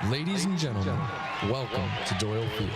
Ladies and gentlemen, welcome to Doyle Field.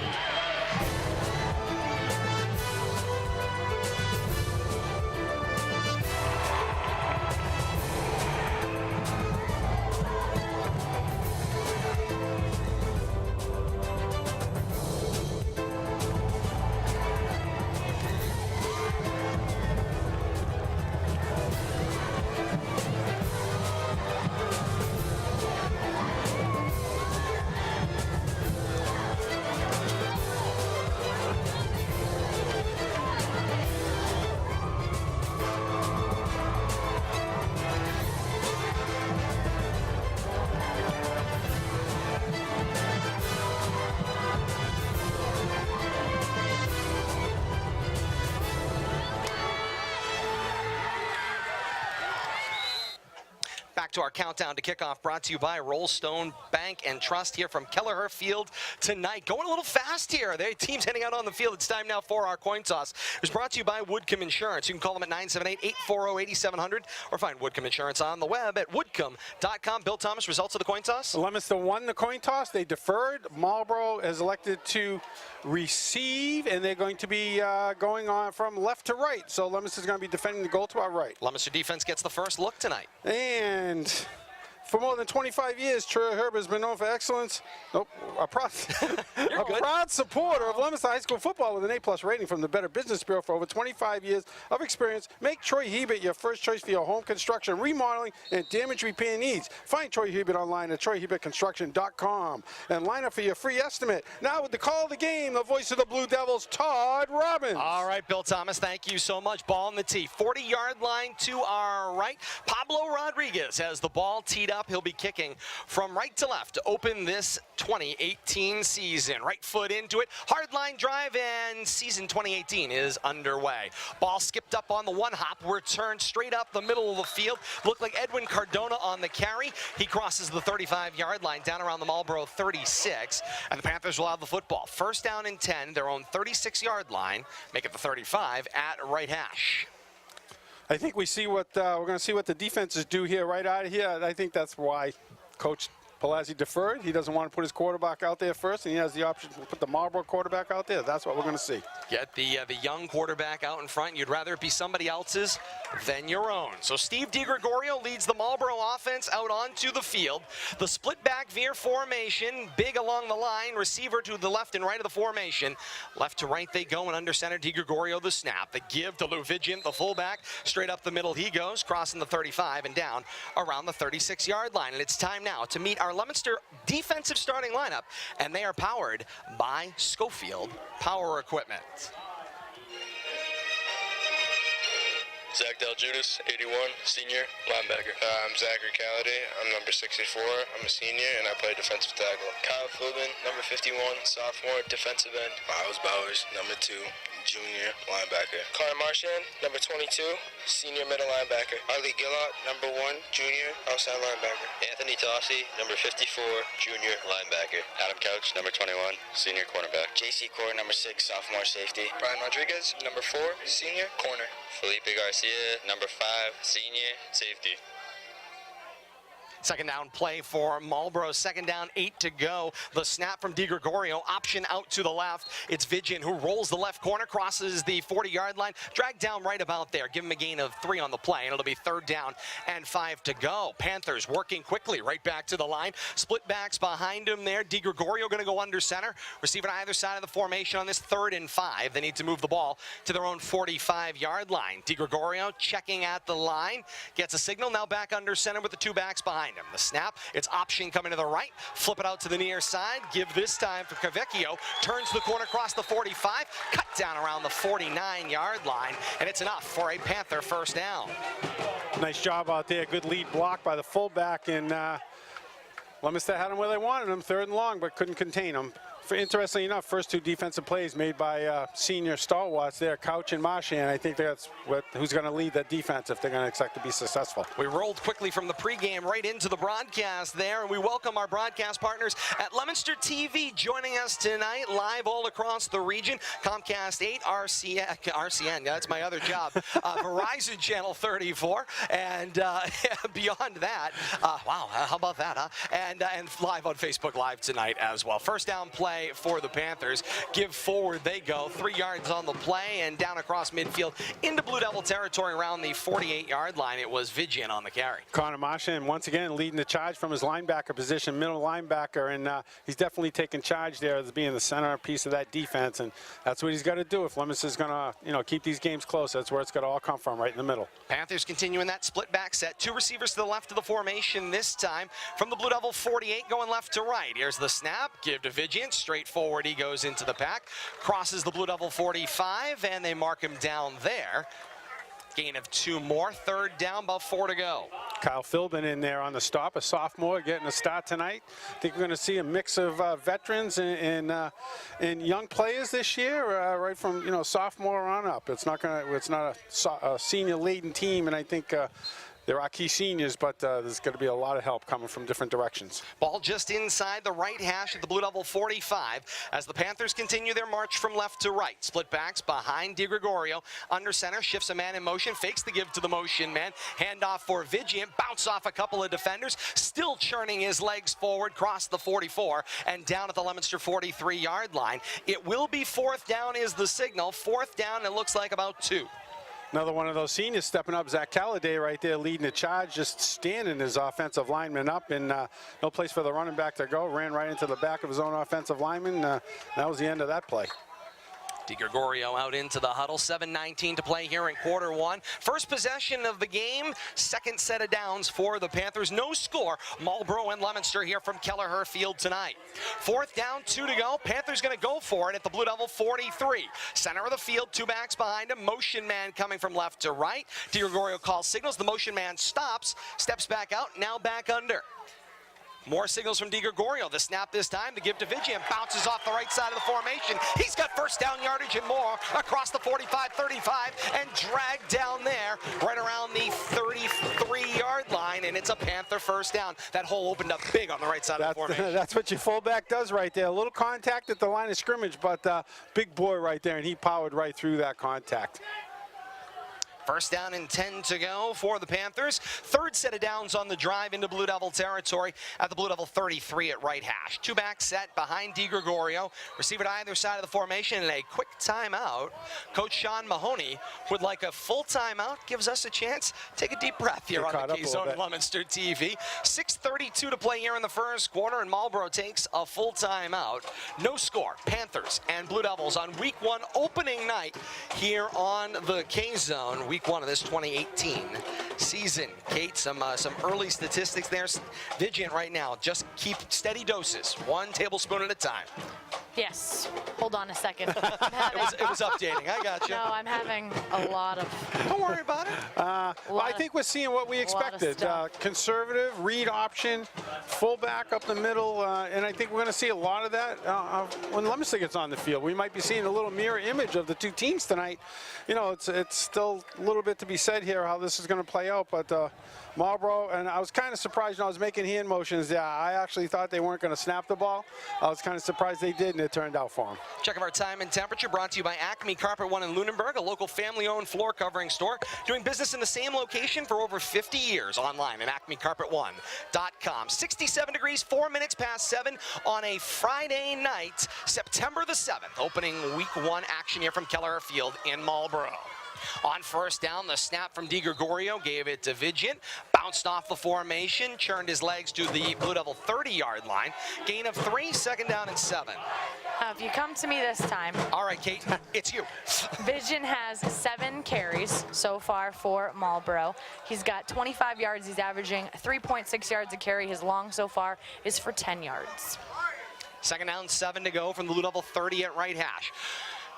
Back to our countdown to kickoff, brought to you by Rollstone Bank and Trust here from Kelleher Field tonight. Going a little fast here. The team's heading out on the field. It's time now for our coin toss. It was brought to you by Woodcombe Insurance. You can call them at 978-840-8700 or find Woodcombe Insurance on the web at woodcombe.com. Bill Thomas, results of the coin toss? Leominster won the coin toss. They deferred. Marlborough has elected to receive, and they're going to be going on from left to right. So Leominster's going to be defending the goal to our right. Leominster defense gets the first look tonight. And for more than 25 years, Troy Herbert has been known for excellence. Nope, a proud supporter of Leominster High School football with an A+ rating from the Better Business Bureau for over 25 years of experience. Make Troy Hebert your first choice for your home construction, remodeling, and damage repair needs. Find Troy Hebert online at troyhebertconstruction.com and line up for your free estimate. Now with the call of the game, the voice of the Blue Devils, Todd Robbins. All right, Bill Thomas, thank you so much. Ball on the tee, 40-yard line to our right. Pablo Rodriguez has the ball teed up. He'll be kicking from right to left to open this 2018 season. Right foot into it, hard line drive, and season 2018 is underway. Ball skipped up on the one hop, returned straight up the middle of the field. Looked like Edwin Cardona on the carry. He crosses the 35-yard line down around the Marlborough 36, and the Panthers will have the football. First down and 10, their own 36-yard line, make it the 35 at right hash. I think we see what we're going to see what the defenses do here right out of here. I think that's why Coach Palazzi deferred. He doesn't want to put his quarterback out there first, and he has the option to put the Marlborough quarterback out there. That's what we're going to see. Get the young quarterback out in front. You'd rather it be somebody else's than your own. So Steve DiGregorio leads the Marlborough offense out onto the field. The split back veer formation, big along the line, receiver to the left and right of the formation. Left to right they go, and under center DiGregorio the snap. The give to Lou Vigent, the fullback. Straight up the middle he goes, crossing the 35 and down around the 36-yard line. And it's time now to meet our Leominster defensive starting lineup, and they are powered by Schofield Power Equipment. Zach Del Judas, 81, senior, linebacker. I'm Zachary Calladay. I'm number 64. I'm a senior, and I play defensive tackle. Kyle Philbin, number 51, sophomore, defensive end. Miles Bowers, number 2, junior, linebacker. Connor Marchand, number 22, senior middle linebacker. Arlie Gillott, number 1, junior, outside linebacker. Anthony Tossi, number 54, junior, linebacker. Adam Couch, number 21, senior cornerback. JC Core, number 6, sophomore safety. Brian Rodriguez, number 4, senior, corner. Felipe Garcia, number 5, senior, safety. Second down play for Marlborough. Second down, 8 to go. The snap from DiGregorio, option out to the left. It's Vigent who rolls the left corner, crosses the 40-yard line, dragged down right about there. Give him a gain of 3 on the play, and it'll be third down and 5 to go. Panthers working quickly right back to the line. Split backs behind him there. DiGregorio going to go under center. Receiver on either side of the formation on this 3rd and 5. They need to move the ball to their own 45-yard line. DiGregorio checking at the line. Gets a signal, now back under center with the 2 backs behind him. The snap, it's option coming to the right, flip it out to the near side, give this time for Cavecchio, turns the corner across the 45, cut down around the 49-yard line, and it's enough for a Panther first down. Nice job out there, good lead block by the fullback, and Leominster had him where they wanted him, 3rd and long, but couldn't contain him. Interestingly enough, first two defensive plays made by senior stalwarts there, Couch and Marchand. I think that's who's going to lead that defense if they're going to expect to be successful. We rolled quickly from the pregame right into the broadcast there, and we welcome our broadcast partners at Leominster TV joining us tonight live all across the region. Comcast 8, RCN, that's my other job, Verizon Channel 34, and beyond that, wow, how about that, huh? And live on Facebook Live tonight as well. First down play for the Panthers. Give forward they go. 3 yards on the play and down across midfield into Blue Devil territory around the 48-yard line. It was Vigian on the carry. Connor Marchand once again leading the charge from his linebacker position, middle linebacker, and he's definitely taking charge there as being the center piece of that defense, and that's what he's got to do if Leominster's going to, keep these games close. That's where it's got to all come from, right in the middle. Panthers continuing that split back set. 2 receivers to the left of the formation this time from the Blue Devil 48 going left to right. Here's the snap. Give to Vigian. Straight forward he goes into the pack. Crosses the Blue Devil 45, and they mark him down there. Gain of 2 more. 3rd down, about 4 to go. Kyle Philbin in there on the stop, a sophomore getting a start tonight. I think we're going to see a mix of veterans and young players this year, right from sophomore on up. It's not a senior laden team, and I think there are key seniors, but there's going to be a lot of help coming from different directions. Ball just inside the right hash at the Blue Devil 45 as the Panthers continue their march from left to right. Split backs behind DiGregorio. Under center, shifts a man in motion, fakes the give to the motion man. Handoff for Vigian, bounce off a couple of defenders, still churning his legs forward, cross the 44, and down at the Leominster 43-yard line. It will be 4th down is the signal. 4th down, it looks like about 2. Another one of those seniors stepping up, Zach Calladay right there leading the charge, just standing his offensive lineman up, and no place for the running back to go. Ran right into the back of his own offensive lineman. That was the end of that play. DiGregorio out into the huddle. 7:19 to play here in quarter 1. First possession of the game. Second set of downs for the Panthers. No score. Marlborough and Leominster here from Kelleher Field tonight. 4th down, 2 to go. Panthers going to go for it at the Blue Devil 43. Center of the field, 2 backs behind him. Motion man coming from left to right. DiGregorio calls signals. The motion man stops, steps back out, now back under. More signals from DiGregorio. The snap this time, the give to Vigian, bounces off the right side of the formation. He's got first down yardage and more across the 45-35 and dragged down there right around the 33-yard line, and it's a Panther first down. That hole opened up big on the right side of the formation. That's what your fullback does right there. A little contact at the line of scrimmage, but big boy right there, and he powered right through that contact. First down and 10 to go for the Panthers. 3rd set of downs on the drive into Blue Devil territory at the Blue Devil 33 at right hash. 2 back set behind DiGregorio. Receiver to either side of the formation and a quick timeout. Coach Sean Mahoney would like a full timeout. Gives us a chance. Take a deep breath here on the K-Zone and Leominster TV. 6:32 to play here in the first quarter, and Marlborough takes a full timeout. No score. Panthers and Blue Devils on week 1 opening night here on the K-Zone. Week 1 of this 2018 season. Kate, some early statistics there. Vigian right now, just keep steady doses, 1 tablespoon at a time. Yes. Hold on a second. It was updating. I got you. No, I'm having a lot of. Don't worry about it. I think we're seeing what we expected. Conservative, read option, fullback up the middle, and I think we're going to see a lot of that when Leominster gets on the field. We might be seeing a little mirror image of the 2 teams tonight. It's still a little bit to be said here how this is going to play out, but Marlborough, and I was kind of surprised when I was making hand motions. Yeah, I actually thought they weren't going to snap the ball. I was kind of surprised they did, and it turned out for them. Check of our time and temperature brought to you by Acme Carpet One in Lunenburg, a local family-owned floor covering store doing business in the same location for over 50 years. Online at acmecarpet1.com. 67 degrees, 4 minutes past 7 on a Friday night, September the 7th, opening week 1 action here from Kelleher Field in Marlborough. On first down, the snap from DiGregorio gave it to Vigian. Bounced off the formation, churned his legs to the Blue Devil 30-yard line. Gain of 3, 2nd down and 7. If you come to me this time. All right, Kate, it's you. Vigian has 7 carries so far for Marlborough. He's got 25 yards. He's averaging 3.6 yards a carry. His long so far is for 10 yards. 2nd down, 7 to go from the Blue Devil 30 at right hash.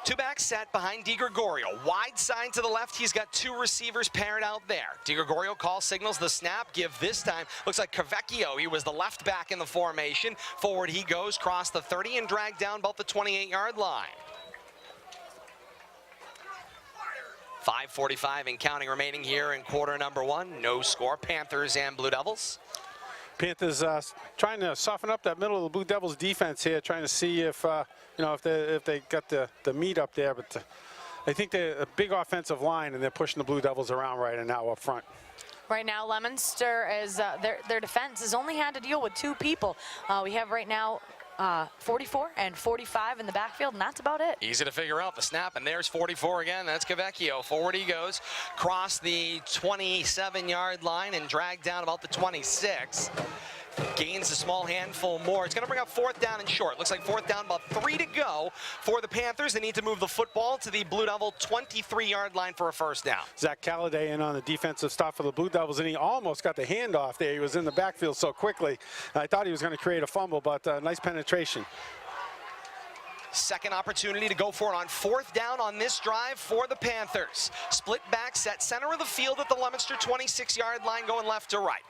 Two-back set behind DiGregorio. Wide side to the left. He's got two receivers paired out there. DiGregorio calls, signals the snap. Give this time. Looks like Cavecchio. He was the left back in the formation. Forward he goes, cross the 30 and drag down about the 28-yard line. 5:45 and counting remaining here in quarter number one. No score. Panthers and Blue Devils. Panthers trying to soften up that middle of the Blue Devils defense here, trying to see if if they got the meat up there. But I think they're a big offensive line, and they're pushing the Blue Devils around right now up front. Right now, Leominster is their defense has only had to deal with two people. We have right now 44 and 45 in the backfield, and that's about it. Easy to figure out the snap, and there's 44 again. That's Cavecchio. Forward he goes, cross the 27-yard line and drag down about the 26. Gains a small handful more. It's going to bring up fourth down and short. Looks like fourth down, about 3 to go for the Panthers. They need to move the football to the Blue Devil 23-yard line for a first down. Zach Calladay in on the defensive stop for the Blue Devils, and he almost got the handoff there. He was in the backfield so quickly. I thought he was going to create a fumble, but nice penetration. Second opportunity to go for it on fourth down on this drive for the Panthers. Split back set, center of the field at the Leominster 26-yard line, going left to right.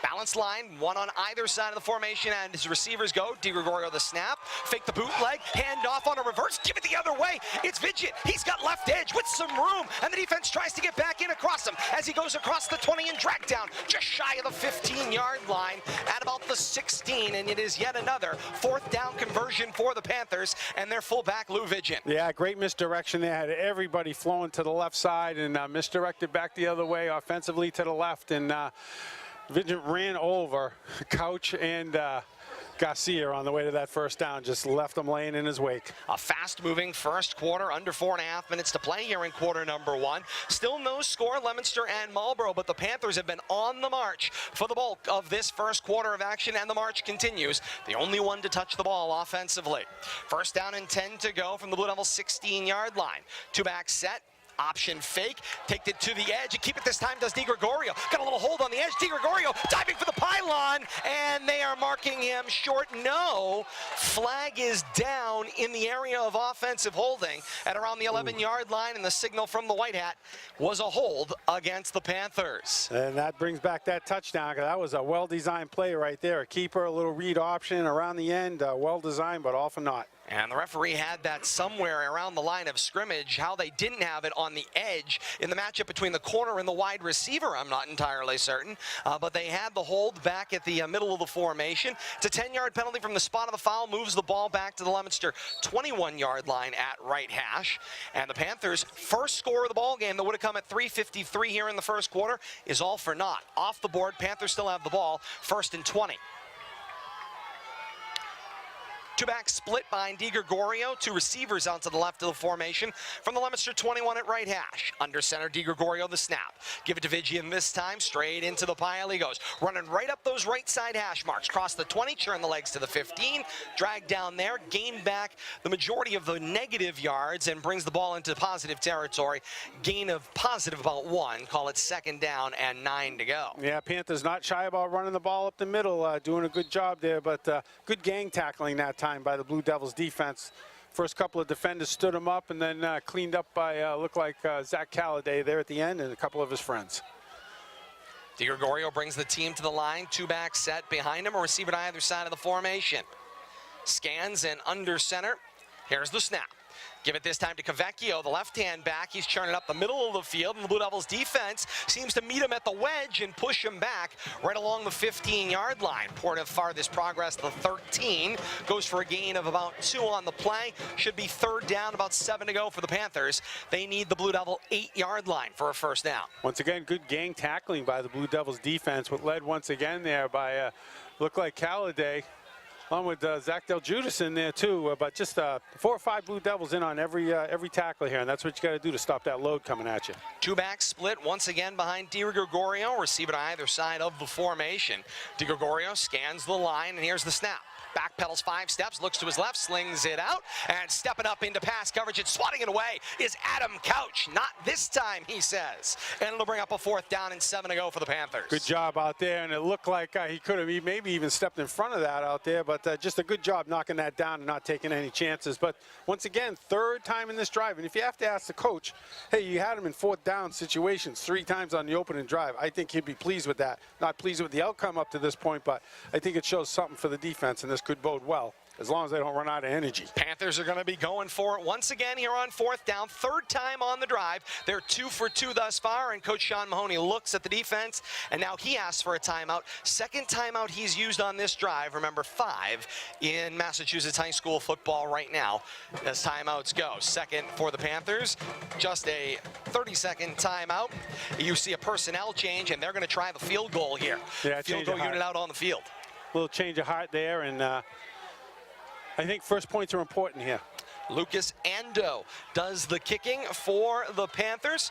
Balanced line, one on either side of the formation, and his receivers go. DiGregorio the snap, fake the bootleg, hand off on a reverse, give it the other way. It's Vidget. He's got left edge with some room, and the defense tries to get back in across him as he goes across the 20 and drag down just shy of the 15-yard line at about the 16, and it is yet another fourth down conversion for the Panthers and their fullback, Lou Vidget. Yeah, great misdirection there. Had everybody flowing to the left side and misdirected back the other way, offensively to the left, and Vidget ran over Couch and Garcia on the way to that first down, just left them laying in his wake. A fast-moving first quarter, under 4.5 minutes to play here in quarter number one. Still no score, Leominster and Marlborough, but the Panthers have been on the march for the bulk of this first quarter of action, and the march continues. The only one to touch the ball offensively. First down and 10 to go from the Blue Devils 16-yard line. Two-back set. Option fake, take it to the edge, and keep it this time does DiGregorio. Got a little hold on the edge, DiGregorio diving for the pylon, and they are marking him short. No, flag is down in the area of offensive holding at around the 11-yard line, and the signal from the White Hat was a hold against the Panthers. And that brings back that touchdown. That was a well-designed play right there. A keeper, a little read option around the end, well-designed, but all for naught. And the referee had that somewhere around the line of scrimmage. How they didn't have it on the edge in the matchup between the corner and the wide receiver, I'm not entirely certain. But they had the hold back at the middle of the formation. It's a 10-yard penalty from the spot of the foul. Moves the ball back to the Leominster 21-yard line at right hash. And the Panthers' first score of the ball game that would have come at 3:53 here in the first quarter is all for naught. Off the board, Panthers still have the ball. 1st and 20. Two-back split behind DiGregorio. Two receivers out to the left of the formation from the Leominster 21 at right hash. Under center, DiGregorio the snap. Give it to Vigian this time. Straight into the pile he goes. Running right up those right side hash marks. Cross the 20, churn the legs to the 15. Drag down there. Gain back the majority of the negative yards and brings the ball into positive territory. Gain of positive about 1. Call it 2nd down and 9 to go. Yeah, Panthers not shy about running the ball up the middle. Doing a good job there, but good gang tackling that time by the Blue Devils defense. First couple of defenders stood him up and then cleaned up by, looked like Zach Calladay there at the end and a couple of his friends. DiGregorio brings the team to the line. Two-back set behind him, a receiver to either side of the formation. Scans and under center. Here's the snap. Give it this time to Cavecchio, the left-hand back. He's churning up the middle of the field, and the Blue Devils defense seems to meet him at the wedge and push him back right along the 15-yard line. Port of farthest progress, the 13. Goes for a gain of about 2 on the play. Should be 3rd down, about 7 to go for the Panthers. They need the Blue Devil 8-yard line for a first down. Once again, good gang tackling by the Blue Devils defense, but led once again there by, looked like Calladay. Along with Zach Del Judas in there too, but just 4 or 5 Blue Devils in on every tackle here, and that's what you got to do to stop that load coming at you. Two-back split once again behind DiGregorio, receiver to either side of the formation. DiGregorio scans the line, and here's the snap. Backpedals 5 steps, looks to his left, slings it out, and stepping up into pass coverage and swatting it away is Adam Couch. Not this time, he says. And it'll bring up a 4th down and 7 to go for the Panthers. Good job out there, and it looked like he could have maybe even stepped in front of that out there, but just a good job knocking that down and not taking any chances. But once again, 3rd time in this drive, and if you have to ask the coach, hey, you had him in 4th down situations 3 times on the opening drive, I think he'd be pleased with that. Not pleased with the outcome up to this point, but I think it shows something for the defense, and this could bode well, as long as they don't run out of energy. Panthers are going to be going for it once again here on 4th down. 3rd time on the drive. They're 2 for 2 thus far, and Coach Sean Mahoney looks at the defense, and now he asks for a timeout. 2nd timeout he's used on this drive. Remember, 5 in Massachusetts high school football right now as timeouts go. 2nd for the Panthers, just a 30-second timeout. You see a personnel change, and they're going to try the field goal here. Yeah, field goal unit out on the field. Little change of heart there, and I think first points are important here. Lucas Ando does the kicking for the Panthers.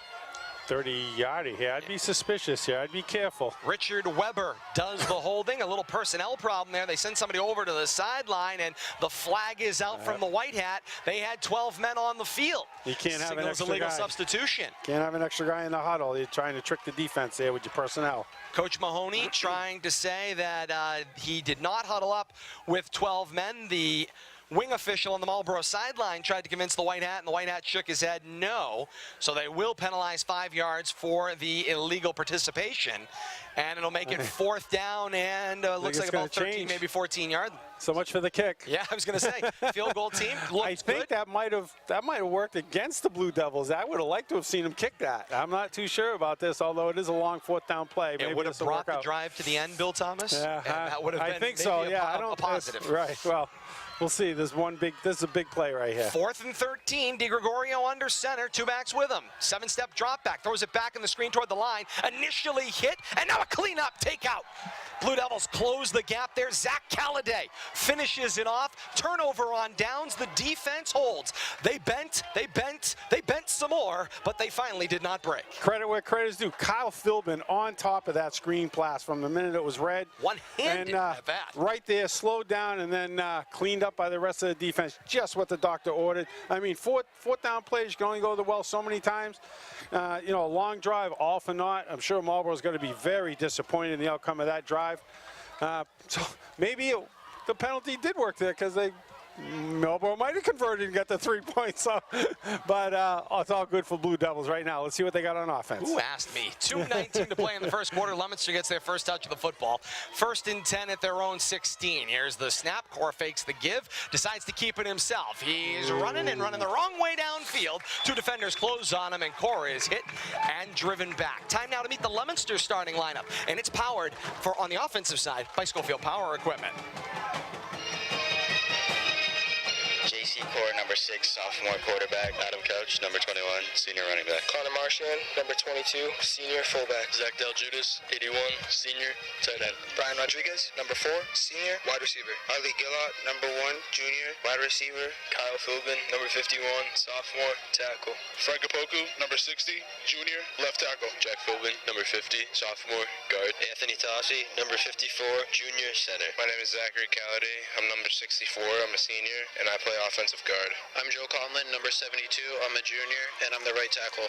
30-yarder here. I'd be suspicious here. I'd be careful. Richard Weber does the holding. A little personnel problem there. They send somebody over to the sideline, and the flag is out from the White Hat. They had 12 men on the field. You can't have an extra illegal guy. Substitution. Can't have an extra guy in the huddle. You're trying to trick the defense there with your personnel. Coach Mahoney trying to say that he did not huddle up with 12 men. The wing official on the Marlborough sideline tried to convince the White Hat, and the White Hat shook his head no. So they will penalize 5 yards for the illegal participation. And it'll make it 4th down and looks like about 13, maybe 14 yards. So much for the kick. Yeah, I was going to say, field goal team looked I think good. that might have worked against the Blue Devils. I would have liked to have seen him kick that. I'm not too sure about this, although it is a long 4th down play. It would have brought the drive to the end, Bill Thomas. Yeah, and that would have been I think so. Yeah, a positive. Right. Well, we'll see. This is a big play right here. 4th and 13. DiGregorio under center. 2 backs with him. 7-step drop back. Throws it back in the screen toward the line. Initially hit, and now a cleanup takeout. Blue Devils close the gap there. Zach Calladay finishes it off. Turnover on downs. The defense holds. They bent some more, but they finally did not break. Credit where credit is due. Kyle Philbin on top of that screen pass from the minute it was red. One-handed at that. Right there, slowed down and then cleaned up by the rest of the defense. Just what the doctor ordered. I mean, 4th down plays can only go the well so many times. A long drive, all for naught. I'm sure Marlborough's going to be very disappointed in the outcome of that drive. So maybe the penalty did work there because Marlborough might have converted and got the 3 points. So, but it's all good for Blue Devils right now. Let's see what they got on offense. Who asked me? 2:19 to play in the first quarter. Leominster gets their first touch of the football. 1st and 10 at their own 16. Here's the snap. Core fakes the give. Decides to keep it himself. He's running the wrong way downfield. 2 defenders close on him, and Core is hit and driven back. Time now to meet the Leominster starting lineup, and it's powered on the offensive side by Schofield Power Equipment. JC Core, number 6, sophomore quarterback. Adam Couch, number 21, senior running back. Connor Marchand, number 22, senior fullback. Zach Del Judas, 81, senior tight end. Brian Rodriguez, number 4, senior wide receiver. Ali Gillot, number 1, junior wide receiver. Kyle Philbin, number 51, sophomore tackle. Frank Apoku, number 60, junior left tackle. Jack Philbin, number 50, sophomore guard. Anthony Tossi, number 54, junior center. My name is Zachary Calladay. I'm number 64. I'm a senior, and I play offensive guard. I'm Joe Conlon, number 72. I'm a junior, and I'm the right tackle.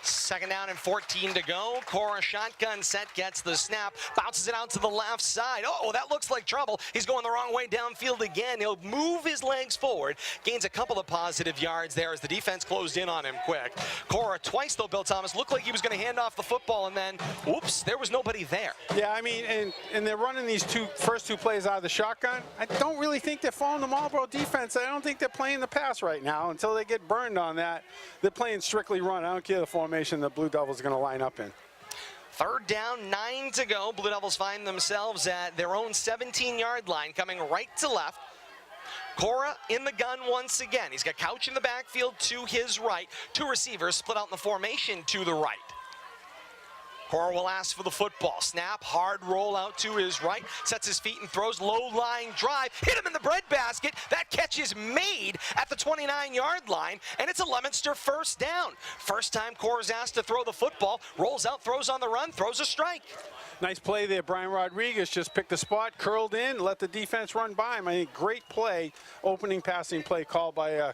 2nd down and 14 to go. Cora shotgun set, gets the snap, bounces it out to the left side. Oh, that looks like trouble. He's going the wrong way downfield again. He'll move his legs forward, gains a couple of positive yards there as the defense closed in on him quick. Cora twice, though, Bill Thomas, looked like he was going to hand off the football, and then, whoops, there was nobody there. Yeah, I mean, and they're running these first two plays out of the shotgun. I don't really think they're following the Marlborough defense. I don't think they're playing the pass right now. Until they get burned on that, they're playing strictly run. I don't care the formation the Blue Devils are going to line up in. 3rd down, 9 to go. Blue Devils find themselves at their own 17-yard line, coming right to left. Cora in the gun once again. He's got Couch in the backfield to his right. 2 receivers split out in the formation to the right. Cora will ask for the football. Snap, hard roll out to his right, sets his feet and throws, low-lying drive, hit him in the breadbasket. That catch is made at the 29-yard line, and it's a Leominster first down. First time Cora's asked to throw the football, rolls out, throws on the run, throws a strike. Nice play there. Brian Rodriguez just picked a spot, curled in, let the defense run by him. I think great play, opening passing play called by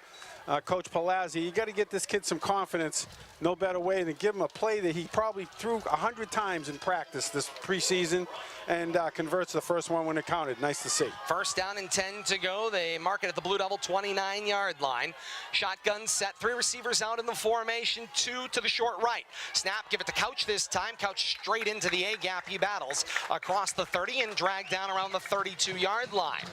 Coach Palazzi. You got to get this kid some confidence. No better way than give him a play that he probably threw 100 times in practice this preseason, and converts the first one when it counted. Nice to see. First down and 10 to go. They mark it at the Blue Devil 29-yard line. Shotgun set, 3 receivers out in the formation, 2 to the short right. Snap, give it to Couch this time. Couch straight into the A-gap. He battles across the 30 and dragged down around the 32-yard line.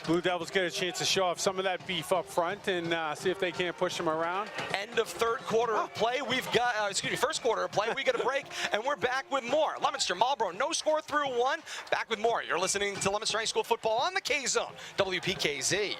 Blue Devils get a chance to show off some of that beef up front and see if they can't push them around. End of third quarter of play. We've got, first quarter of play. We get a break, and we're back with more. Leominster, Marlborough, no score through 1. Back with more. You're listening to Leominster High School football on the K-Zone, WPKZ.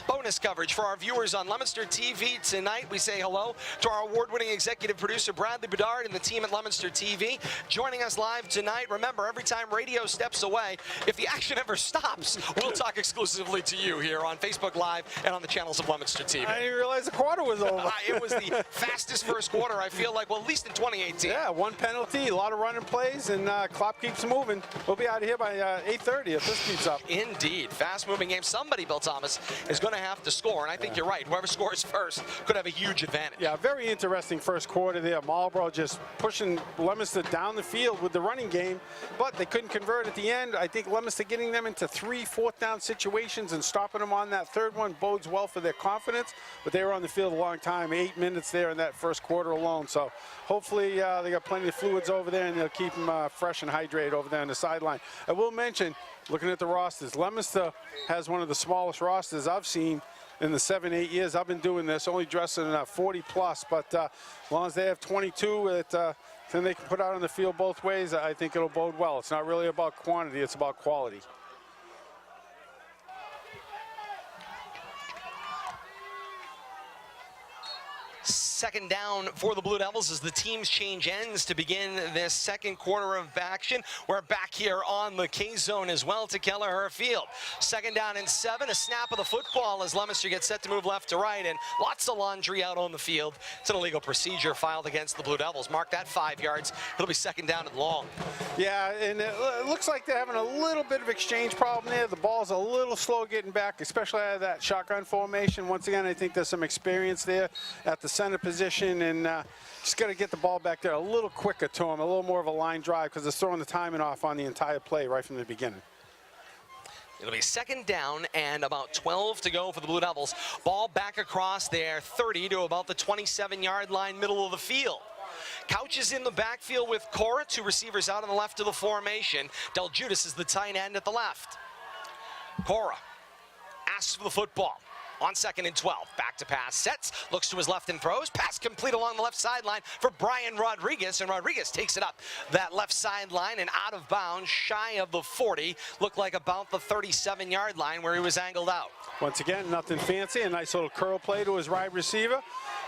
Bonus coverage for our viewers on Leominster TV tonight. We say hello to our award-winning executive producer Bradley Bedard and the team at Leominster TV. Joining us live tonight. Remember, every time radio steps away, if the action ever stops, we'll talk exclusively to you here on Facebook Live and on the channels of Leominster TV. I didn't realize the quarter was over. It was the fastest first quarter, I feel like, well, at least in 2018. Yeah, 1 penalty, a lot of running plays, and clock keeps moving. We'll be out of here by 8:30 if this keeps up. Indeed. Fast-moving game. Somebody, Bill Thomas, is going to have to score, and I think you're right. Whoever scores first could have a huge advantage. Yeah, very interesting first quarter there. Marlborough just pushing Leominster down the field with the running game, but they couldn't convert at the end. I think Leominster getting them into 3 fourth-down situations and stopping them on that third one bodes well for their confidence, but they were on the field a long time, 8 minutes there in that first quarter alone. So hopefully they got plenty of fluids over there, and they'll keep them fresh and hydrated over there on the sideline. I will mention, looking at the rosters, Leominster has one of the smallest rosters I've seen in the 7-8 years I've been doing this, only dressing 40 plus, but as long as they have 22 then they can put out on the field both ways, I think it'll bode well. It's not really about quantity, it's about quality. Second down for the Blue Devils as the teams change ends to begin this second quarter of action. We're back here on the K-Zone as well to Kelleher Field. Second down and 7, a snap of the football as Leominster gets set to move left to right, and lots of laundry out on the field. It's an illegal procedure filed against the Blue Devils. Mark that 5 yards. It'll be second down and long. Yeah, and it looks like they're having a little bit of exchange problem there. The ball's a little slow getting back, especially out of that shotgun formation. Once again, I think there's some experience there at the center position, and just got to get the ball back there a little quicker to him, a little more of a line drive, because it's throwing the timing off on the entire play right from the beginning. It'll be second down and about 12 to go for the Blue Devils. Ball back across their 30 to about the 27-yard line, middle of the field. Couch is in the backfield with Cora, 2 receivers out on the left of the formation. Del Judas is the tight end at the left. Cora asks for the football. On second and 12, back to pass, sets, looks to his left and throws. Pass complete along the left sideline for Brian Rodriguez, and Rodriguez takes it up that left sideline and out of bounds, shy of the 40. Looked like about the 37-yard line where he was angled out. Once again, nothing fancy, a nice little curl play to his wide receiver.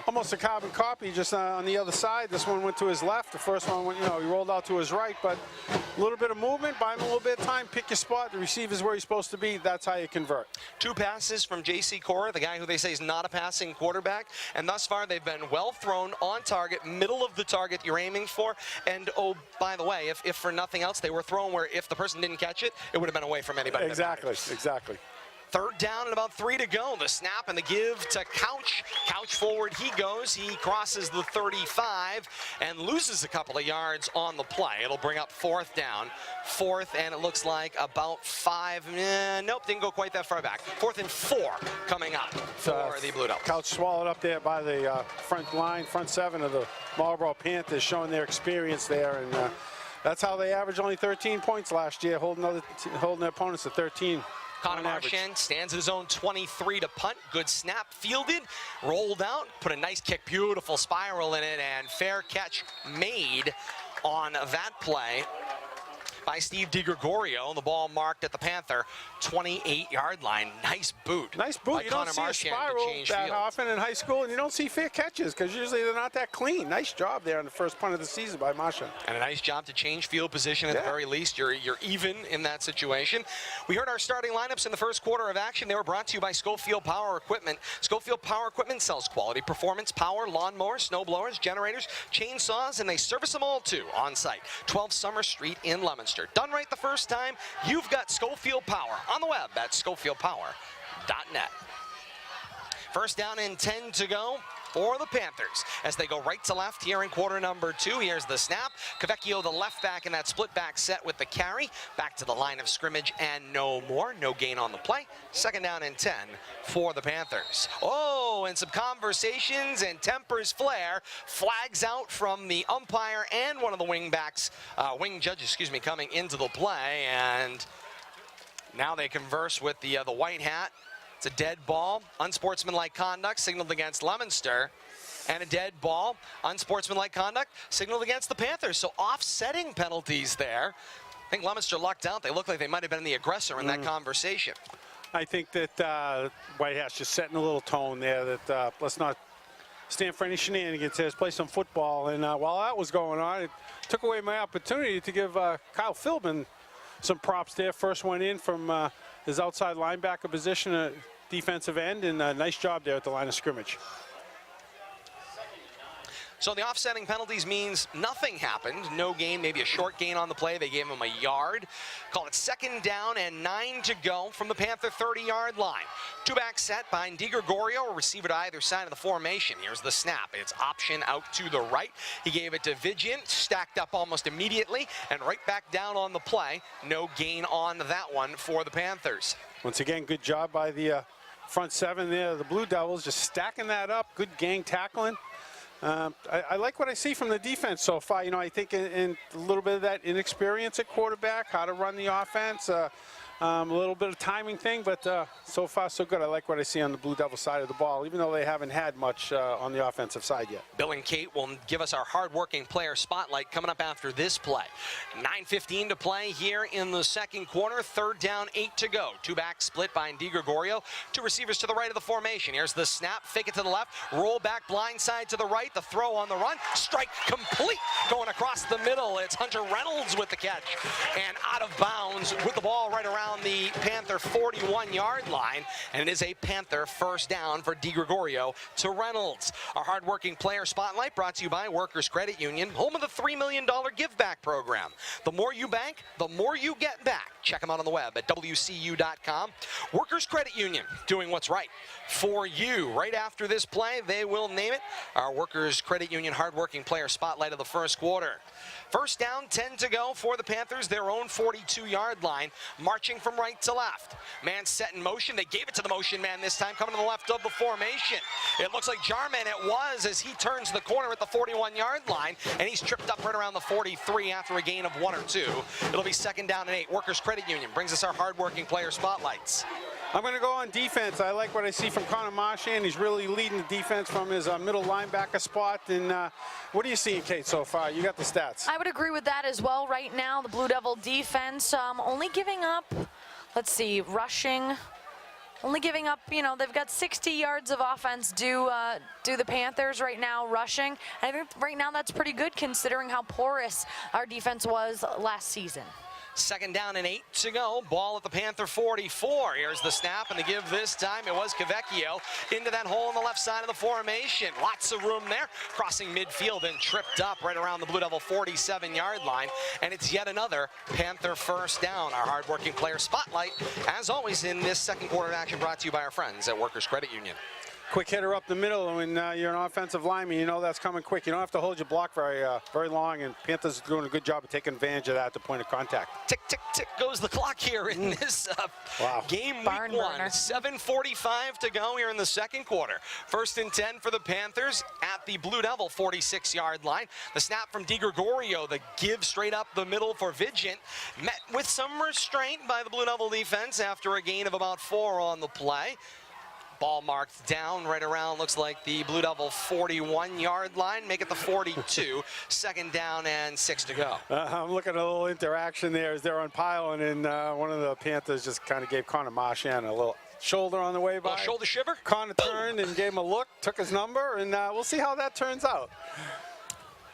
Almost a carbon copy, just on the other side. This one went to his left. The first one went, he rolled out to his right, but a little bit of movement, buy him a little bit of time, pick your spot. The receiver's where he's supposed to be. That's how you convert. 2 passes from J.C. Cora, the guy who they say is not a passing quarterback, and thus far they've been well thrown, on target, middle of the target you're aiming for. And oh, by the way, if for nothing else, they were thrown where if the person didn't catch it, it would have been away from anybody. Exactly. Third down and about 3 to go. The snap and the give to Couch. Couch forward he goes. He crosses the 35 and loses a couple of yards on the play. It'll bring up 4th down. 4th, and it looks like about 5. Nope, didn't go quite that far back. 4th and 4 coming up for the Blue Devils. Couch swallowed up there by the front 7 of the Marlborough Panthers, showing their experience there. And that's how they averaged only 13 points last year, holding their opponents to 13. Connor Marchand stands at his own 23 to punt. Good snap, fielded, rolled out, put a nice kick, beautiful spiral in it, and fair catch made on that play by Steve DiGregorio. The ball marked at the Panther 28-yard line. Nice boot. Nice boot. You don't see a spiral that often in high school, and you don't see fair catches because usually they're not that clean. Nice job there on the first punt of the season by Marchand. And a nice job to change field position at the very least. You're even in that situation. We heard our starting lineups in the first quarter of action. They were brought to you by Schofield Power Equipment. Schofield Power Equipment sells quality performance, power, lawnmowers, snow blowers, generators, chainsaws, and they service them all too on site. 12 Summer Street in Leominster. Done right the first time, you've got Schofield Power on the web at schofieldpower.net. First down and 10 to go for the Panthers as they go right to left here in quarter number 2. Here's the snap. Cavecchio, the left back in that split back set with the carry. Back to the line of scrimmage and no more. No gain on the play. Second down and 10 for the Panthers. Oh, and some conversations and tempers flare. Flags out from the umpire and one of the wing judges, coming into the play. And now they converse with the white hat. It's a dead ball, unsportsmanlike conduct signaled against Leominster, and a dead ball, unsportsmanlike conduct signaled against the Panthers. So offsetting penalties there. I think Leominster lucked out. They looked like they might have been the aggressor in that conversation. I think that White Hat's just setting a little tone there that let's not stand for any shenanigans. Let's play some football. And while that was going on, it took away my opportunity to give Kyle Philbin some props there. First one in from his outside linebacker position, defensive end, and a nice job there at the line of scrimmage. So the offsetting penalties means nothing happened. No gain, maybe a short gain on the play. They gave him a yard. Call it second down and 9 to go from the Panther 30-yard line. Two-back set behind DiGregorio, a receiver to either side of the formation. Here's the snap. It's option out to the right. He gave it to Vigent, stacked up almost immediately, and right back down on the play. No gain on that one for the Panthers. Once again, good job by the front seven there. The Blue Devils just stacking that up. Good gang tackling. I like what I see from the defense so far. You know, I think in a little bit of that inexperience at quarterback, how to run the offense, a little bit of timing thing, but so far so good. I like what I see on the Blue Devil side of the ball, even though they haven't had much on the offensive side yet. Bill and Kate will give us our hard-working player spotlight coming up after this play. 9:15 to play here in the second quarter. Third down, 8 to go. Two-back split by DiGregorio. Two receivers to the right of the formation. Here's the snap, fake it to the left, roll back blind side to the right, the throw on the run, strike complete. Going across the middle, it's Hunter Reynolds with the catch. And out of bounds with the ball right around the Panther 41-yard line, and it is a Panther first down for DiGregorio to Reynolds. Our hard-working player spotlight brought to you by Workers Credit Union, home of the $3 million give-back program. The more you bank, the more you get back. Check them out on the web at WCU.com. Workers Credit Union, doing what's right for you. Right after this play, they will name it our Workers Credit Union hard-working player spotlight of the first quarter. First down, 10 to go for the Panthers, their own 42-yard line, marching from right to left. Man set in motion. They gave it to the motion man this time, coming to the left of the formation. It looks like Jarman it was as he turns the corner at the 41-yard line, and he's tripped up right around the 43 after a gain of 1 or 2. It'll be second down and 8. Workers Credit Union brings us our hard-working player spotlights. I'm going to go on defense. I like what I see from Connor Marchand. He's really leading the defense from his middle linebacker spot. And what are you seeing, Kate, so far? You got the stats. I would agree with that as well. Right now, the Blue Devil defense only giving up, let's see, rushing. Only giving up, you know, they've got 60 yards of offense due the Panthers right now rushing. And I think right now that's pretty good considering how porous our defense was last season. Second down and 8 to go. Ball at the Panther 44. Here's the snap, and the give this time, it was Cavecchio into that hole on the left side of the formation. Lots of room there. Crossing midfield and tripped up right around the Blue Devil 47-yard line. And it's yet another Panther first down. Our hard-working player spotlight, as always, in this second quarter of action, brought to you by our friends at Workers Credit Union. Quick hitter up the middle. When you're an offensive lineman, you know that's coming quick. You don't have to hold your block very long, and Panthers are doing a good job of taking advantage of that at the point of contact. Tick, tick, tick goes the clock here in this game week Barn 1. burner. 7:45 to go here in the second quarter. First and 10 for the Panthers at the Blue Devil 46-yard line. The snap from DiGregorio, the give straight up the middle for Vigent, met with some restraint by the Blue Devil defense after a gain of about 4 on the play. Ball marked down right around, looks like the Blue Devil 41-yard line. Make it the 42. Second down and 6 to go. I'm looking at a little interaction there as they're on piling, and one of the Panthers just kind of gave Connor Marchand a little shoulder on the way by. Shoulder shiver. Connor turned and gave him a look, took his number, and we'll see how that turns out.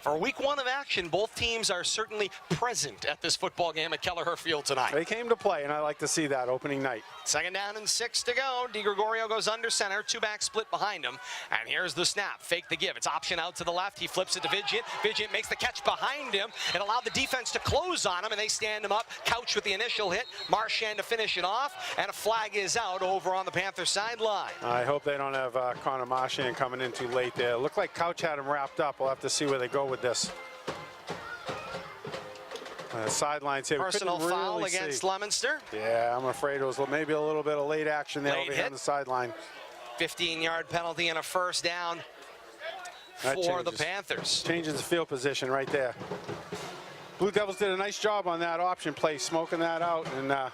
For week 1 of action, both teams are certainly present at this football game at Kelleher Field tonight. They came to play, and I like to see that opening night. Second down and 6 to go. DiGregorio goes under center, 2-back split behind him. And here's the snap, fake the give. It's option out to the left. He flips it to Vigent. Vigent makes the catch behind him. It allowed the defense to close on him, and they stand him up. Couch with the initial hit. Marchand to finish it off, and a flag is out over on the Panther sideline. I hope they don't have Connor Marchand coming in too late there. Looked like Couch had him wrapped up. We'll have to see where they go with this. Sidelines here. Personal foul really against Leominster. Yeah, I'm afraid it was maybe a little bit of late action there over here on the sideline. 15-yard penalty and a first down for the Panthers. Changes the field position right there. Blue Devils did a nice job on that option play, smoking that out, and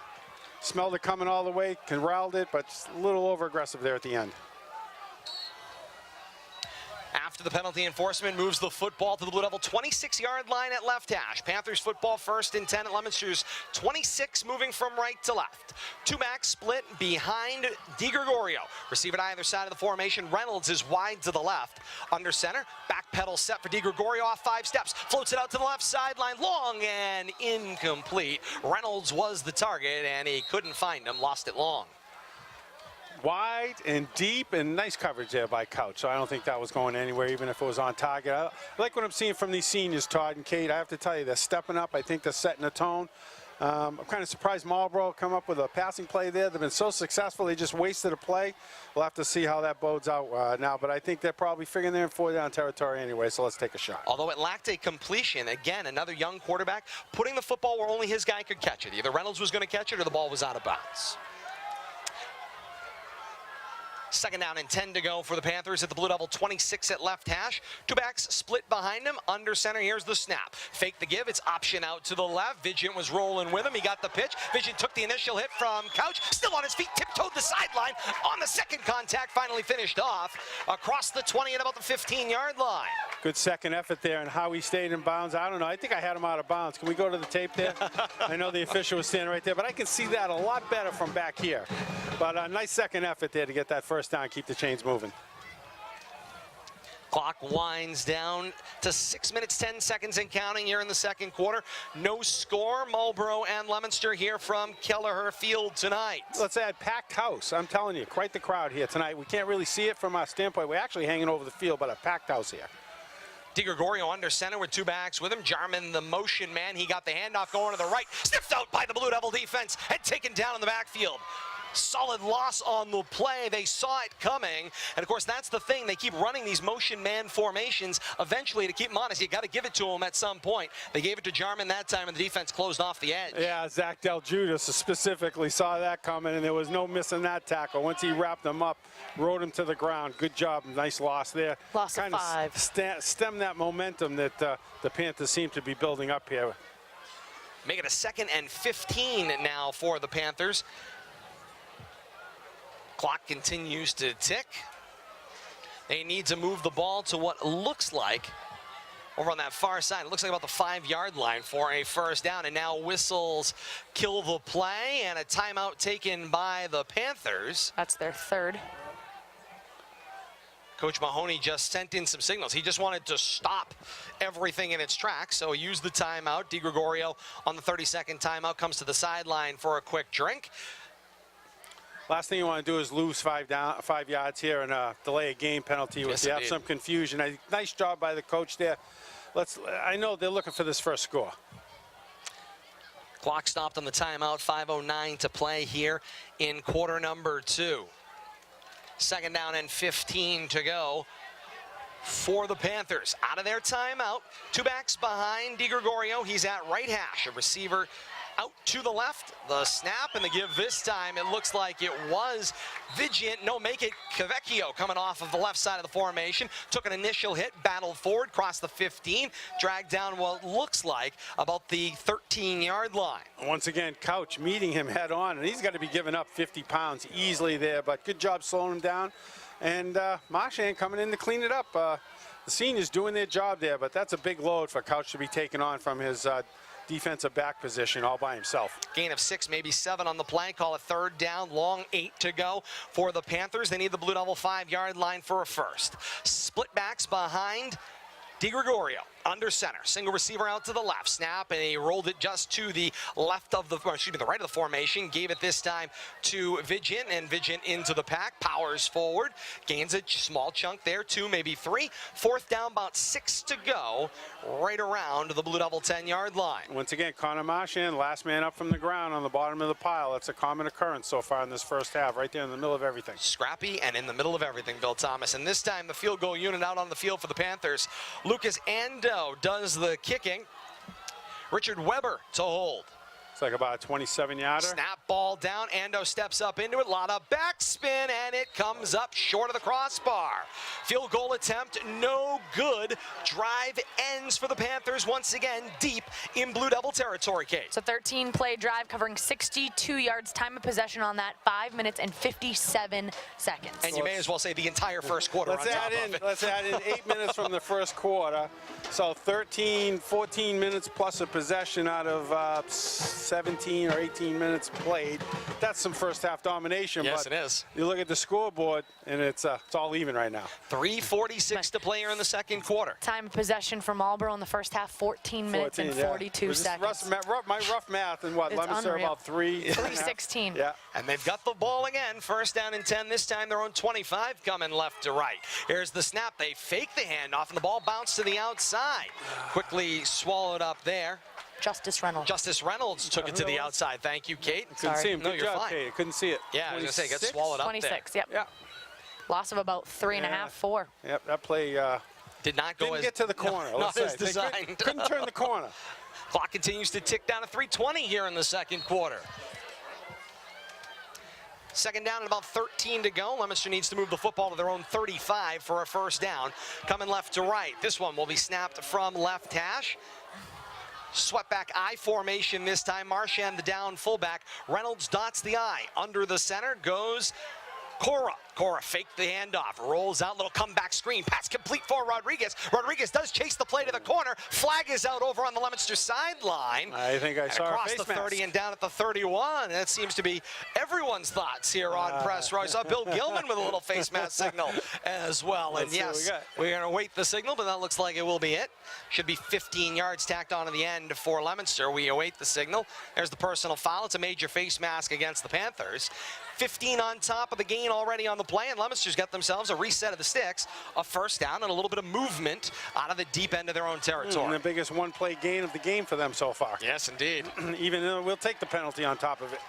smelled it coming all the way, corralled it, but a little over-aggressive there at the end. After the penalty enforcement, moves the football to the Blue Devil 26-yard line at left hash. Panthers football 1st and 10 at Leominster's 26, moving from right to left. 2-back split behind DiGregorio. Receiver to either side of the formation. Reynolds is wide to the left. Under center, back pedal set for DiGregorio off 5 steps. Floats it out to the left sideline, long and incomplete. Reynolds was the target, and he couldn't find him, lost it long. Wide and deep, and nice coverage there by Couch. So I don't think that was going anywhere, even if it was on target. I like what I'm seeing from these seniors, Todd and Kate. I have to tell you, they're stepping up. I think they're setting a tone. I'm kind of surprised Marlborough come up with a passing play there. They've been so successful, they just wasted a play. We'll have to see how that bodes out now, but I think they're probably figuring they're in 4-down territory anyway, so let's take a shot. Although it lacked a completion, again, another young quarterback putting the football where only his guy could catch it. Either Reynolds was going to catch it or the ball was out of bounds. Second down and 10 to go for the Panthers at the Blue Devil 26 at left hash. 2-backs split behind him. Under center, here's the snap. Fake the give. It's option out to the left. Vigent was rolling with him. He got the pitch. Vigent took the initial hit from Couch. Still on his feet, tiptoed the sideline. On the second contact, finally finished off across the 20 at about the 15-yard line. Good second effort there, and how he stayed in bounds. I don't know. I think I had him out of bounds. Can we go to the tape there? I know the official was standing right there, but I can see that a lot better from back here. But a nice second effort there to get that first down, keep the chains moving. Clock winds down to 6 minutes, 10 seconds and counting here in the second quarter. No score. Marlborough and Leominster here from Kelleher Field tonight. Let's add packed house. I'm telling you, quite the crowd here tonight. We can't really see it from our standpoint. We're actually hanging over the field, but a packed house here. DiGregorio under center with 2 backs with him. Jarman, the motion man, he got the handoff going to the right. Sniffed out by the Blue Devil defense and taken down in the backfield. Solid loss on the play. They saw it coming. And, of course, that's the thing. They keep running these motion man formations. Eventually, to keep them honest, you got to give it to them at some point. They gave it to Jarman that time, and the defense closed off the edge. Yeah, Zach Del Judas specifically saw that coming, and there was no missing that tackle. Once he wrapped him up, rode him to the ground. Good job. Nice loss there. Loss of 5. Stem that momentum that the Panthers seem to be building up here. Make it a 2nd and 15 now for the Panthers. Clock continues to tick. They need to move the ball to what looks like over on that far side. It looks like about the 5-yard line for a first down. And now whistles kill the play, and a timeout taken by the Panthers. That's their 3rd. Coach Mahoney just sent in some signals. He just wanted to stop everything in its tracks, so he used the timeout. DiGregorio on the 32nd timeout comes to the sideline for a quick drink. Last thing you want to do is lose 5 yards here and delay a game penalty. Yes, you have some confusion. Nice job by the coach there. I know they're looking for this first score. Clock stopped on the timeout. 5:09 to play here in quarter number 2. Second down and 15 to go for the Panthers. Out of their timeout, 2 backs behind DiGregorio. He's at right hash. A receiver out to the left. The snap and the give this time. It looks like it was Vigent. No, make it Cavecchio coming off of the left side of the formation. Took an initial hit, battled forward, crossed the 15, dragged down what looks like about the 13-yard line. Once again, Couch meeting him head on, and he's got to be giving up 50 pounds easily there, but good job slowing him down. And Marchand coming in to clean it up. The seniors doing their job there, but that's a big load for Couch to be taken on from his defensive back position all by himself. Gain of 6, maybe 7 on the play. Call it 3rd down, long 8 to go for the Panthers. They need the Blue Devil 5-yard line for a first. Split backs behind DiGregorio. Under center, single receiver out to the left, snap, and he rolled it just to the left of the, or excuse me, the right of the formation, gave it this time to Vigent, and Vigent into the pack, powers forward, gains a small chunk there, 2, maybe 3, 4th down, about 6 to go, right around the Blue Devil 10-yard line. Once again, Connor Marchand, last man up from the ground on the bottom of the pile. That's a common occurrence so far in this first half, right there in the middle of everything. Scrappy and in the middle of everything, Bill Thomas, and this time the field goal unit out on the field for the Panthers. Lucas Ando does the kicking. Richard Weber to hold. It's like about a 27-yarder. Snap ball down. Ando steps up into it. A lot of backspin, and it comes up short of the crossbar. Field goal attempt, no good. Drive ends for the Panthers once again deep in Blue Devil territory, Kate. It's a 13-play drive covering 62 yards. Time of possession on that, 5 minutes and 57 seconds. And you may as well say the entire first quarter on top of it. Let's add in 8 minutes from the first quarter. So 13, 14 minutes plus a possession out of 17 or 18 minutes played. That's some first half domination. Yes, but it is. You look at the scoreboard, and it's all even right now. 3:46 to play here in the second quarter. Time of possession for Marlborough in the first half, 14 minutes and 42 seconds. My rough math, and what, Leominster about 3:16. Yeah. And they've got the ball again. 1st down and 10. This time their own 25 coming left to right. Here's the snap. They fake the handoff, and the ball bounced to the outside. Quickly swallowed up there. Justice Reynolds. Justice Reynolds took it to the outside. Thank you, Kate. Couldn't see him. No, Good you're job, fine. Kate. Couldn't see it. Yeah, I was going to say, it got swallowed up 26, there. yep. Yeah. Loss of about 3.5, 4. Yep, that play Did not go didn't get to the corner. Not as designed. Couldn't turn the corner. Clock continues to tick down to 3:20 here in the second quarter. 2nd down and about 13 to go. Leominster needs to move the football to their own 35 for a 1st down. Coming left to right. This one will be snapped from left hash. Swept back I formation this time. Marchand the down fullback. Reynolds dots the I. Under the center goes Cora. Cora faked the handoff, rolls out, little comeback screen, pass complete for Rodriguez. Rodriguez does chase the play to the corner. Flag is out over on the Leominster sideline. I think I saw across the 30 and down at the 31. That seems to be everyone's thoughts here on press row. I saw Bill Gilman with a little face mask signal as well. And yes, we're going to wait the signal, but that looks like it will be it. Should be 15 yards tacked on to the end for Leominster. We await the signal. There's the personal foul. It's a major face mask against the Panthers. 15 on top of the gain already on the play, and Leominster's got themselves a reset of the sticks, a 1st down, and a little bit of movement out of the deep end of their own territory. And the biggest one-play gain of the game for them so far. Yes, indeed. Even though we'll take the penalty on top of it.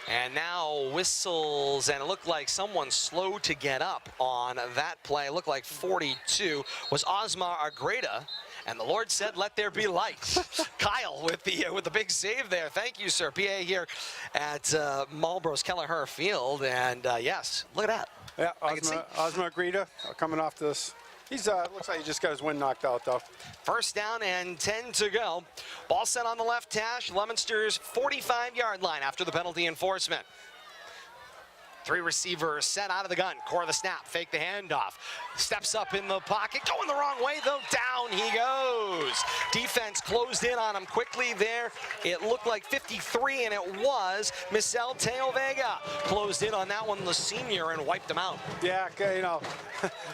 And now whistles, and it looked like someone slow to get up on that play. It looked like 42 was Osmar Agreda. And the Lord said, let there be light. Kyle with the big save there. Thank you, sir. PA here at Marlborough's Kelleher Field. And yes, look at that. Yeah, Osmar Greta coming off this. He's looks like he just got his wind knocked out, though. 1st down and 10 to go. Ball set on the left hash. Leominster's 45-yard line after the penalty enforcement. 3 receivers set out of the gun. Core the snap, fake the handoff. Steps up in the pocket, going the wrong way though. Down he goes. Defense closed in on him quickly there. It looked like 53, and it was Michel Teo Vega. Closed in on that one, the senior, and wiped him out. Yeah, you know,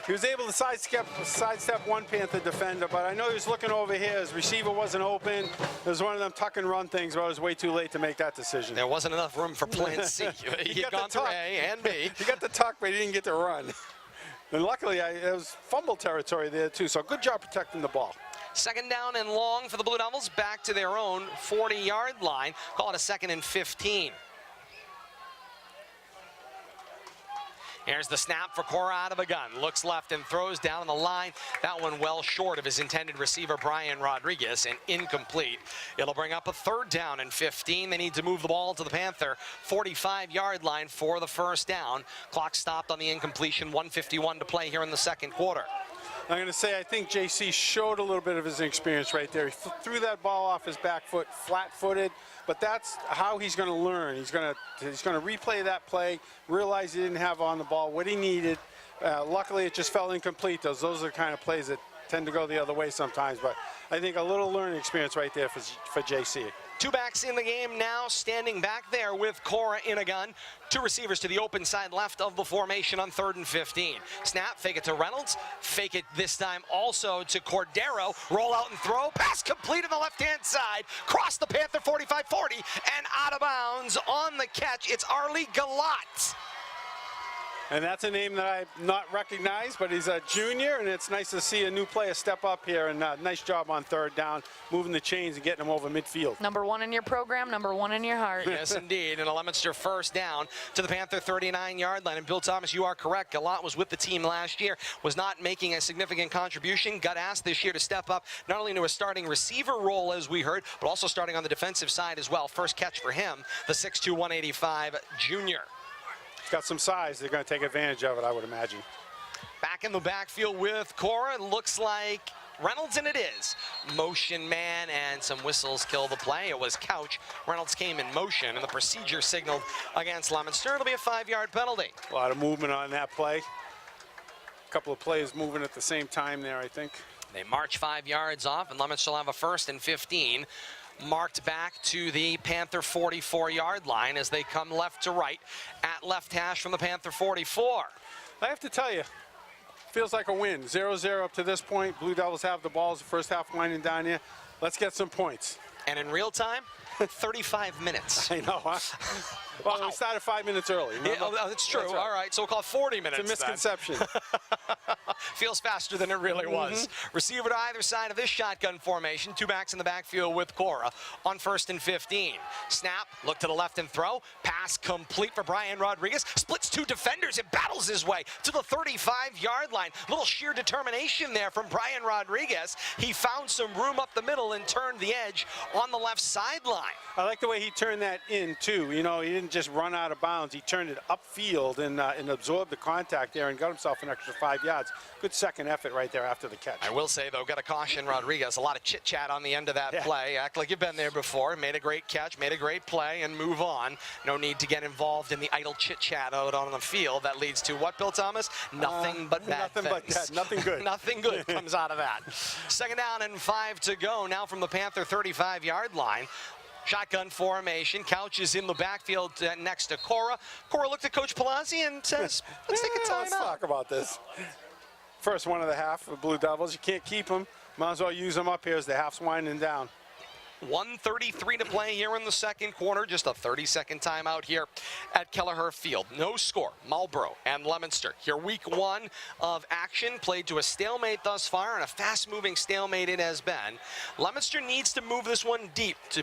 he was able to sidestep one Panther defender, but I know he was looking over here. His receiver wasn't open. It was one of them tuck and run things, but it was way too late to make that decision. There wasn't enough room for plan C. He had gone through A and B. He got the tuck, but he didn't get the run. And luckily, it was fumble territory there, too. So good job protecting the ball. 2nd down and long for the Blue Devils, back to their own 40-yard line. Call it a 2nd and 15. Here's the snap for Cora out of a gun. Looks left and throws down on the line. That one well short of his intended receiver, Brian Rodriguez, and incomplete. It'll bring up a 3rd down and 15. They need to move the ball to the Panther 45-yard line for the first down. Clock stopped on the incompletion. 1:51 to play here in the second quarter. I'm going to say I think JC showed a little bit of his experience right there. He threw that ball off his back foot, flat-footed, but that's how he's going to learn. He's going to replay that play, realize he didn't have on the ball what he needed. Luckily, it just fell incomplete. Those are the kind of plays that tend to go the other way sometimes, but I think a little learning experience right there for JC. 2 backs in the game now, standing back there with Cora in a gun. 2 receivers to the open side left of the formation on 3rd and 15. Snap, fake it to Reynolds. Fake it this time also to Cordero. Roll out and throw. Pass complete on the left-hand side. Cross the Panther 45-40 and out of bounds on the catch. It's Arlie Galat. And that's a name that I've not recognized, but he's a junior, and it's nice to see a new player step up here, and nice job on 3rd down, moving the chains and getting them over midfield. Number 1 in your program, number 1 in your heart. Yes, indeed. And a Leominster first down to the Panther 39-yard line. And Bill Thomas, you are correct. Galat was with the team last year, was not making a significant contribution. Got asked this year to step up not only into a starting receiver role, as we heard, but also starting on the defensive side as well. First catch for him, the 6'2", 185 junior. Got some size. They're going to take advantage of it, I would imagine. Back in the backfield with Cora. It looks like Reynolds, and it is. Motion man, and some whistles kill the play. It was Couch. Reynolds came in motion, and the procedure signaled against Leominster. It'll be a 5-yard penalty. A lot of movement on that play. A couple of players moving at the same time there, I think. They march 5 yards off, and Leominster will have a 1st and 15. Marked back to the Panther 44-yard line as they come left to right at left hash from the Panther 44. I have to tell you, feels like a win. 0-0 up to this point. Blue Devils have the balls the first half winding down here. Let's get some points. And in real time, 35 minutes. I know, huh? Well, Wow. we started 5 minutes early. Yeah, that's true. That's right. All right, so we'll call it 40 minutes. It's a misconception. Feels faster than it really was. Receiver to either side of this shotgun formation. 2 backs in the backfield with Cora on 1st and 15. Snap, look to the left and throw. Pass complete for Brian Rodriguez. Splits 2 defenders and battles his way to the 35-yard line. Little sheer determination there from Brian Rodriguez. He found some room up the middle and turned the edge on the left sideline. I like the way he turned that in, too. You know, he didn't just run out of bounds. He turned it upfield and absorbed the contact there and got himself an extra 5 yards. Good second effort right there after the catch. I will say, though, got to caution Rodriguez. A lot of chit-chat on the end of that play. Act like you've been there before. Made a great catch, made a great play, and move on. No need to get involved in the idle chit-chat out on the field. That leads to what, Bill Thomas? Nothing but bad Nothing things. but that. Nothing good. Nothing good comes out of that. 2nd down and 5 to go now from the Panther 35-yard line. Shotgun formation. Couch is in the backfield next to Cora. Cora looked at Coach Palazzi and says, let's take a Let's timeout. talk about this. First one of the half for Blue Devils. You can't keep them. Might as well use them up here as the half's winding down. 1:33 to play here in the second quarter. Just a 30-second timeout here at Kelleher Field. No score. Marlborough and Leominster. Here week 1 of action. Played to a stalemate thus far, and a fast-moving stalemate it has been. Leominster needs to move this one deep to,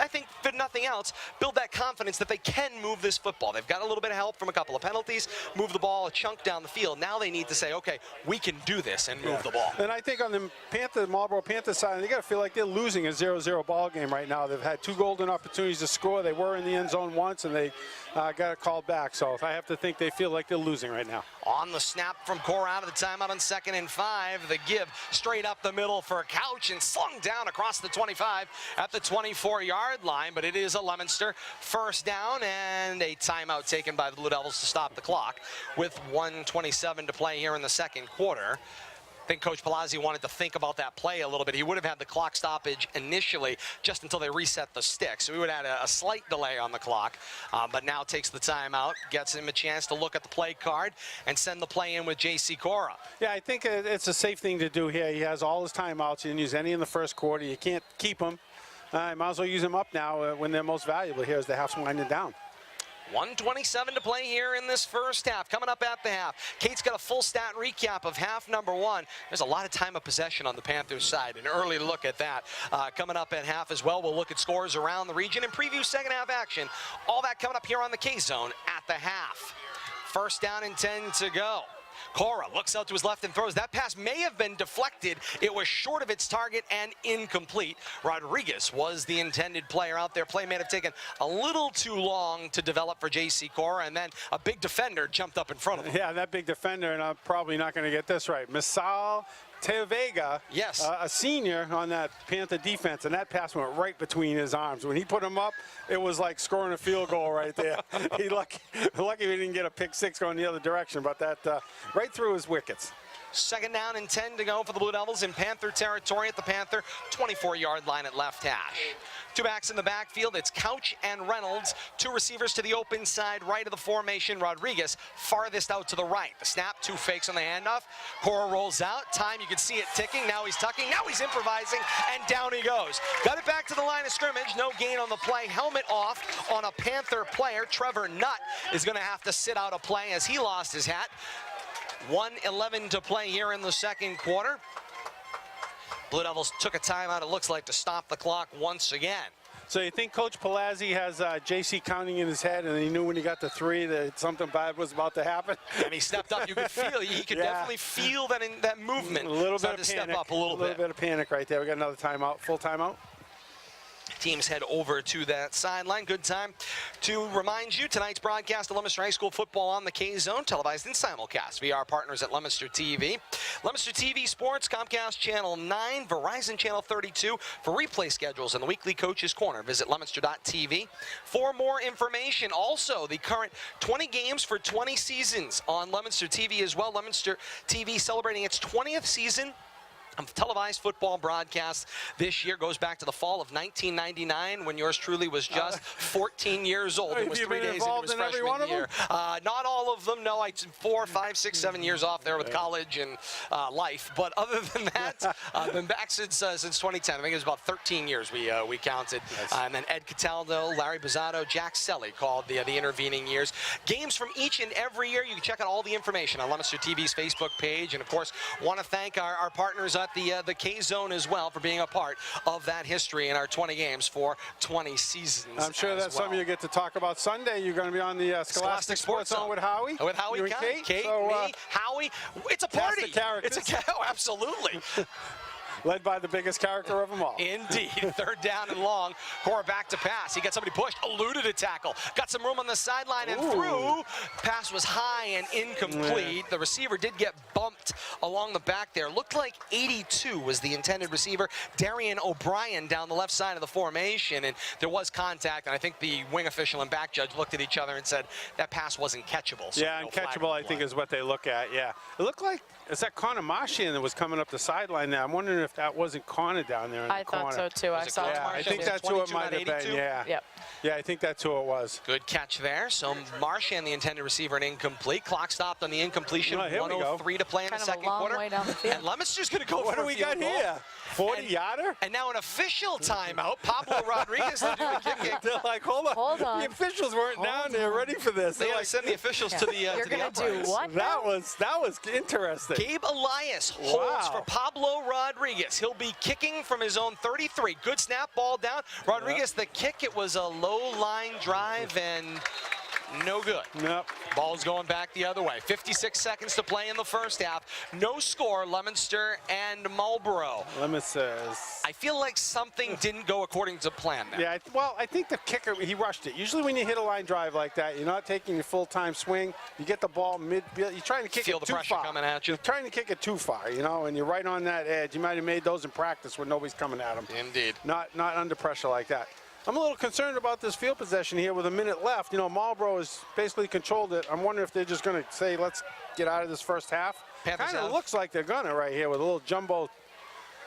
I think, if nothing else, build that confidence that they can move this football. They've got a little bit of help from a couple of penalties, move the ball a chunk down the field. Now they need to say, okay, we can do this and move the ball. And I think on the Marlborough Panther side, they got to feel like they're losing a 0-0 ball game right now. They've had 2 golden opportunities to score. They were in the end zone once, and they got it called back. So I have to think they feel like they're losing right now. On the snap from Cora out of the timeout on 2nd and 5. The give straight up the middle for a Couch and slung down across the 25 at the 24-yard line. But it is a Leominster first down and a timeout taken by the Blue Devils to stop the clock with 1:27 to play here in the second quarter. I think Coach Palazzi wanted to think about that play a little bit. He would have had the clock stoppage initially just until they reset the stick. So we would have had a slight delay on the clock, but now takes the timeout, gets him a chance to look at the play card and send the play in with J.C. Cora. Yeah, I think it's a safe thing to do here. He has all his timeouts. He didn't use any in the first quarter. You can't keep them. Might as well use them up now when they're most valuable here as the half's winding down. 1:27 to play here in this first half. Coming up at the half, Kate's got a full stat recap of half number 1. There's a lot of time of possession on the Panthers side. An early look at that. Coming up at half as well, we'll look at scores around the region and preview second half action. All that coming up here on the K-Zone at the half. First down and 10 to go. Cora looks out to his left and throws. That pass may have been deflected. It was short of its target and incomplete. Rodriguez was the intended player out there. Play may have taken a little too long to develop for J.C. Cora, and then a big defender jumped up in front of him. Yeah, that big defender, and I'm probably not going to get this right. Misal Teavega, yes, a senior on that Panther defense, and that pass went right between his arms. When he put him up, it was like scoring a field goal right there. He lucky he didn't get a pick six going the other direction, but that right through his wickets. Second down and 10 to go for the Blue Devils in Panther territory at the Panther 24-yard line at left hash. Two backs in the backfield. It's Couch and Reynolds. Two receivers to the open side right of the formation. Rodriguez farthest out to the right. The snap, two fakes on the handoff. Cora rolls out. Time, you can see it ticking. Now he's tucking. Now he's improvising, and down he goes. Got it back to the line of scrimmage. No gain on the play. Helmet off on a Panther player. Trevor Nutt is going to have to sit out a play as he lost his hat. 1:11 to play here in the second quarter. Blue Devils took a timeout, it looks like, to stop the clock once again. So you think Coach Palazzi has JC counting in his head, and he knew when he got to 3 that something bad was about to happen? And he stepped up. You could feel, he could definitely feel that in that movement. A little bit of to panic. Step up a little bit of panic right there. We got another timeout, full timeout. Teams head over to that sideline. Good time to remind you, tonight's broadcast of Leominster High School football on the K-Zone, televised and simulcast via our partners at Leominster TV. Leominster TV Sports, Comcast Channel 9, Verizon Channel 32. For replay schedules and the weekly Coach's Corner, visit Leominster.tv. For more information, also the current 20 games for 20 seasons on Leominster TV as well. Leominster TV celebrating its 20th season of televised football broadcasts. This year goes back to the fall of 1999 when yours truly was just 14 years old. It was 3 days into his freshman year. Not all of them, no. I 4, 5, 6, 7 years off there with college and life. But other than that, I've been back since 2010. I think it was about 13 years we counted. And then Ed Cataldo, Larry Bizzato, Jack Selly called the intervening years. Games from each and every year. You can check out all the information on Leominster TV's Facebook page. And of course, want to thank our partners at the K-Zone as well for being a part of that history in our 20 games for 20 seasons. I'm sure that's something you get to talk about Sunday. You're going to be on the Scholastic Sports Zone with Howie. With Howie, Kate, me, Howie. It's a party. Oh, absolutely. Led by the biggest character of them all. Indeed. Third down and long. Cora back to pass. He got somebody pushed, eluded a tackle. Got some room on the sideline and threw. Pass was high and incomplete. Yeah. The receiver did get bumped along the back there. Looked like 82 was the intended receiver. Darian O'Brien down the left side of the formation, and there was contact, and I think the wing official and back judge looked at each other and said that pass wasn't catchable. So yeah, and catchable I think is what they look at, yeah. It looked like, is that Connor Martian that was coming up the sideline there? I'm wondering if that wasn't Connor down there in the corner. I thought so too. I saw it. Yeah, I think that's who it might have been, yeah. Yep. Yeah, I think that's who it was. Good catch there. So Martian, the intended receiver, and incomplete. Clock stopped on the incompletion. 1:03 to play in the second quarter. Way down the field. And Leominster's going to go what for do we got goal. here? 40-yarder? And now an official timeout. Pablo Rodriguez to do the kicking. They're like, hold on. The officials weren't down there ready for this. They got to send the officials to the You're going to do what? That was interesting. Gabe Elias holds for Pablo Rodriguez. He'll be kicking from his own 33. Good snap, ball down. Rodriguez, the kick, it was a low-line drive and no good. Nope. Ball's going back the other way. 56 seconds to play in the first half. No score, Leominster and Marlborough. Leominster. I feel like something didn't go according to plan now. Yeah, well, I think the kicker, he rushed it. Usually when you hit a line drive like that, you're not taking your full-time swing. You get the ball mid, you're trying to kick it too far. Feel the pressure coming at you. You're trying to kick it too far, you know, and you're right on that edge. You might have made those in practice when nobody's coming at them. Indeed. Not under pressure like that. I'm a little concerned about this field possession here with a minute left. You know, Marlborough has basically controlled it. I'm wondering if they're just going to say, let's get out of this first half. Kind of looks like they're going to right here with a little jumbo.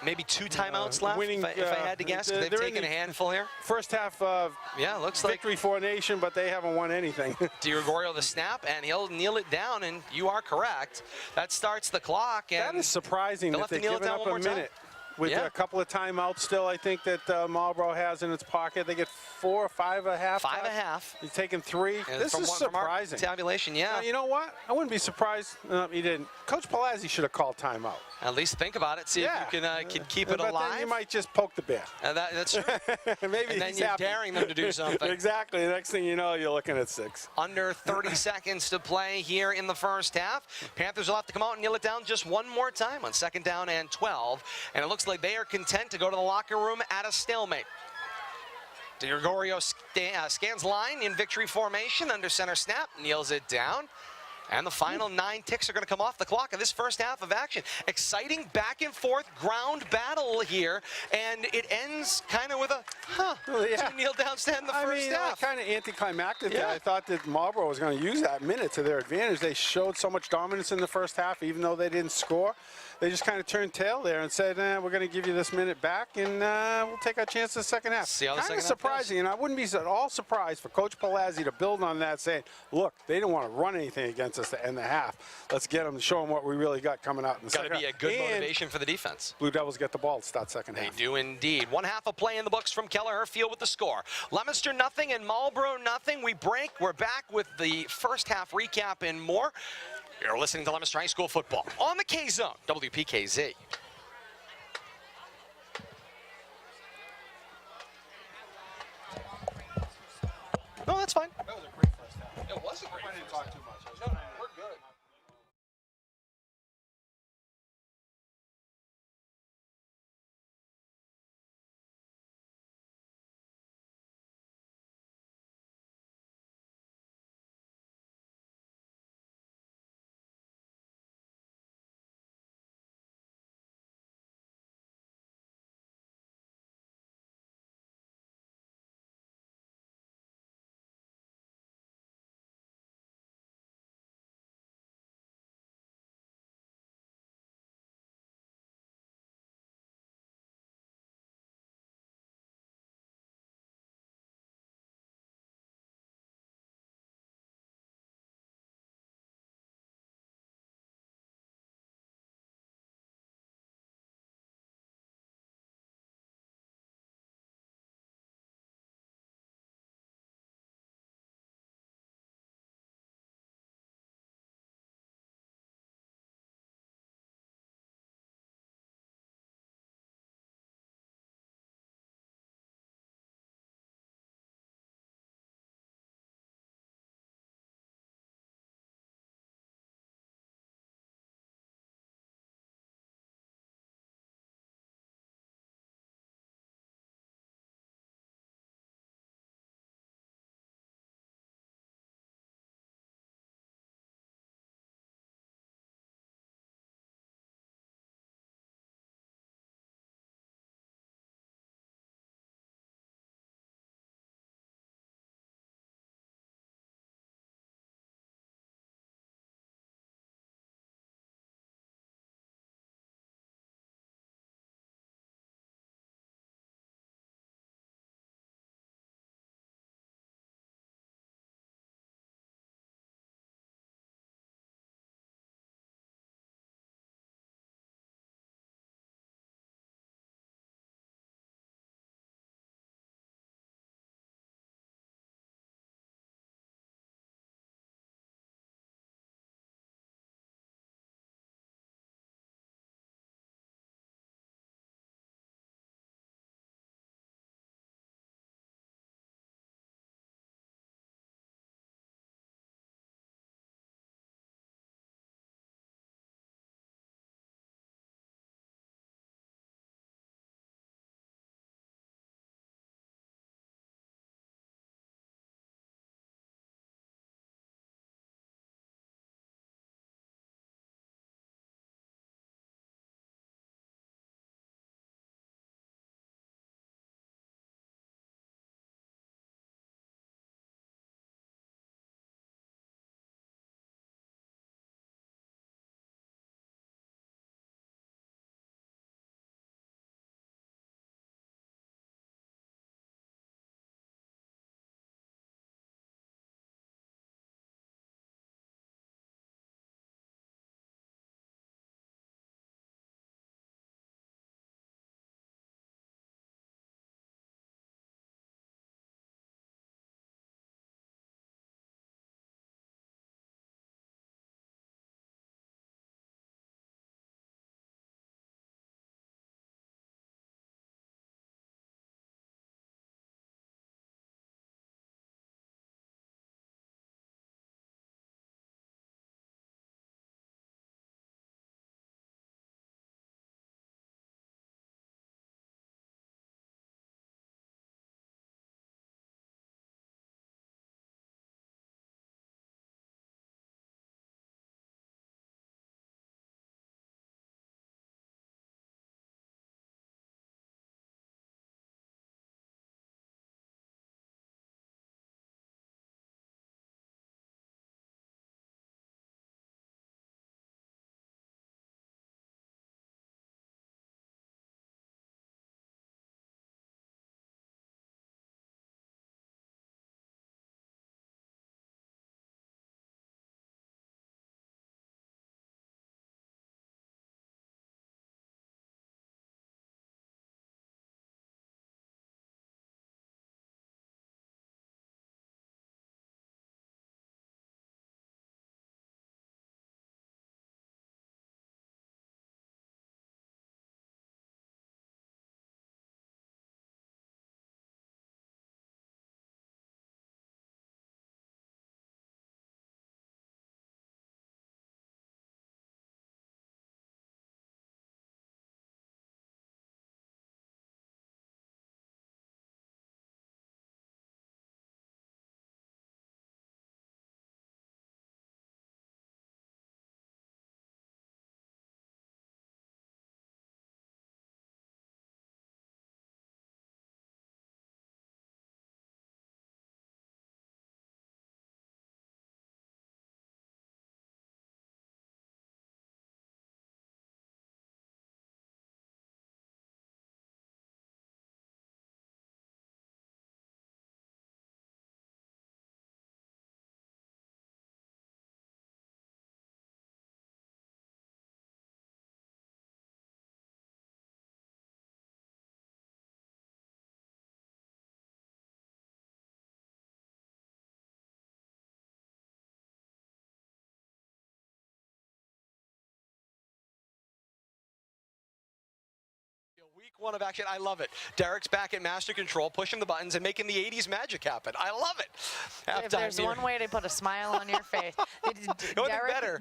Maybe 2 timeouts left, if I had to guess, because they've taken a handful here. First half looks victory like for a nation, but they haven't won anything. DiGregorio the snap, and he'll kneel it down, and you are correct. That starts the clock. And that is surprising that they've given up a minute. with a couple of timeouts still, I think, that Marlborough has in its pocket. They get 4 or 5 at half. 5 at half. He's taking 3. And this is surprising. Tabulation, yeah. You know what? I wouldn't be surprised. No, he didn't. Coach Palazzi should have called timeout. At least think about it. See if you can keep it but alive. Then you might just poke the bear. That's true. Maybe and then he's you're happy. daring them to do something. Exactly. The next thing you know, you're looking at 6. Under 30 seconds to play here in the first half. Panthers will have to come out and kneel it down just one more time on 2nd down and 12. And it looks like they are content to go to the locker room at a stalemate. DiGregorio scans line in victory formation under center snap, kneels it down. And the final 9 ticks are going to come off the clock of this first half of action. Exciting back and forth ground battle here, and it ends kind of with a to kneel down stand in the first half. Kind of anticlimactic. Yeah. I thought that Marlborough was going to use that minute to their advantage. They showed so much dominance in the first half, even though they didn't score. They just kind of turned tail there and said, we're going to give you this minute back, and we'll take our chance in the second half. See how the kind of second half surprising, and I wouldn't be at all surprised for Coach Palazzi to build on that, saying, look, they didn't want to run anything against us to end the half. Let's get them, show them what we really got coming out in the second half. Got to be a good motivation for the defense. Blue Devils get the ball to start second half. They do indeed. 1 half of play in the books from Kelleher Field with the score. Leominster nothing and Marlborough nothing. We break. We're back with the first half recap and more. You're listening to Leominster High School football on the K-Zone, WPKZ. No, that's fine. That was a great first half. It was a great I didn't first talk half. too much. one of action. I love it. Derek's back at master control, pushing the buttons and making the 80s magic happen. I love it. If there's one way to put a smile on your face,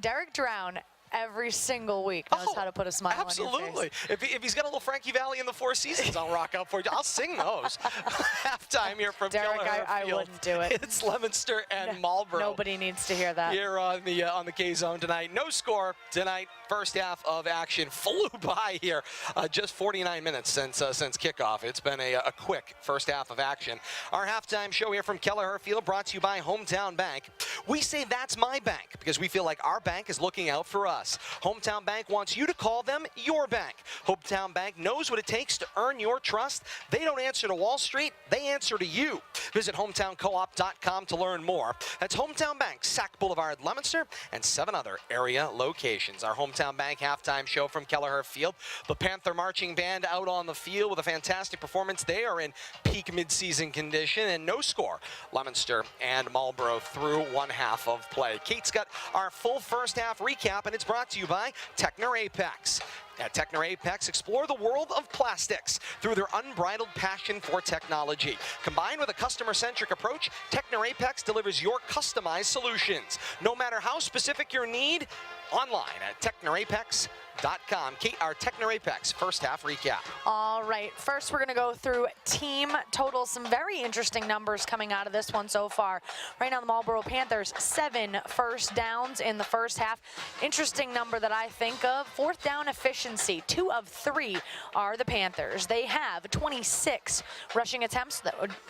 Derek Drown every single week knows how to put a smile on your face. Absolutely. If he's got a little Frankie Valli in the Four Seasons, I'll rock out for you. I'll sing those. Halftime here from Derek, Kelleher I Field. wouldn't do it. It's Leominster and Marlborough. Nobody needs to hear that. Here on the K-Zone tonight. No score tonight. First half of action flew by here. Just 49 minutes since kickoff. It's been a quick first half of action. Our halftime show here from Kelleher Field brought to you by Hometown Bank. We say that's my bank because we feel like our bank is looking out for us. Hometown Bank wants you to call them your bank. Hometown Bank knows what it takes to earn your trust. They don't answer to Wall Street, they answer to you. Visit hometowncoop.com to learn more. That's Hometown Bank, Sack Boulevard, Leominster, and 7 other area locations. Our Hometown Bank halftime show from Kelleher Field. The Panther Marching Band out on the field with a fantastic performance. They are in peak midseason condition and no score. Leominster and Marlborough through one half of play. Kate's got our full first half recap, and it's brought to you by Techner Apex. At Techner Apex, explore the world of plastics through their unbridled passion for technology. Combined with a customer-centric approach, Techner Apex delivers your customized solutions. No matter how specific your need, online at technerapex.com. Kate, our Techner Apex first half recap. All right, first we're going to go through team totals. Some very interesting numbers coming out of this one so far. Right now, the Marlborough Panthers, 7 first downs in the first half. Interesting number that I think of, fourth down efficiency. 2 of 3 are the Panthers. They have 26 rushing attempts,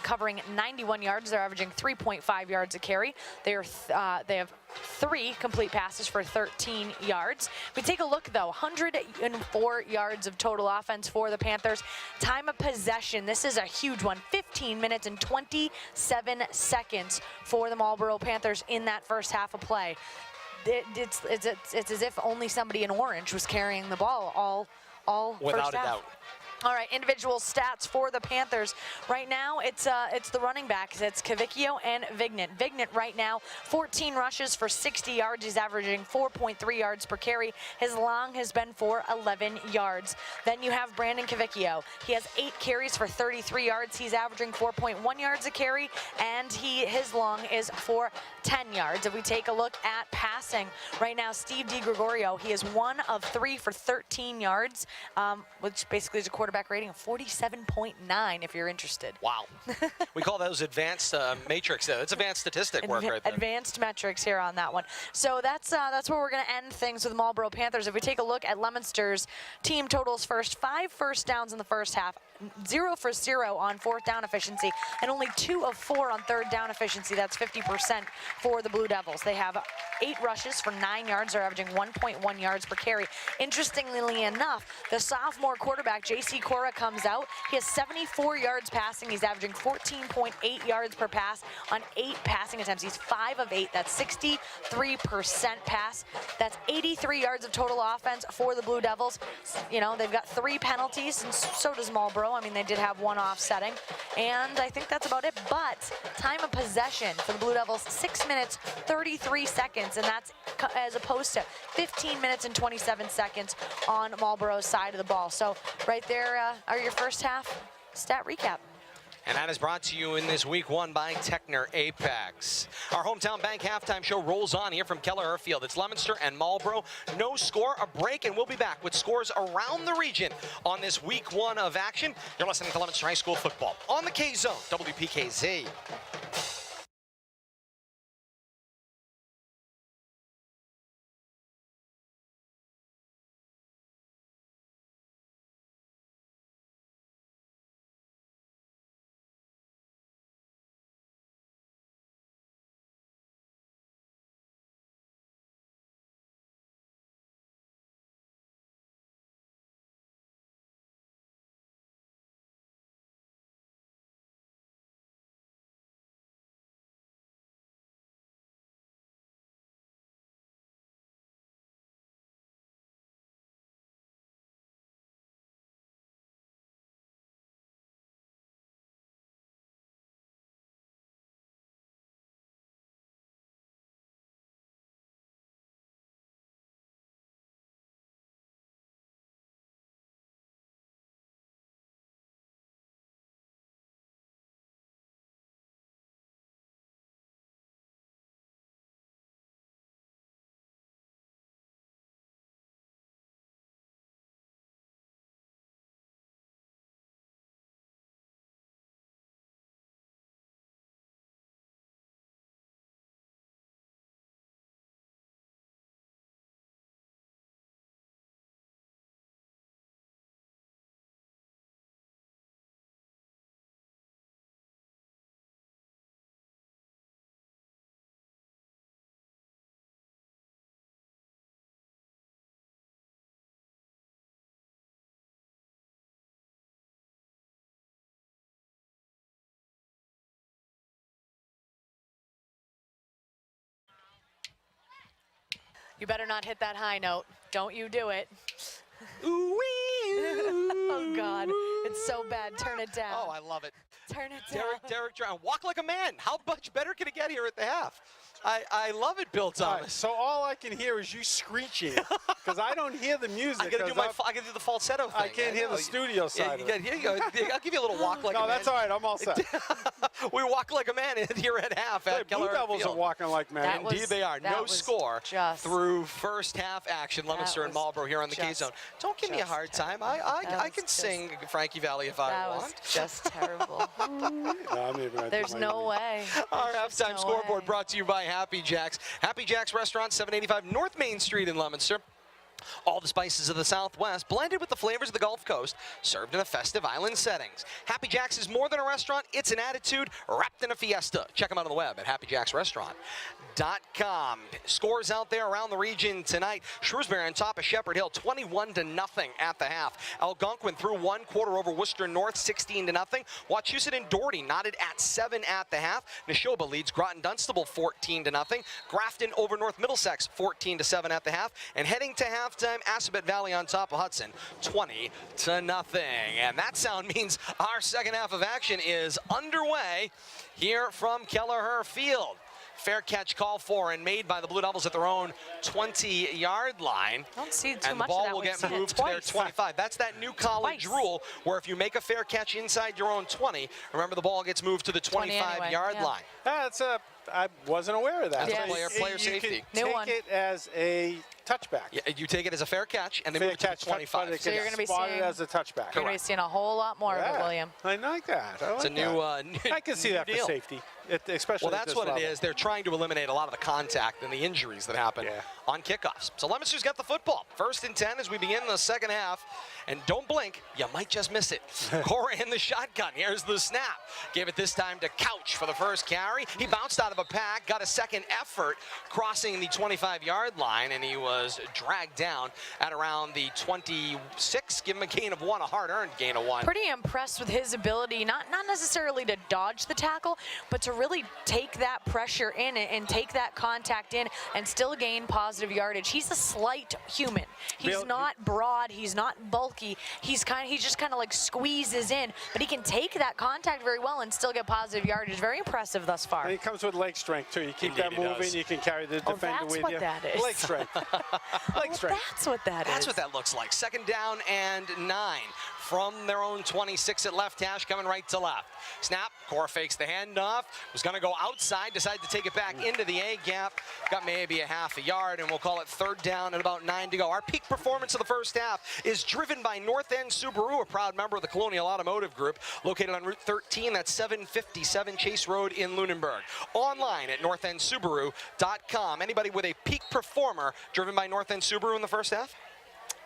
covering 91 yards. They're averaging 3.5 yards a carry. They have 3 complete passes for 13 yards. If we take a look, though, 104 yards of total offense for the Panthers. Time of possession, this is a huge one. 15 minutes and 27 seconds for the Marlborough Panthers in that first half of play. It's as if only somebody in orange was carrying the ball all without first a half. doubt. All right, individual stats for the Panthers. Right now, it's the running backs. It's Cavicchio and Vignant. Vignant right now, 14 rushes for 60 yards. He's averaging 4.3 yards per carry. His long has been for 11 yards. Then you have Brandon Cavicchio. He has 8 carries for 33 yards. He's averaging 4.1 yards a carry, and his long is for 10 yards. If we take a look at passing, right now, Steve DiGregorio, he is 1 of 3 for 13 yards, which basically is a quarterback rating of 47.9 if you're interested. Wow. We call those advanced matrix. It's advanced statistic work right there. Advanced metrics here on that one. So that's where we're going to end things with the Marlborough Panthers. If we take a look at Leominster's team totals first, 5 first downs in the first half, 0 for 0 on fourth down efficiency, and only 2 of 4 on third down efficiency. That's 50% for the Blue Devils. They have 8 rushes for 9 yards. They're averaging 1.1 yards per carry. Interestingly enough, the sophomore quarterback, J.C. Cora, comes out. He has 74 yards passing. He's averaging 14.8 yards per pass on 8 passing attempts. He's 5 of 8. That's 63% pass. That's 83 yards of total offense for the Blue Devils. You know, they've got 3 penalties, and so does Marlborough. I mean, they did have 1 offsetting, and I think that's about it. But time of possession for the Blue Devils, 6 minutes, 33 seconds, and that's as opposed to 15 minutes and 27 seconds on Marlborough's side of the ball. So right there are your first half stat recap. And that is brought to you in this week 1 by Techner Apex. Our Hometown Bank halftime show rolls on here from Kelleher Field. It's Leominster and Marlborough. No score, a break, and we'll be back with scores around the region on this week 1 of action. You're listening to Leominster High School football on the K-Zone, WPKZ. You better not hit that high note. Don't you do it. Ooh-wee. Oh, God. It's so bad. Turn it down. Oh, I love it. Turn it down. Derek Drown, walk like a man. How much better can it get here at the half? I love it, Bill Thomas. Right, so all I can hear is you screeching because I don't hear the music. I gotta do the falsetto thing. I can't hear the studio side. Yeah, here you go. I'll give you a little walk like a man. No, that's all right. I'm all set. We walk like a man here at half at Blue Keller Devils Field. are walking like men. Indeed they are. No score through first half action. Leominster and Marlborough here on the K-Zone. Don't give me a hard time. I can sing Frankie Valli if I want. That was just terrible. There's no way. Our halftime scoreboard brought to you by Happy Jack's. Happy Jack's Restaurant, 785 North Main Street in Leominster. All the spices of the Southwest, blended with the flavors of the Gulf Coast, served in a festive island settings. Happy Jack's is more than a restaurant, it's an attitude wrapped in a fiesta. Check them out on the web at happyjacksrestaurant.com. Scores out there around the region tonight. Shrewsbury on top of Shepherd Hill, 21-0 at the half. Algonquin through one quarter over Worcester North, 16-0. Wachusett and Doherty knotted at 7 at the half. Neshoba leads Groton Dunstable 14-0. Grafton over North Middlesex 14-7 at the half. And heading to halftime, Assabet Valley on top of Hudson 20-0. And that sound means our second half of action is underway here from Kelleher Field. Fair catch call for and made by the Blue Devils at their own 20-yard line. I don't see too and much the ball of that. will get moved to their 25. That's that new college rule where if you make a fair catch inside your own 20, remember the ball gets moved to the 25-yard line. I wasn't aware of that. That's player safety. You can take it as a touchback. Yeah, you take it as a fair catch and then move it to the 25. So you're going to be seeing it as a touchback. You're going to be seeing a whole lot more of it, William. I like that. It's a new I can see that for safety, especially. Well, that's what it is. They're trying to eliminate a lot of the contact and the injuries that happen on kickoffs. So Leominster's got the football. 1st and 10 as we begin the second half. And don't blink, you might just miss it. Cora in the shotgun. Here's the snap. Gave it this time to Couch for the first carry. He bounced out of a pack, got a second effort crossing the 25-yard line, and he was dragged down at around the 26. Give him a gain of 1, a hard-earned gain of 1. Pretty impressed with his ability, not necessarily to dodge the tackle, but to really take that pressure in and take that contact in and still gain positive yardage. He's a slight human. He's not broad. He's not bulky. He just kind of like squeezes in, but he can take that contact very well and still get positive yardage. Very impressive thus far. And he comes with leg strength too. You keep that moving, you can carry the defender with you. That's what that is. Leg strength. Leg strength. That's what that is. That's what that looks like. 2nd down and 9 from their own 26 at left hash, coming right to left. Snap, Cora fakes the handoff, was going to go outside, decided to take it back into the A gap, got maybe a half a yard, and we'll call it 3rd down and about 9 to go. Our peak performance of the first half is driven by North End Subaru, a proud member of the Colonial Automotive Group, located on Route 13, that's 757 Chase Road in Lunenburg. Online at northendsubaru.com. Anybody with a peak performer driven by North End Subaru in the first half?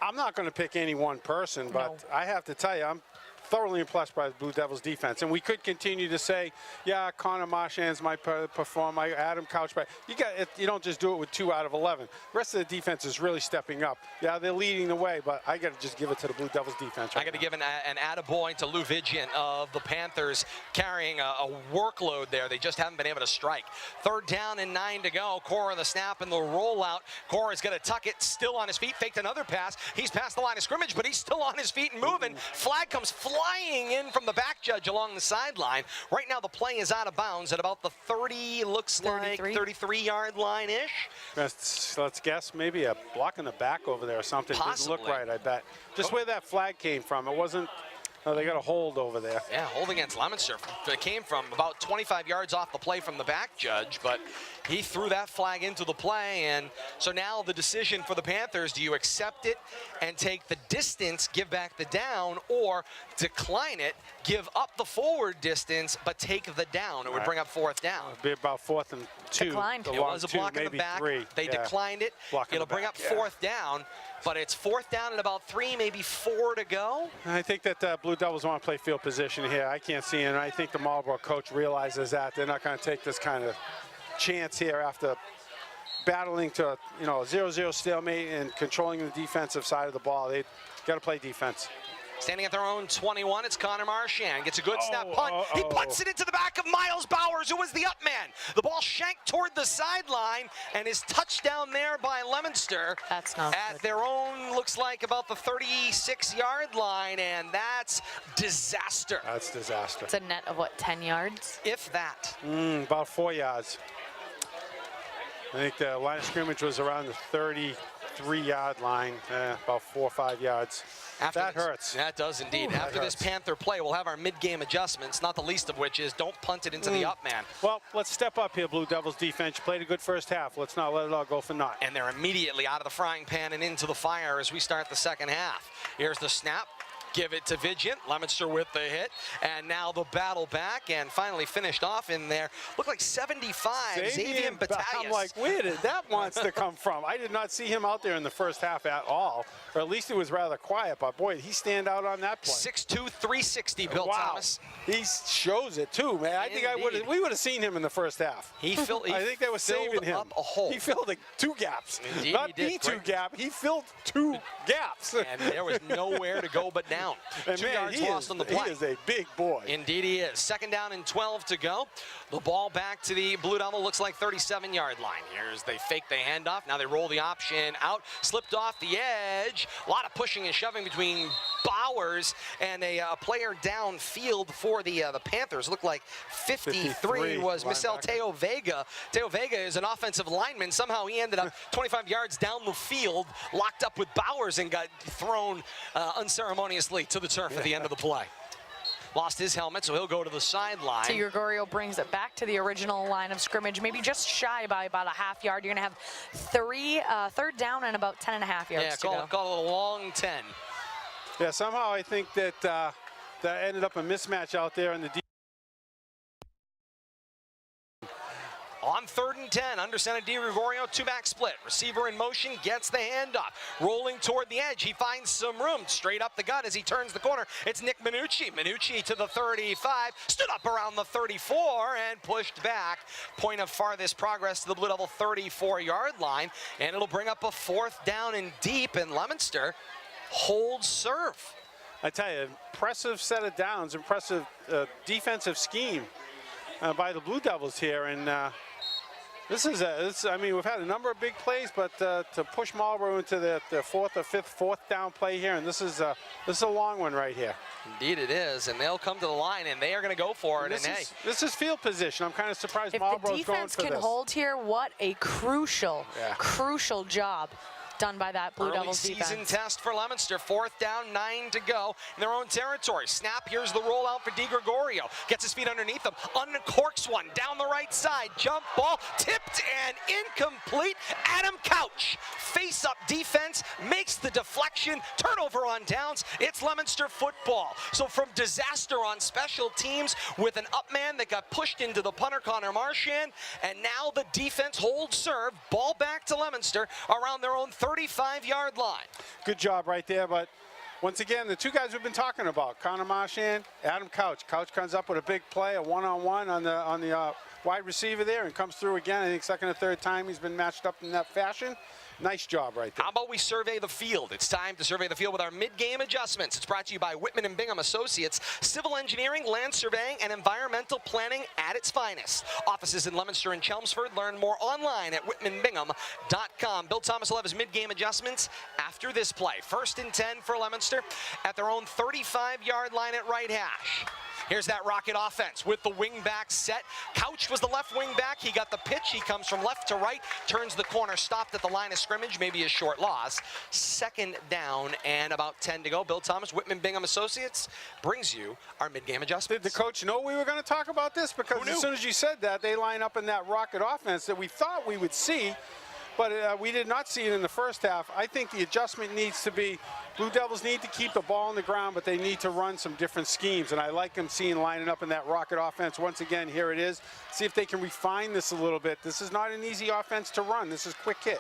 I'm not going to pick any one person, but I have to tell you, I'm thoroughly impressed by the Blue Devils defense. And we could continue to say, yeah, Connor Marchand's might perform, Adam Couch, but you don't just do it with 2 out of 11. The rest of the defense is really stepping up. Yeah, they're leading the way, but I got to just give it to the Blue Devils defense. I got to give an attaboy to Lou Vigian of the Panthers, carrying a workload there. They just haven't been able to strike. 3rd down and 9 to go. Cora the snap and the rollout. Cora's going to tuck it, still on his feet, faked another pass. He's past the line of scrimmage, but he's still on his feet and moving. Flag comes flying in from the back judge along the sideline. Right now the play is out of bounds at about the 30, looks like 33-yard line-ish. Let's guess maybe a block in the back over there or something. Possibly. Didn't look right, I bet. Just where that flag came from. It wasn't. Oh, they got a hold over there. Yeah, hold against Leominster. It came from about 25 yards off the play from the back judge, but he threw that flag into the play, and so now the decision for the Panthers, do you accept it and take the distance, give back the down, or decline it, give up the forward distance, but take the down? It would bring up 4th down. It'd be about 4th and 2. Declined. It was a block in the back. 3. They declined it. It'll bring up 4th down, but it's 4th down and about 3, maybe 4 to go. I think that Blue Devils want to play field position here. I can't see it, and I think the Marlborough coach realizes that. They're not going to take this kind of chance here after battling to a 0-0 stalemate and controlling the defensive side of the ball. They got to play defense. Standing at their own 21, it's Connor Marchand. Gets a good snap punt. He punts it into the back of Miles Bowers, who was the up man. The ball shanked toward the sideline and is touched down there by Leominster. That's not at good. their own, looks like about the 36-yard line, and that's disaster. That's disaster. It's a net of what, 10 yards? If that. About 4 yards. I think the line of scrimmage was around the 33-yard line, about 4 or 5 yards. That hurts. That does indeed. After this Panther play, we'll have our mid-game adjustments, not the least of which is don't punt it into the up man. Well, let's step up here, Blue Devils defense. You played a good first half. Let's not let it all go for naught. And they're immediately out of the frying pan and into the fire as we start the second half. Here's the snap. Give it to Vigent. Leominster with the hit. And now the battle back and finally finished off in there. Looked like 75, Xavier Battalius. I'm like, where did that monster come from? I did not see him out there in the first half at all. Or at least it was rather quiet. But, boy, he stand out on that play. 6'2", 360, Bill Thomas. He shows it, too, man. I think we would have seen him in the first half. I think they were saving him. Up a hole. He filled 2 gaps. Indeed, not he did. the 2 gap. He filled 2 gaps. And there was nowhere to go but down. And 2 man, yards lost on the play. He is a big boy. Indeed he is. Second down and 12 to go. The ball back to the Blue Devil, looks like 37-yard line. Here's they fake the handoff. Now they roll the option out. Slipped off the edge. A lot of pushing and shoving between Bowers and a player downfield for the Panthers. Looked like 53 was Michel Teo Vega. Teo Vega is an offensive lineman. Somehow he ended up 25 yards down the field, locked up with Bowers, and got thrown unceremoniously to the turf at the end of the play. Lost his helmet, so he'll go to the sideline. So Gregorio brings it back to the original line of scrimmage, maybe just shy by about a half yard. You're going to have third down and about 10.5 yards to go. Call it a long 10. Yeah, somehow I think that that ended up a mismatch out there in the deep. On 3rd and 10, under center Gregorio, 2-back split. Receiver in motion, gets the handoff. Rolling toward the edge, he finds some room. Straight up the gut as he turns the corner. It's Nick Minucci. Minucci to the 35, stood up around the 34 and pushed back. Point of farthest progress to the Blue Devil 34-yard line. And it'll bring up a 4th down and deep, and Leominster holds serve. I tell you, impressive set of downs, impressive defensive scheme by the Blue Devils here. And I mean, we've had a number of big plays, but to push Marlborough into the 4th or 5th, 4th down play here, and this is a long one right here. Indeed it is, and they'll come to the line, and they are going to go for it. This is field position. I'm kind of surprised Marlborough's going for this. If the defense can hold here, what a crucial job done by that Blue Devils defense. Early season test for Leominster. 4th down, 9 to go in their own territory. Snap, here's the rollout for Gregorio. Gets his feet underneath him, uncorks one down the right side. Jump ball, tipped and incomplete. Adam Couch, face-up defense, makes the deflection. Turnover on downs. It's Leominster football. So from disaster on special teams with an up man that got pushed into the punter, Connor Marchand, and now the defense holds serve. Ball back to Leominster around their own 35-yard line. Good job right there, but once again, the 2 guys we've been talking about, Connor Marchand, Adam Couch. Couch comes up with a big play, a one-on-one on the wide receiver there, and comes through again. I think 2nd or 3rd time he's been matched up in that fashion. Nice job right there. How about we survey the field? It's time to survey the field with our mid-game adjustments. It's brought to you by Whitman and Bingham Associates, civil engineering, land surveying, and environmental planning at its finest. Offices in Leominster and Chelmsford. Learn more online at whitmanbingham.com. Bill Thomas will have his mid-game adjustments after this play. 1st and 10 for Leominster at their own 35-yard line at right hash. Here's that Rocket offense with the wing back set. Couch was the left wing back. He got the pitch. He comes from left to right, turns the corner, stopped at the line of scrimmage, maybe a short loss. 2nd down and about 10 to go. Bill Thomas, Whitman Bingham Associates brings you our mid-game adjustments. Did the coach know we were going to talk about this? Because as soon as you said that, they line up in that Rocket offense that we thought we would see, but we did not see it in the first half. I think the adjustment needs to be, Blue Devils need to keep the ball on the ground, but they need to run some different schemes, and I like them seeing lining up in that Rocket offense. Once again, here it is. See if they can refine this a little bit. This is not an easy offense to run. This is quick hit.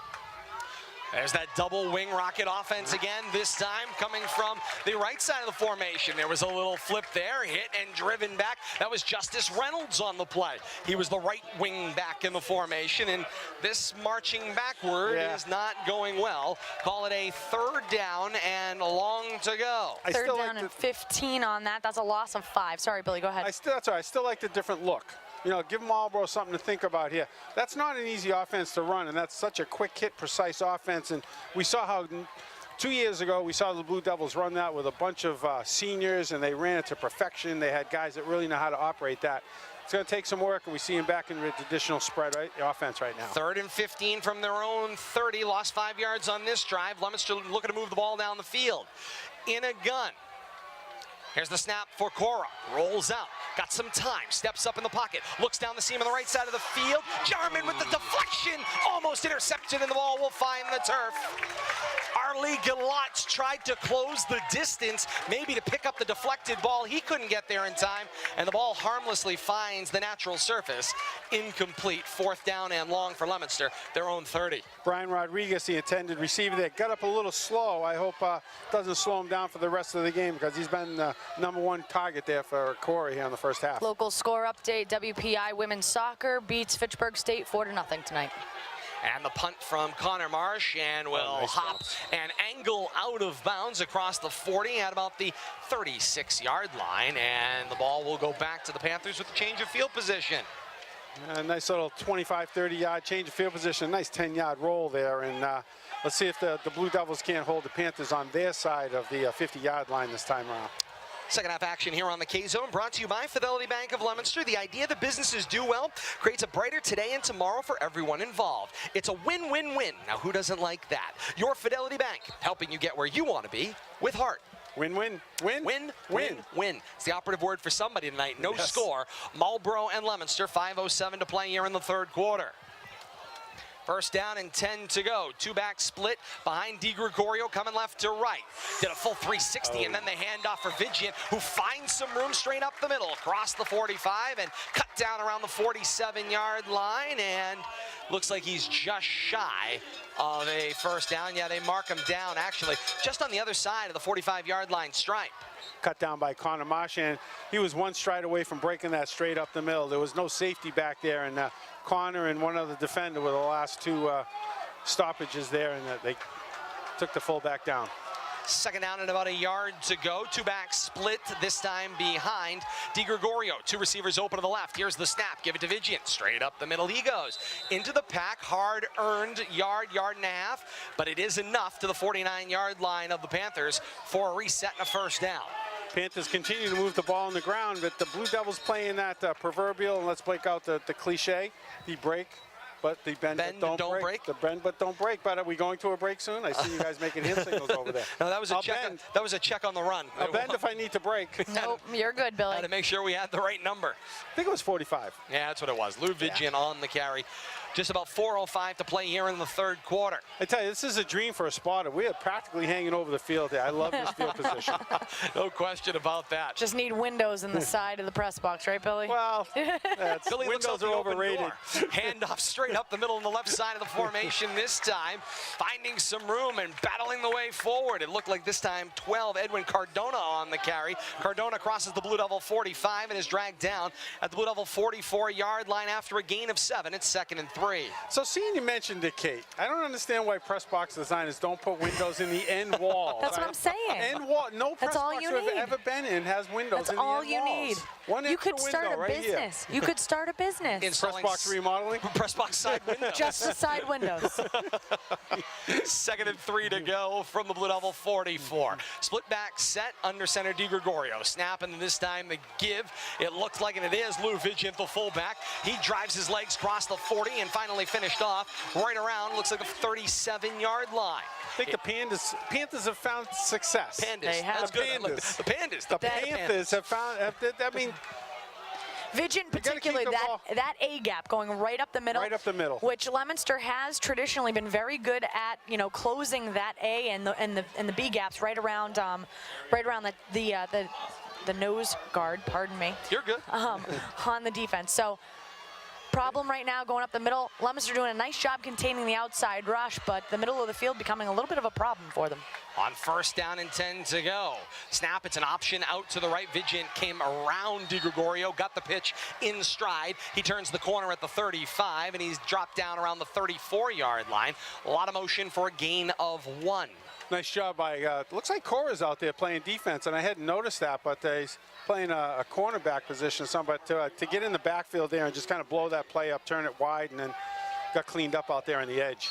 There's that double wing rocket offense again, this time coming from the right side of the formation. There was a little flip there, hit and driven back. That was Justice Reynolds on the play. He was the right wing back in the formation, and this marching backward is not going well. Call it a 3rd down and long to go. Third down and 15 on that. That's a loss of 5. Sorry, Billy, go ahead. That's all right. I still like the different look. You know, give Marlborough something to think about here. That's not an easy offense to run, and that's such a quick hit, precise offense. And we saw how 2 years ago we saw the Blue Devils run that with a bunch of seniors, and they ran it to perfection. They had guys that really know how to operate that. It's going to take some work, and we see him back in the traditional spread offense right now. 3rd and 15 from their own 30. Lost 5 yards on this drive. Leominster looking to move the ball down the field. In a gun. Here's the snap for Cora. Rolls out. Got some time. Steps up in the pocket. Looks down the seam on the right side of the field. Jarman with the deflection. Almost intercepted, and the ball will find the turf. Arlie Galatz tried to close the distance, maybe to pick up the deflected ball. He couldn't get there in time, and the ball harmlessly finds the natural surface. Incomplete. 4th down and long for Leominster, their own 30. Brian Rodriguez, the intended receiver there, got up a little slow. I hope doesn't slow him down for the rest of the game, because he's been the #1 target there for Corey here in the first half. Local score update, WPI women's soccer beats Fitchburg State 4-0 tonight. And the punt from Connor Marsh, and will hop and angle out of bounds across the 40 at about the 36-yard line, and the ball will go back to the Panthers with a change of field position. A nice little 25, 30-yard change of field position. Nice 10-yard roll there, and let's see if the Blue Devils can't hold the Panthers on their side of the 50-yard line this time around. Second half action here on the K-Zone, brought to you by Fidelity Bank of Leominster. The idea that businesses do well creates a brighter today and tomorrow for everyone involved. It's a win-win-win. Now, who doesn't like that? Your Fidelity Bank, helping you get where you want to be with heart. Win-win. Win. Win, win, win. It's the operative word for somebody tonight. No score. Marlborough and Leominster, 5:07 to play here in the 3rd quarter. 1st down and 10 to go. 2-back split behind DiGregorio, coming left to right. Did a full 360, and then they hand off for Vigian, who finds some room straight up the middle, across the 45, and cut down around the 47-yard line, and looks like he's just shy of a 1st down. Yeah, they mark him down, actually, just on the other side of the 45-yard line stripe. Cut down by Connor Marsh, and he was 1 stride away from breaking that straight up the middle. There was no safety back there, and Connor and one other defender were the last 2 stoppages there, and they took the fullback down. 2nd down and about a yard to go. 2-back split, this time behind DiGregorio. 2 receivers open to the left. Here's the snap. Give it to Vigian. Straight up the middle he goes. Into the pack. Hard-earned yard and a half, but it is enough to the 49-yard line of the Panthers for a reset and a 1st down. Panthers continue to move the ball on the ground, but the Blue Devils playing that proverbial, and let's break out the cliche, the break, but the bend but don't break. The bend but don't break. But are we going to a break soon? I see you guys making hand signals over there. No, that was a check. That was a check on the run. I'll bend if I need to break. Nope, you're good, Billy. Had to make sure we had the right number. I think it was 45. Yeah, that's what it was. Lou Vigian on the carry. Just about 4:05 to play here in the 3rd quarter. I tell you, this is a dream for a spotter. We are practically hanging over the field there. I love this field position. No question about that. Just need windows in the side of the press box, right, Billy? Well, Billy windows are overrated. Hand off straight up the middle on the left side of the formation this time. Finding some room and battling the way forward. It looked like this time 12, Edwin Cardona on the carry. Cardona crosses the Blue Devil 45 and is dragged down at the Blue Devil 44-yard line after a gain of 7. It's 2nd and 3. So seeing you mentioned it, Kate, I don't understand why press box designers don't put windows in the end wall. That's what I'm saying. End wall. No press box I've ever been in has windows in the end walls. That's all you need. One you extra could start window a right business. Here. You could start a business. Press box remodeling? Press box side windows. Just the side windows. 2nd and 3 to go from the Blue Devil 44. Split back set under center DiGregorio. Snap, and this time the give. It looks like, and it is, Lou Vigian, the fullback. He drives his legs across the 40 and finally finished off right around, looks like a 37-yard line. I think the Panthers have found success. Pandas. They have. That's good. Pandas. The Pandas. The Panthers have found, I mean, Vigian, particularly that A gap going right up the middle. Right up the middle. Which Leominster has traditionally been very good at, closing that A and the B gaps right around the nose guard. Pardon me. You're good. On the defense. So problem right now going up the middle. Leominster doing a nice job containing the outside rush, but the middle of the field becoming a little bit of a problem for them. On first down and 10 to go. Snap, it's an option out to the right. Vigent came around DiGregorio, got the pitch in stride. He turns the corner at the 35, and he's dropped down around the 34-yard line. A lot of motion for a gain of 1. Nice job by, looks like Cora's out there playing defense, and I hadn't noticed that, but he's playing a cornerback position. But to get in the backfield there and just kind of blow that play up, turn it wide, and then got cleaned up out there on the edge.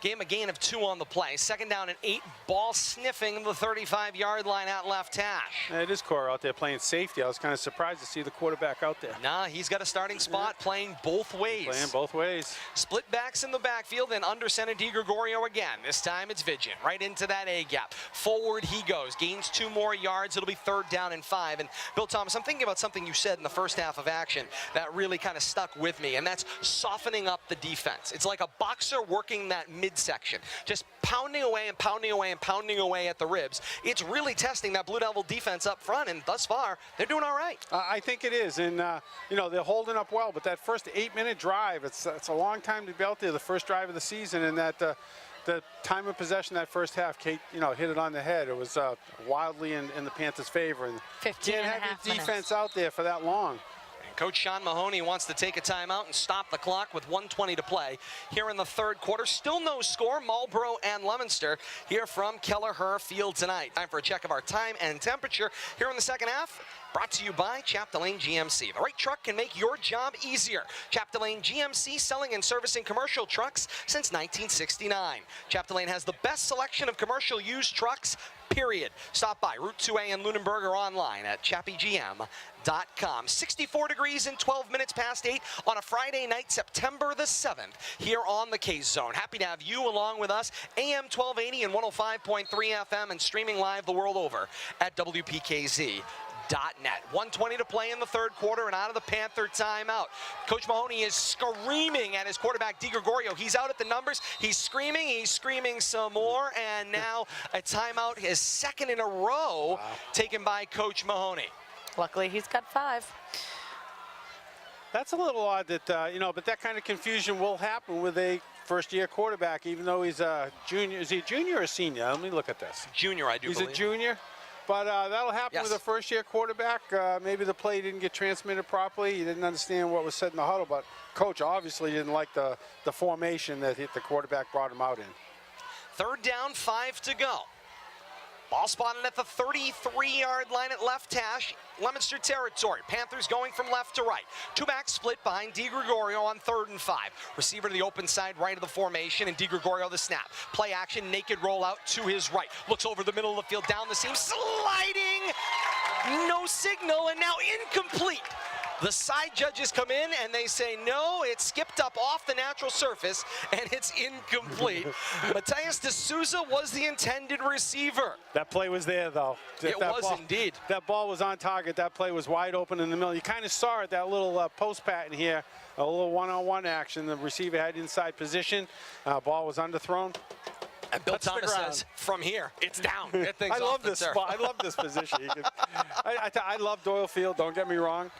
Gave him a gain of 2 on the play. Second down and 8, ball sniffing the 35-yard line at left hash. Yeah, it is Cora out there playing safety. I was kind of surprised to see the quarterback out there. Nah, he's got a starting spot playing both ways. Playing both ways. Split backs in the backfield and under center DiGregorio again. This time it's Vigent right into that A gap. Forward he goes, gains 2 more yards. It'll be third down and 5. And Bill Thomas, I'm thinking about something you said in the first half of action that really kind of stuck with me, and that's softening up the defense. It's like a boxer working that midsection, just pounding away and pounding away and pounding away at the ribs. It's really testing that Blue Devil defense up front, and thus far, they're doing all right. I think it is, and you know, they're holding up well, but that first 8-minute drive, it's a long time to be out there, the first drive of the season, and that the time of possession that first half, Kate, you know, hit it on the head. It was wildly in the Panthers' favor, and 15 can't and a have half your defense minutes out there for that long. Coach Sean Mahoney wants to take a timeout and stop the clock with 1:20 to play here in the third quarter. Still no score, Marlborough and Leominster here from Kelleher Field tonight. Time for a check of our time and temperature here in the second half. Brought to you by Chapdelaine GMC. The right truck can make your job easier. Chapdelaine GMC, selling and servicing commercial trucks since 1969. Chapdelaine has the best selection of commercial used trucks, period. Stop by Route 2A in Lunenburg or online at chappygm.com. 64 degrees and 12 minutes past 8 on a Friday night, September the 7th, here on the K-Zone. Happy to have you along with us, AM 1280 and 105.3 FM, and streaming live the world over at WPKZ.net. 1:20 to play in the third quarter and out of the Panther timeout. Coach Mahoney is screaming at his quarterback, DiGregorio. He's out at the numbers. He's screaming some more, and now a timeout, his second in a row, taken by Coach Mahoney. Luckily, he's got 5. That's a little odd that, you know, but that kind of confusion will happen with a first-year quarterback, even though he's a junior. Is he a junior or a senior? Let me look at this. Junior, I do believe. He's a junior? But that'll happen with a first-year quarterback. Maybe the play didn't get transmitted properly. He didn't understand what was said in the huddle, but Coach obviously didn't like the formation that the quarterback brought him out in. Third down, 5 to go. Ball spotted at the 33-yard line at left hash, Leominster territory. Panthers going from left to right. 2-back split behind DiGregorio on 3rd and 5. Receiver to the open side right of the formation, and DiGregorio the snap. Play action, naked rollout to his right. Looks over the middle of the field, down the seam, sliding. No signal, and now incomplete. The side judges come in and they say, no, it skipped up off the natural surface and it's incomplete. Matthias D'Souza was the intended receiver. That play was there, though. It was indeed. That ball was on target. That play was wide open in the middle. You kind of saw it, that little post pattern here, a little one-on-one action. The receiver had inside position. Ball was underthrown. And Bill Thomas says, from here, it's down. I love this spot. I love this position. I love Doyle Field, don't get me wrong.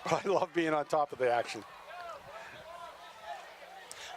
But I love being on top of the action.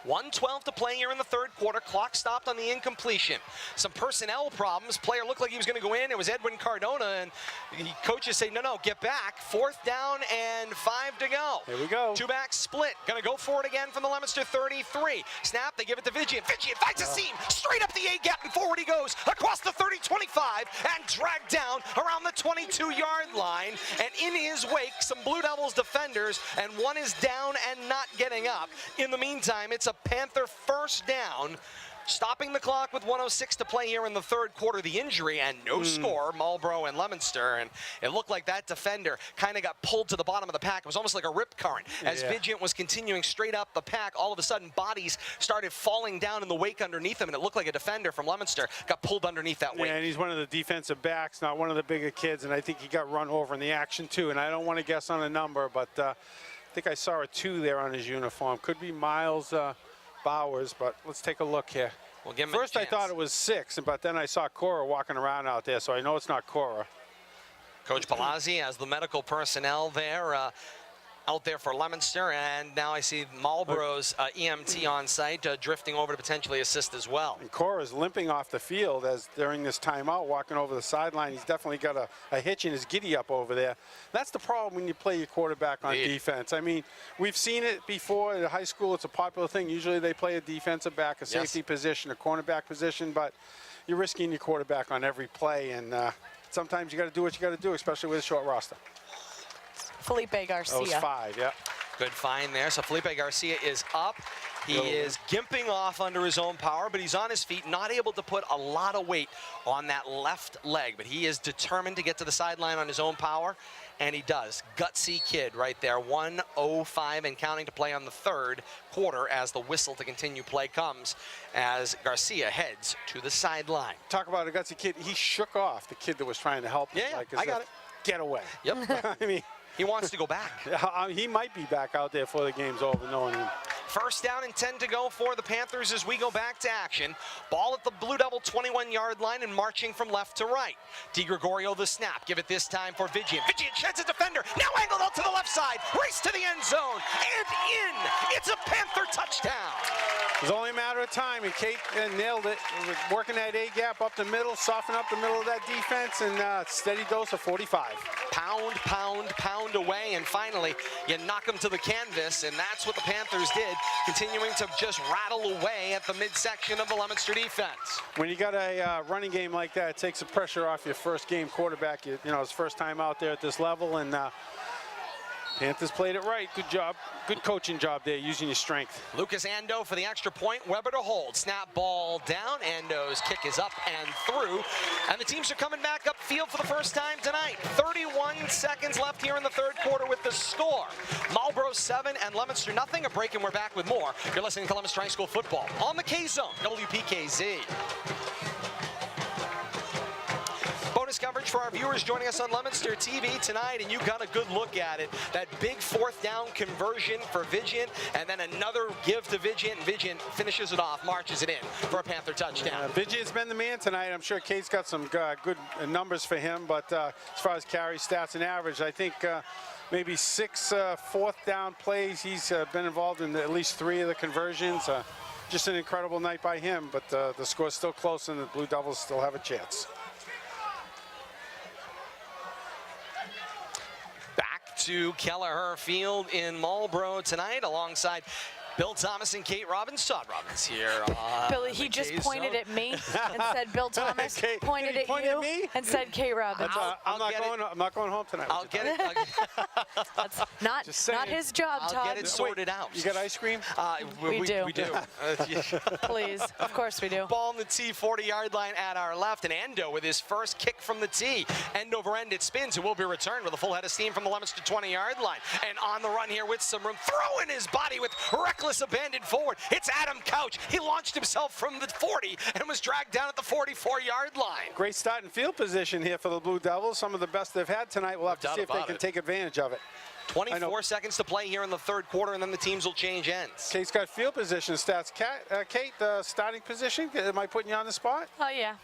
1:12 to play here in the third quarter. Clock stopped on the incompletion. Some personnel problems. Player looked like he was going to go in. It was Edwin Cardona, and the coaches say, no, get back. 4th down and 5 to go. Here we go. 2-back split. Going to go for it again from the Leominster 33. Snap, they give it to Vigent. Vigent finds a seam. Straight up the A-gap, and forward he goes. Across the 30-25, and dragged down around the 22-yard line. And in his wake, some Blue Devils defenders, and one is down and not getting up. In the meantime, it's a Panther first down, stopping the clock with 1:06 to play here in the third quarter. The injury and no score, Marlborough and Leominster, and it looked like that defender kind of got pulled to the bottom of the pack. It was almost like a rip current. As Vigent was continuing straight up the pack, all of a sudden bodies started falling down in the wake underneath him, and it looked like a defender from Leominster got pulled underneath that wake. Yeah, and he's one of the defensive backs, not one of the bigger kids, and I think he got run over in the action too, and I don't want to guess on a number, but I think I saw a 2 there on his uniform. Could be Miles Bowers, but let's take a look here. We'll give him First I thought it was 6, but then I saw Cora walking around out there, so I know it's not Cora. Coach Palazzi has the medical personnel there out there for Leominster, and now I see Marlborough's EMT on site, drifting over to potentially assist as well. And Cora's limping off the field as during this timeout, walking over the sideline. He's definitely got a hitch in his giddy up over there. That's the problem when you play your quarterback on defense. I mean, we've seen it before in high school. It's a popular thing. Usually they play a defensive back, a safety position, a cornerback position, but you're risking your quarterback on every play, and sometimes you got to do what you got to do, especially with a short roster. Felipe Garcia. That was 5, yeah. Good find there. So Felipe Garcia is up. He is gimping off under his own power, but he's on his feet, not able to put a lot of weight on that left leg. But he is determined to get to the sideline on his own power, and he does. Gutsy kid right there. 1:05 and counting to play on the third quarter as the whistle to continue play comes as Garcia heads to the sideline. Talk about a gutsy kid. He shook off the kid that was trying to help him. Yeah, like, I got it. Get away. Yep. I mean, he wants to go back. He might be back out there before the game's over, knowing him. First down and 10 to go for the Panthers as we go back to action. Ball at the Blue Devil 21-yard line and marching from left to right. DiGregorio the snap. Give it this time for Vigian. Vigian sheds a defender. Now angled out to the left side. Race to the end zone. And in. It's a Panther touchdown. It was only a matter of time, and Kate nailed it. Working that A-gap up the middle, soften up the middle of that defense, and steady dose of 45. Pound, pound, pound away, and finally you knock them to the canvas, and that's what the Panthers did, continuing to just rattle away at the midsection of the Leominster defense. When you got a running game like that, it takes the pressure off your first game quarterback. You know, his first time out there at this level, and Panthers played it right. Good job. Good coaching job there, using your strength. Lucas Ando for the extra point. Weber to hold. Snap ball down. Ando's kick is up and through. And the teams are coming back upfield for the first time tonight. 31 seconds left here in the third quarter with the score. Marlborough 7 and Leominster nothing. A break and we're back with more. You're listening to Leominster High School football on the K-Zone, WPKZ. Bonus coverage for our viewers joining us on Leominster TV tonight, and you got a good look at it. That big fourth down conversion for Vigian, and then another give to Vigian. Vigian finishes it off, marches it in for a Panther touchdown. Vigian's been the man tonight. I'm sure Kate's got some good numbers for him, but as far as carry stats and average, I think maybe 6 fourth down plays. He's been involved in at least 3 of the conversions. Just an incredible night by him, but the score's still close, and the Blue Devils still have a chance. To Kelleher Field in Marlborough tonight alongside Bill Thomas and Kate Robbins. Todd Robbins here. Billy, he just pointed at me and said, Bill Thomas pointed at you and said, Kate Robbins. I'm not going home tonight. I'll get it. That's not his job, Todd. I'll get it sorted out. You got ice cream? We do. We do. Please. Of course we do. Ball on the T, 40-yard line at our left, and Endo with his first kick from the T. End over end, it spins. It will be returned with a full head of steam from the Leominster 20-yard line. And on the run here with some room, throwing his body with reckless abandon forward. It's Adam Couch. He launched himself from the 40 and was dragged down at the 44-yard line. Great starting field position here for the Blue Devils. Some of the best they've had tonight. We'll have to see if they can take advantage of it. 24 seconds to play here in the third quarter, and then the teams will change ends. Kate's got field position stats. Kate, the starting position, am I putting you on the spot? Oh, yeah.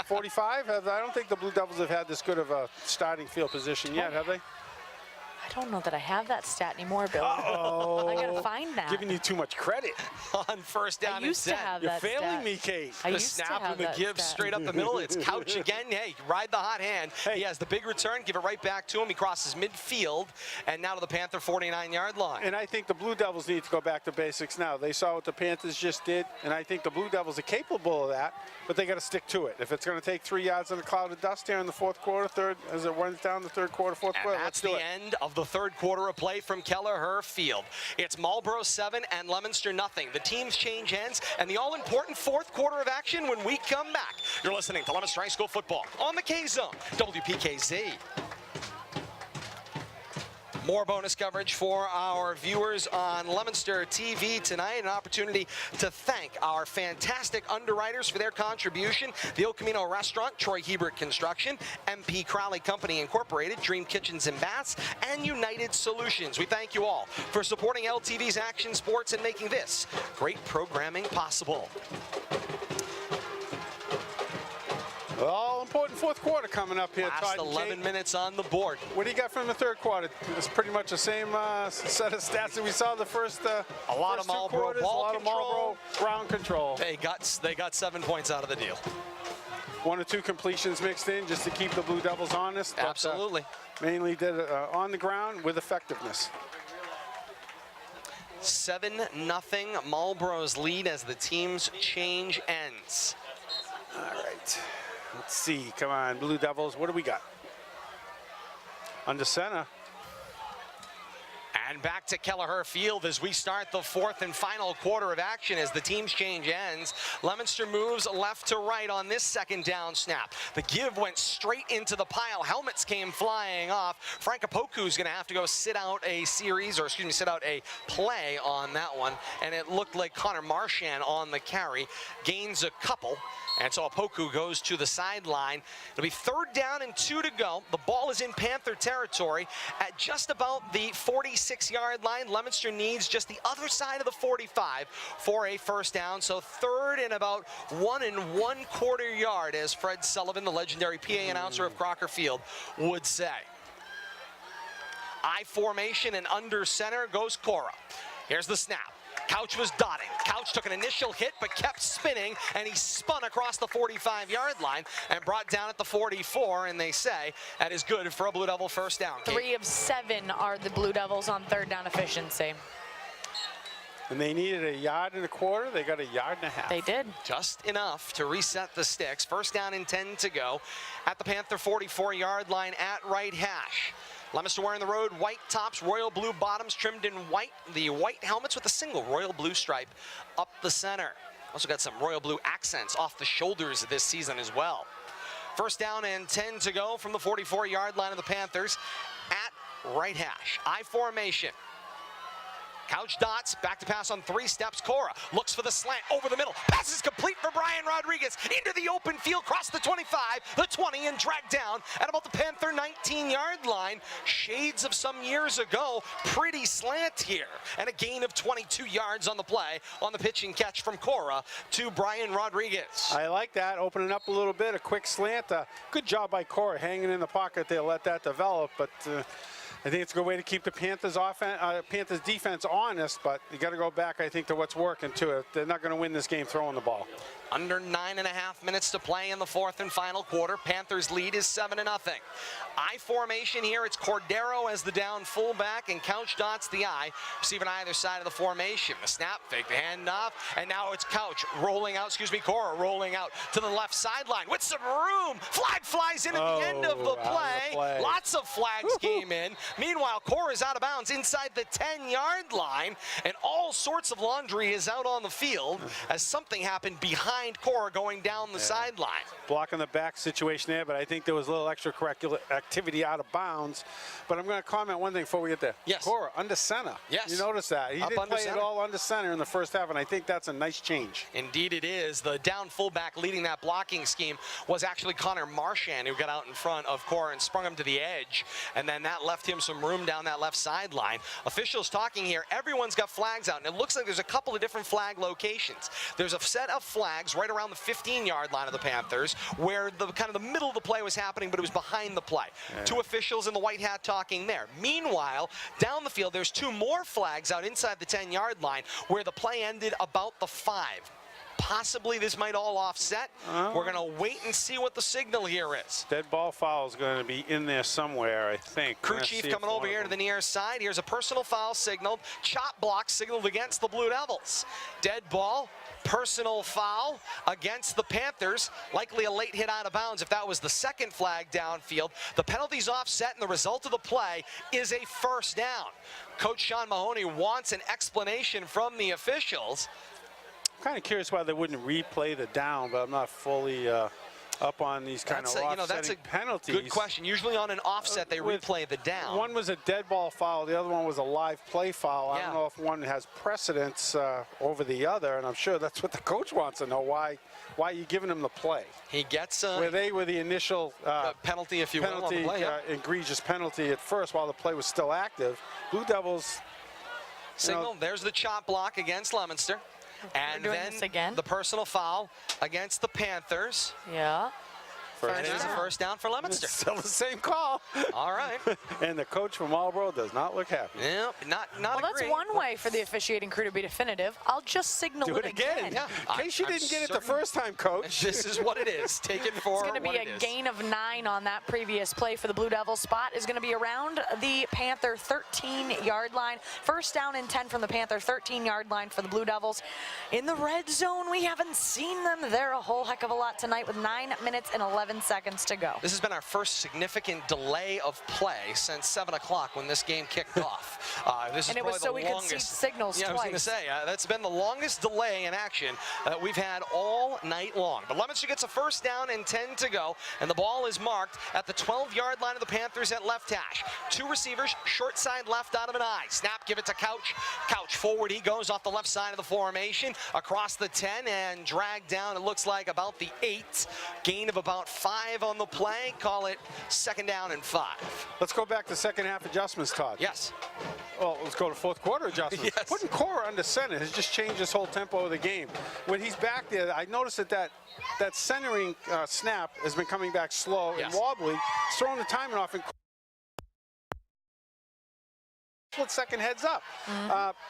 45? I don't think the Blue Devils have had this good of a starting field position yet, have they? I don't know that I have that stat anymore, Bill. Uh-oh. I gotta find that. Giving you too much credit. On first down I used to have You're that failing stat. me, Kate. The snap and the give straight up the middle. It's Couch again. Hey, ride the hot hand. He has the big return. Give it right back to him. He crosses midfield and now to the Panther 49-yard line. And I think the Blue Devils need to go back to basics now. They saw what the Panthers just did, and I think the Blue Devils are capable of that, but they got to stick to it. If it's going to take 3 yards in a cloud of dust here in the fourth quarter, as it runs down the third quarter, fourth quarter, let's do it. That's the end of the third quarter of play from Kelleher Field. It's Marlborough 7 and Leominster nothing. The teams change hands, and the all-important fourth quarter of action when we come back. You're listening to Leominster High School football on the K-Zone, WPKZ. More bonus coverage for our viewers on Leominster TV tonight. An opportunity to thank our fantastic underwriters for their contribution. The El Camino Restaurant, Troy Hebert Construction, MP Crowley Company Incorporated, Dream Kitchens and Baths, and United Solutions. We thank you all for supporting LTV's Action Sports and making this great programming possible. All important fourth quarter coming up here, Last Todd and 11 Jake. minutes on the board. What do you got from the third quarter? It's pretty much the same set of stats that we saw the first A lot first of two Marlborough quarters, ball a lot of control. Marlborough ground control. They got 7 points out of the deal. 1 or 2 completions mixed in just to keep the Blue Devils honest. But, Absolutely. mainly did it on the ground with effectiveness. 7-0 Marlborough's lead as the team's change ends. All right. Let's see. Come on, Blue Devils. What do we got? Under center. And back to Kelleher Field as we start the fourth and final quarter of action as the team's change ends. Leominster moves left to right on this second down snap. The give went straight into the pile. Helmets came flying off. Frank Opoku's going to have to go sit out a play on that one. And it looked like Connor Marchand on the carry gains a couple. And so Opoku goes to the sideline. It'll be 3rd down and 2 to go. The ball is in Panther territory at just about the 46-yard line. Leominster needs just the other side of the 45 for a first down. So 3rd and about 1 1/4 yard, as Fred Sullivan, the legendary PA announcer of Crocker Field, would say. I formation and under center goes Cora. Here's the snap. Couch was dotting. Couch took an initial hit but kept spinning, and he spun across the 45-yard line and brought down at the 44, and they say that is good for a Blue Devil first down. 3 of 7 are the Blue Devils on 3rd down efficiency. And they needed 1.25 yards. They got 1.5 yards. They did. Just enough to reset the sticks. First down and 10 to go at the Panther 44-yard line at right hash. Leominster wearing the road white tops, royal blue bottoms trimmed in white. The white helmets with a single royal blue stripe up the center. Also got some royal blue accents off the shoulders this season as well. First down and 10 to go from the 44-yard line of the Panthers at right hash. I formation. Couch dots, back to pass on 3 steps. Cora looks for the slant over the middle. Pass is complete for Brian Rodriguez into the open field, cross the 25, the 20, and dragged down at about the Panther 19-yard line. Shades of some years ago. Pretty slant here. And a gain of 22 yards on the play on the pitch and catch from Cora to Brian Rodriguez. I like that, opening up a little bit, a quick slant. Good job by Cora hanging in the pocket there, let that develop. But I think it's a good way to keep the Panthers defense honest, but you got to go back, I think, to what's working to it. They're not going to win this game throwing the ball. Under 9.5 minutes to play in the fourth and final quarter. Panthers lead is 7-0. I formation here. It's Cordero as the down fullback and Couch dots the I. Receiving either side of the formation. The snap, fake the handoff, and now it's Couch rolling out, Cora rolling out to the left sideline with some room. Flag flies in at the end of the play. Lots of flags came in. Meanwhile, Cora's out of bounds inside the 10-yard line, and all sorts of laundry is out on the field as something happened behind Cora going down the sideline. Blocking the back situation there, but I think there was a little extracurricular activity out of bounds. But I'm going to comment one thing before we get there. Yes. Cora, under center. Yes. You notice that. He didn't play center. it all under center in the first half, and I think that's a nice change. Indeed it is. The down fullback leading that blocking scheme was actually Connor Marchand, who got out in front of Cora and sprung him to the edge, and then that left him some room down that left sideline. Officials talking here. Everyone's got flags out, and it looks like there's a couple of different flag locations. There's a set of flags right around the 15-yard line of the Panthers where the kind of the middle of the play was happening, but it was behind the play. 2 officials in the white hat talking there. Meanwhile, down the field, there's 2 more flags out inside the 10-yard line where the play ended about the 5. Possibly this might all offset. We're going to wait and see what the signal here is. Dead ball foul is going to be in there somewhere, I think. Crew chief coming over here to the near side. Here's a personal foul signaled. Chop block signaled against the Blue Devils. Dead ball. Personal foul against the Panthers. Likely a late hit out of bounds if that was the second flag downfield. The penalty's offset, and the result of the play is a first down. Coach Sean Mahoney wants an explanation from the officials. I'm kind of curious why they wouldn't replay the down, but I'm not fully up on these kind of offsetting that's a penalties. Good question. Usually on an offset, they replay the down. One was a dead ball foul. The other one was a live play foul. Yeah. I don't know if one has precedence over the other, and I'm sure that's what the coach wants to know. Why are you giving him the play? He gets where they were the initial penalty, if you will, on the play, egregious penalty at first while the play was still active. Blue Devils signal. There's the chop block against Leominster. And then the personal foul against the Panthers. Yeah. And it is a first down for Leominster. Still the same call. All right. And the coach from Marlborough does not look happy. Yeah, not Well, that's agree. one way for the officiating crew to be definitive. I'll just signal Do it again. Yeah. In case you I'm didn't get it the certain first time, coach. This is what it is. Take it for It's going to be what it a is. gain of 9 on that previous play for the Blue Devils. Spot is going to be around the Panther 13-yard line. First down and 10 from the Panther 13-yard line for the Blue Devils. In the red zone, we haven't seen them there a whole heck of a lot tonight with 9 minutes and 11 seconds to go. This has been our first significant delay of play since 7 o'clock when this game kicked off. This is And it was probably so the we could see longest. signals Yeah, I was going to twice. say, that's been the longest delay in action we've had all night long. But Leominster gets a first down and 10 to go, and the ball is marked at the 12-yard line of the Panthers at left hash. 2 receivers, short side left out of an eye. Snap, give it to Couch. Couch forward, he goes off the left side of the formation, across the 10 and dragged down, it looks like about the 8. Gain of about 5 on the play. Call it second down and 5. Let's go back to second half adjustments, Todd. Yes. Well, let's go to fourth quarter adjustments. Yes. Putting Cora under center has just changed this whole tempo of the game. When he's back there, I noticed that centering snap has been coming back slow Yes. and wobbly. It's throwing the timing off and split second heads up.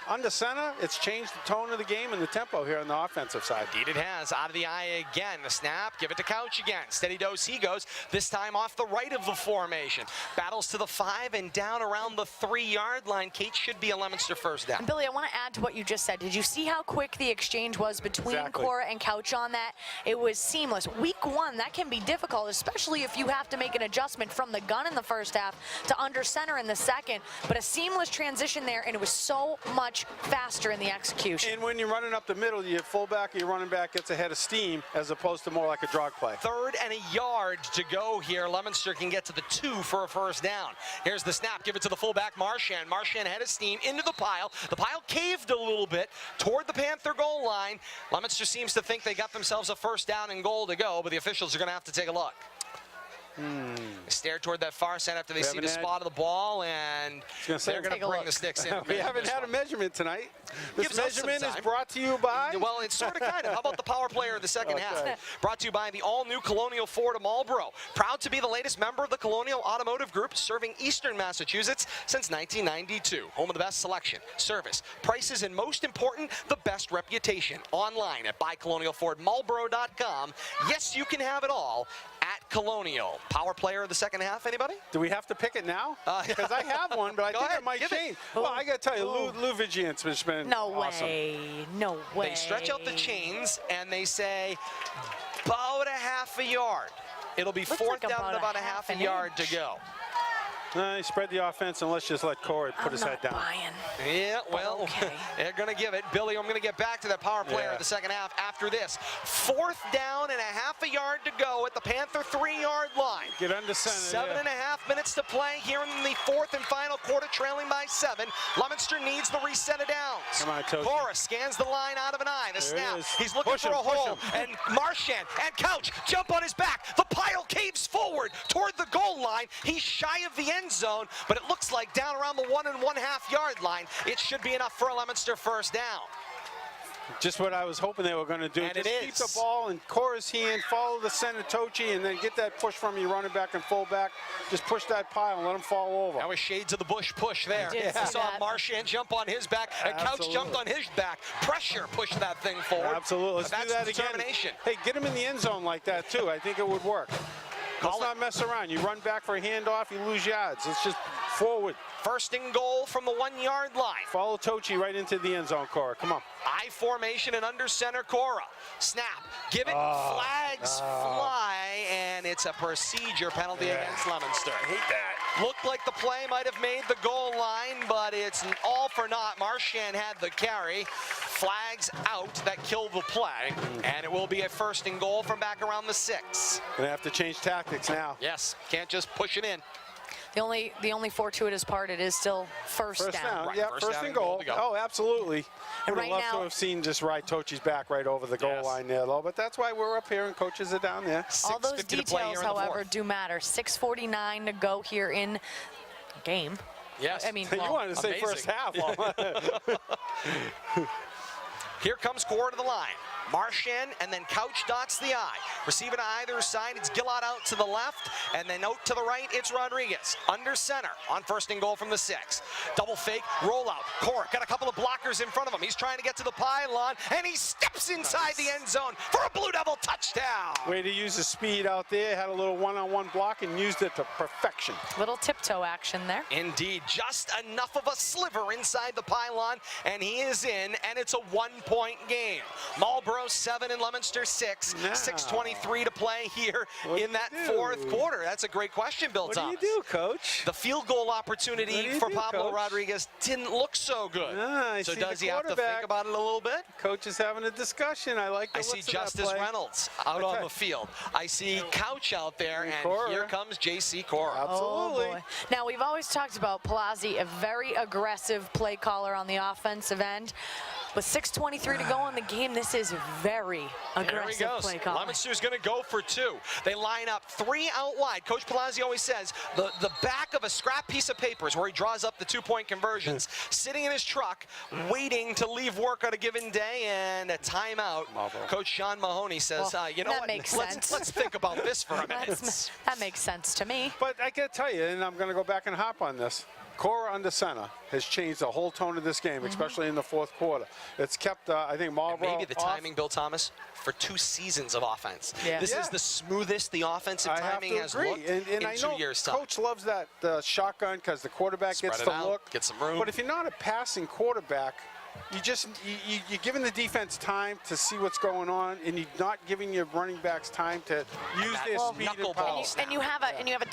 Under center, it's changed the tone of the game and the tempo here on the offensive side. Indeed it has. Out of the eye again. The snap. Give it to Couch again. Steady dose he goes. This time off the right of the formation. Battles to the 5 and down around the 3-yard line. Kate should be a Leominster first down. And Billy, I want to add to what you just said. Did you see how quick the exchange was between Exactly. Cora and Couch on that? It was seamless. Week 1, that can be difficult, especially if you have to make an adjustment from the gun in the first half to under center in the second. But a seamless transition there, and it was so much faster in the execution. And when you're running up the middle, your fullback or your running back gets ahead of steam as opposed to more like a jog play. 3rd and a yard to go here. Leominster can get to the 2 for a first down. Here's the snap. Give it to the fullback, Marchand. Marchand ahead of steam into the pile. The pile caved a little bit toward the Panther goal line. Leominster seems to think they got themselves a first down and goal to go, but the officials are going to have to take a look. They stare toward that far side after they see the spot of the ball, and they're going to bring the sticks in. We haven't had a measurement tonight. This Gives us some measurement is time. brought to you by... Well, it's sort of kind of. How about the power player of the second half? Brought to you by the all-new Colonial Ford of Marlborough. Proud to be the latest member of the Colonial Automotive Group, serving Eastern Massachusetts since 1992. Home of the best selection, service, prices, and most important, the best reputation. Online at buycolonialfordmarlborough.com. Yes, you can have it all at Colonial. Power player of the second half, anybody? Do we have to pick it now? Because I have one, but I think ahead, it might give it. change. Well, I got to tell you, Lou Vigiant's been No awesome. way. No way. They stretch out the chains and they say about a half a yard. It'll be Looks fourth like down and about a half a an yard inch. to go. Spread the offense and let's just let Cora put I'm his not head down. buying. Yeah, well, Okay. they're going to give it. Billy, I'm going to get back to that power player Yeah. in the second half after this. 4th down and a half a yard to go at the Panther 3-yard line. Get under center. 7.5 minutes to play here in the 4th and final quarter, trailing by 7. Leominster needs the reset of downs. Come on, Toshi. Cora scans the line out of an eye. The There it snap. is. He's looking Push for him, a push hole. him. And Marchand and Couch jump on his back. The pile caves forward toward the goal line. He's shy of the end zone, but it looks like down around the 1 1/2 yard line. It should be enough for a Leominster first down. Just what I was hoping they were going to do. And Just it keep is. the ball in Cora's hand, follow the center Tochi, and then get that push from your running back and fullback. Just push that pile and let him fall over. That was shades of the Bush push there. I did You see saw that. Marchand jump on his back, and Couch Absolutely. jumped on his back. Pressure pushed that thing forward. Absolutely. Let's That's do that determination. again. Hey, get him in the end zone like that, too. I think it would work. Let's Call it. not mess around. You run back for a handoff, you lose yards. It's just forward. First and goal from the 1 yard line. Follow Tochi right into the end zone, Cora. Come on. I formation and under center Cora. Snap. Give it. Flags fly, and it's a procedure penalty against Leominster. I hate that. Looked like the play might have made the goal line, but it's all for naught. Marchand had the carry. Flags out that killed the play, and it will be a first and goal from back around the 6. Gonna have to change tactics now. Yes, can't just push it in. The only fortuitous part, it is still first down. Right, Yeah, first first down and and goal goal. to go. Oh, absolutely. And Would have right loved to now- have seen just right Tochi's back right over the goal Yes. line there, though. But that's why we're up here and coaches are down there. All those 6:50 to play here details, in the however, fourth. do matter. 6:49 to go here in the game. Yes. I mean, You well, wanted to say amazing. first half. Here comes Cora to the line. Marchand and then Couch dots the I. Receiving to either side, it's Gillott out to the left, and then out to the right, it's Rodriguez. Under center, on first and goal from the 6. Double fake, rollout. Cora got a couple of blockers in front of him. He's trying to get to the pylon, and he steps inside the end zone for a Blue Devil touchdown. Way to use the speed out there. Had a little one-on-one block and used it to perfection. Little tiptoe action there. Indeed, just enough of a sliver inside the pylon, and he is in, and it's a 1-point game. Marlborough 7 and Leominster 6. Now, 6:23 to play here in that do? fourth quarter. That's a great question, Bill Thomas. What do you do, Coach? The field goal opportunity for Pablo Coach? Rodriguez didn't look so good. I So see does the he have to think quarterback. about it a little bit? Coach is having a discussion. I like the I see looks of that Justice play. Reynolds out on the field. I see Couch out there, and Cora. here comes J.C. Cora. Absolutely. Oh boy. Now, we've always talked about Palazzi, a very aggressive play caller on the offensive end. With 6:23 to go in the game, this is very There he aggressive goes. play calling. Leominster's going to go for 2. They line up 3 out wide. Coach Palazzi always says the back of a scrap piece of paper is where he draws up the 2-point conversions. Sitting in his truck, waiting to leave work on a given day, and a timeout. Coach Sean Mahoney says, you know that what? makes Let's sense. think about this for a minute. That makes sense to me. But I got to tell you, and I'm going to go back and hop on this, Cora under center has changed the whole tone of this game, especially in the fourth quarter. It's kept, I think, Marlborough Maybe the off. timing, Bill Thomas, for 2 seasons of offense. Yeah. This Yeah. is the smoothest the offensive I have timing to has agree. looked And in I 2 know years' time. Coach loves that shotgun because the quarterback Spread gets it the out, look. get some room. But if you're not a passing quarterback, you're giving the defense time to see what's going on, and you're not giving your running backs time to use their Well, speed and knuckleball power. snap. And you have a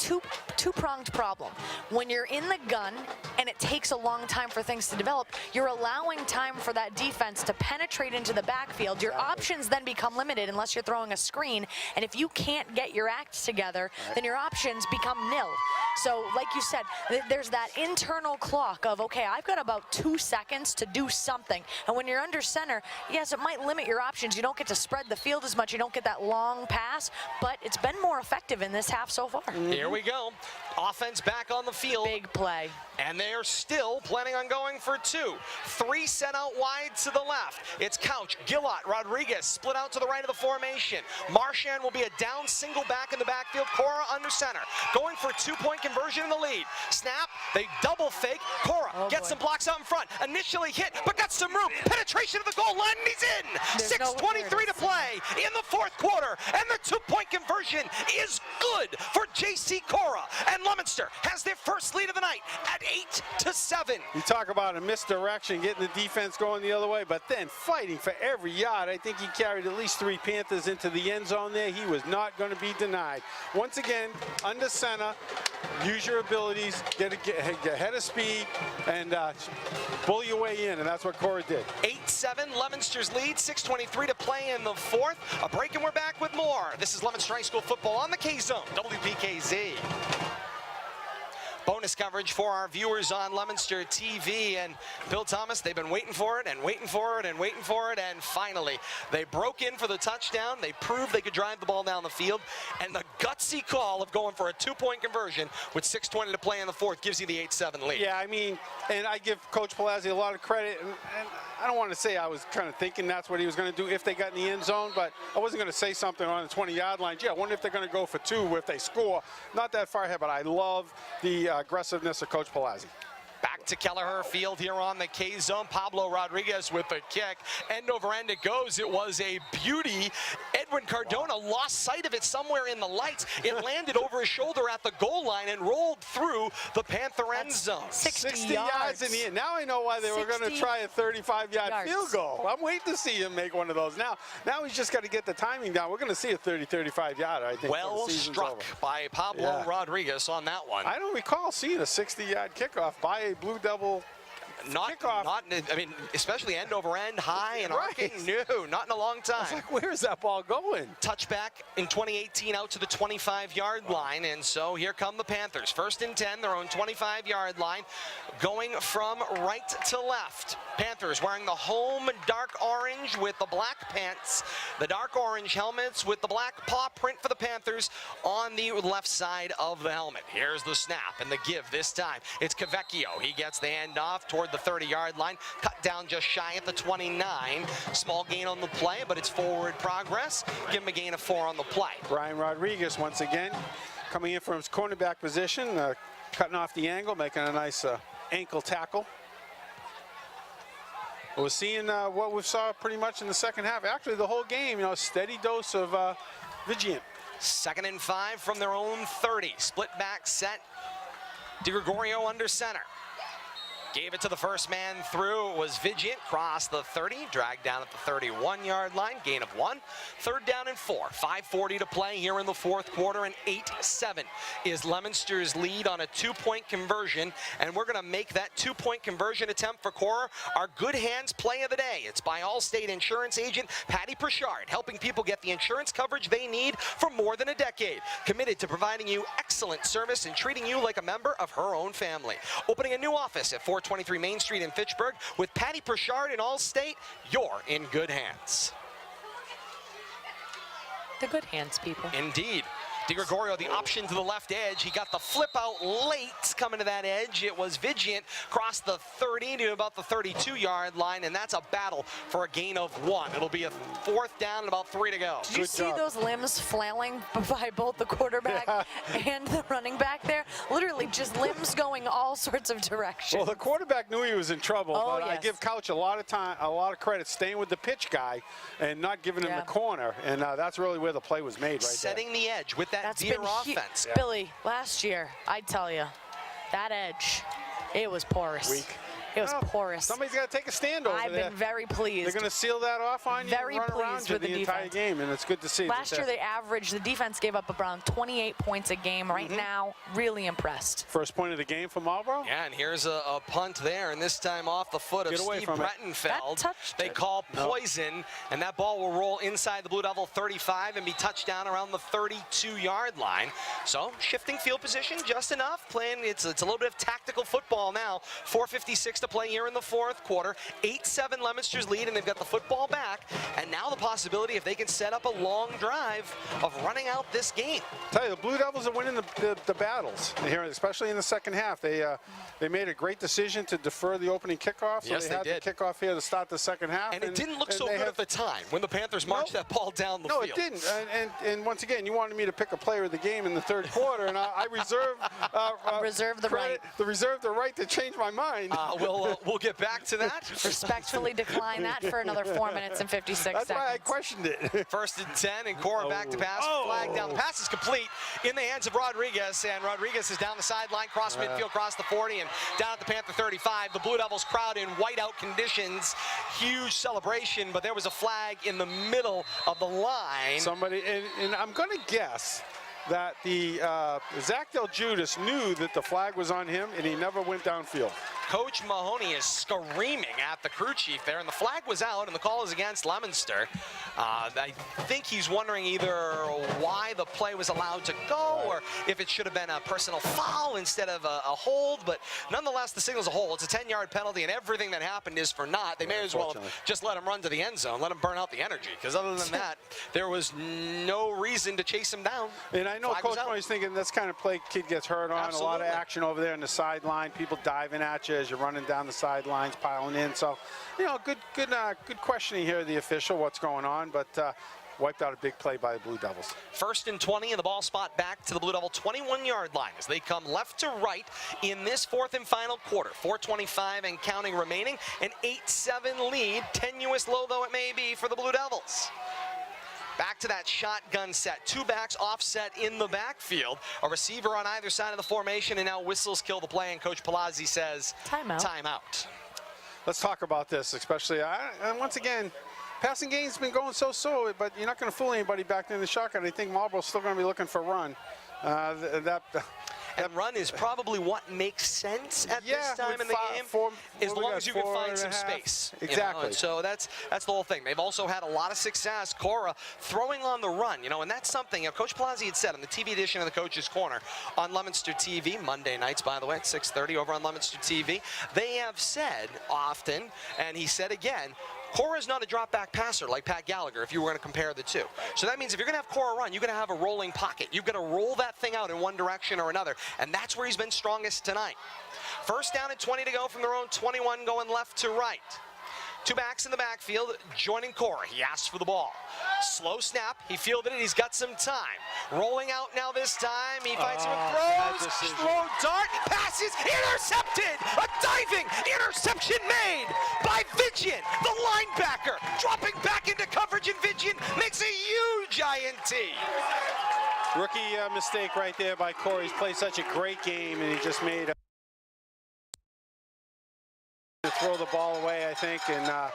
two-pronged problem. When you're in the gun and it takes a long time for things to develop, you're allowing time for that defense to penetrate into the backfield. Your options then become limited unless you're throwing a screen. And if you can't get your act together, then your options become nil. So, like you said, there's that internal clock of, okay, I've got about 2 seconds to do something. And when you're under center, yes, it might limit your options. You don't get to spread the field as much. You don't get that long pass, but it's been more effective in this half so far. Here we go. Offense back on the field. Big play. And they're still planning on going for 2. 3 set out wide to the left. It's Couch, Gillott, Rodriguez split out to the right of the formation. Marchand will be a down single back in the backfield. Cora under center. Going for a 2-point conversion in the lead. Snap, they double fake. Cora gets some blocks out in front. Initially hit, but got some room. Penetration of the goal line, and he's in. 6:23 to play in the fourth quarter. And the 2-point conversion is good for J.C. Cora. And Leominster has their first lead of the night at 8-7. You talk about a misdirection, getting the defense going the other way, but then fighting for every yard. I think he carried at least 3 Panthers into the end zone there. He was not going to be denied. Once again, under center, use your abilities, get ahead of speed, and pull your way in, and that's what Cora did. 8-7, Leominster's lead, 6:23 to play in the fourth. A break and we're back with more. This is Leominster High School football on the K-Zone, WPKZ. Bonus coverage for our viewers on Leominster TV, and Bill Thomas, they've been waiting for it and waiting for it and waiting for it, and finally they broke in for the touchdown. They proved they could drive the ball down the field, and the gutsy call of going for a 2-point conversion with 6:20 to play in the fourth gives you the 8-7 lead. Yeah, I mean, and I give Coach Palazzi a lot of credit, and I don't want to say I was kind of thinking that's what he was going to do if they got in the end zone, but I wasn't going to say something on the 20-yard line. Gee, I wonder if they're going to go for 2 if they score. Not that far ahead, but I love the aggressiveness of Coach Palazzi. Back to Kelleher Field here on the K-Zone. Pablo Rodriguez with the kick. End over end it goes. It was a beauty. Edwin Cardona lost sight of it somewhere in the lights. It landed over his shoulder at the goal line and rolled through the Panther end zone. 60 yards in the end. Now I know why they were going to 60 try a 35-yard yards. field goal. I'm waiting to see him make one of those. Now he's just got to get the timing down. We're going to see a 30-35-yarder, I think. Well struck by Pablo Rodriguez on that one. I don't recall seeing a 60-yard kickoff by a Blue Devil kickoff. I mean, especially end over end, high and Right. arcing. No, not in a long I was time. like, where's that ball going? Touchback in 2018 out to the 25-yard line, and so here come the Panthers. 1st and 10, their own 25-yard line, going from right to left. Panthers wearing the home dark orange with the black pants. The dark orange helmets with the black paw print for the Panthers on the left side of the helmet. Here's the snap and the give this time. It's Cavecchio. He gets the handoff toward the 30-yard line, cut down just shy at the 29. Small gain on the play, but it's forward progress. Give him a gain of 4 on the play. Brian Rodriguez once again coming in from his cornerback position, cutting off the angle, making a nice ankle tackle. We're seeing what we saw pretty much in the second half. Actually, the whole game, a steady dose of Vigilant. 2nd and 5 from their own 30. Split back set. DiGregorio under center. Gave it to the first man through. It was Vigilant, crossed the 30, dragged down at the 31-yard line, gain of 1. 3rd down and 4. 5:40 to play here in the 4th quarter, and 8-7 is Leominster's lead on a 2-point conversion, and we're going to make that 2-point conversion attempt for Cora our Good Hands play of the day. It's by Allstate insurance agent Patty Pritchard, helping people get the insurance coverage they need for more than a decade. Committed to providing you excellent service and treating you like a member of her own family. Opening a new office at 423 Main Street in Fitchburg. With Patty Pritchard in Allstate, you're in good hands. The good hands, people. Indeed. DiGregorio, the option to the left edge. He got the flip out late coming to that edge. It was Vigilant, crossed the 30 to about the 32-yard line, and that's a battle for a gain of 1. It'll be a 4th down and about 3 to go. Did you see those limbs flailing by both the quarterback and the running back there? Literally just limbs going all sorts of directions. Well, the quarterback knew he was in trouble, but yes. I give Couch a lot of credit staying with the pitch guy and not giving him the corner, and that's really where the play was made right Setting the edge with that That's deer been offense. Billy, last year, I'd tell you, that edge, it was porous. Weak. It was porous. Somebody's got to take a stand over I've there. been very pleased. They're going to seal that off on you Very and run around pleased you with the entire defense. game, and it's good to see. Last year, the defense gave up around 28 points a game. Right now, really impressed. First point of the game for Marlborough? Yeah, and here's a punt there, and this time off the foot of Steve Brettenfeld. They call poison, and that ball will roll inside the Blue Devil 35 and be touched down around the 32-yard line. So, shifting field position just enough. Playing, it's a little bit of tactical football now. 4:56 to play here in the 4th quarter. 8-7 Leominster's lead, and they've got the football back. And now the possibility, if they can set up a long drive, of running out this game. Tell you, the Blue Devils are winning the battles here, especially in the second half. They made a great decision to defer the opening kickoff, so Yes, they had did. the kickoff here to start the second half. And it didn't look so good at the time when the Panthers marched that ball down the field. No, it didn't. And once again, you wanted me to pick a player of the game in the 3rd quarter, and I reserve the right to change my mind. We'll get back to that. Respectfully decline that for another 4 minutes and 56 seconds. That's why I questioned it. 1st and 10, and Cora back to pass. Flag down. The pass is complete in the hands of Rodriguez, and Rodriguez is down the sideline, cross midfield, cross the 40, and down at the Panther 35. The Blue Devils crowd in whiteout conditions. Huge celebration, but there was a flag in the middle of the line. Somebody, and I'm going to guess that the Zach Del Judas knew that the flag was on him, and he never went downfield. Coach Mahoney is screaming at the crew chief there, and the flag was out, and the call is against Leominster. I think he's wondering either why the play was allowed to go, or if it should have been a personal foul instead of a hold, but nonetheless, the signal's a hold. It's a 10-yard penalty, and everything that happened is for naught. They may as well have just let him run to the end zone, let him burn out the energy, because other than that, there was no reason to chase him down. And I know Coach Mahoney's thinking that's kind of play kid gets hurt on. Absolutely. A lot of action over there on the sideline, people diving at you as you're running down the sidelines, piling in. So, good questioning here of the official, what's going on, but wiped out a big play by the Blue Devils. 1st and 20, and the ball spot back to the Blue Devil 21-yard line as they come left to right in this 4th and final quarter. 4:25 and counting remaining, an 8-7 lead, tenuous low though it may be for the Blue Devils. Back to that shotgun set. 2 backs offset in the backfield. A receiver on either side of the formation, and now whistles kill the play, and Coach Palazzi says, timeout. Let's talk about this, especially, and once again, passing game's been going so, but you're not going to fool anybody back there in the shotgun. I think Marlborough's still going to be looking for a run. And run is probably what makes sense at this time in the game, as long as you can find some space. Exactly. And so that's the whole thing. They've also had a lot of success, Cora, throwing on the run, and that's something Coach Palazzi had said on the TV edition of the Coach's Corner on Leominster TV, Monday nights, by the way, at 6:30 over on Leominster TV. They have said often, and he said again, Cora's not a drop-back passer like Pat Gallagher, if you were going to compare the two. So that means if you're going to have Cora run, you're going to have a rolling pocket. You've got to roll that thing out in one direction or another, and that's where he's been strongest tonight. First down and 20 to go from their own 21, going left to right. Two backs in the backfield, joining Cora. He asks for the ball. Slow snap. He fielded it. He's got some time. Rolling out now this time. He fights him and throws. Slow dart. Passes. Intercepted. A diving interception made by Vidgen, the linebacker. Dropping back into coverage, and Vidgen makes a huge INT. Rookie mistake right there by Cora. He's played such a great game, and he just made a to throw the ball away, I think, and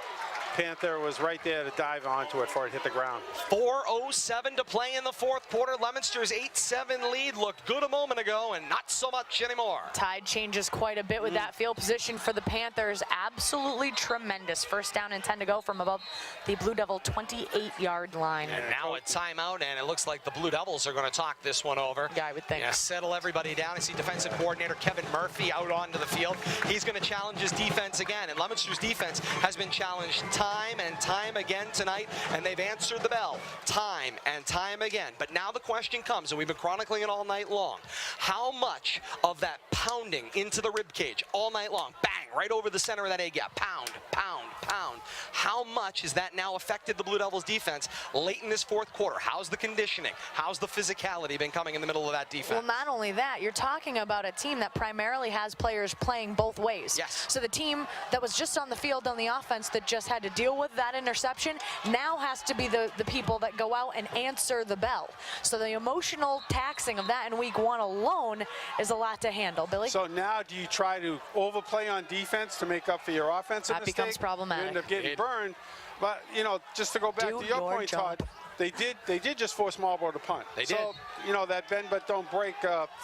Panther was right there to dive onto it before it hit the ground. 4:07 to play in the fourth quarter. Leominster's 8-7 lead looked good a moment ago, and not so much anymore. Tide changes quite a bit with that field position for the Panthers. Absolutely tremendous. First down and 10 to go from about the Blue Devil 28-yard line. And now a timeout, and it looks like the Blue Devils are going to talk this one over. Yeah, I would think. Yeah, settle everybody down. I see defensive coordinator Kevin Murphy out onto the field. He's going to challenge his defense again, and Leominster's defense has been challenged time and time again tonight, and they've answered the bell time and time again. But now the question comes, and we've been chronicling it all night long, how much of that pounding into the rib cage all night long, bang, right over the center of that A-gap, pound, pound, pound, how much has that now affected the Blue Devils defense late in this fourth quarter? How's the conditioning? How's the physicality been coming in the middle of that defense? Well, not only that, you're talking about a team that primarily has players playing both ways. Yes. So the team that was just on the field on the offense that just had to deal with that interception now has to be the people that go out and answer the bell. So the emotional taxing of that in week one alone is a lot to handle. Billy? So now do you try to overplay on defense to make up for your offensive That mistake? becomes problematic. You end up getting burned. But, you know, just to go back to your point, job. Todd, they did just force Marlborough to punt. They did. So, you know, that bend but don't break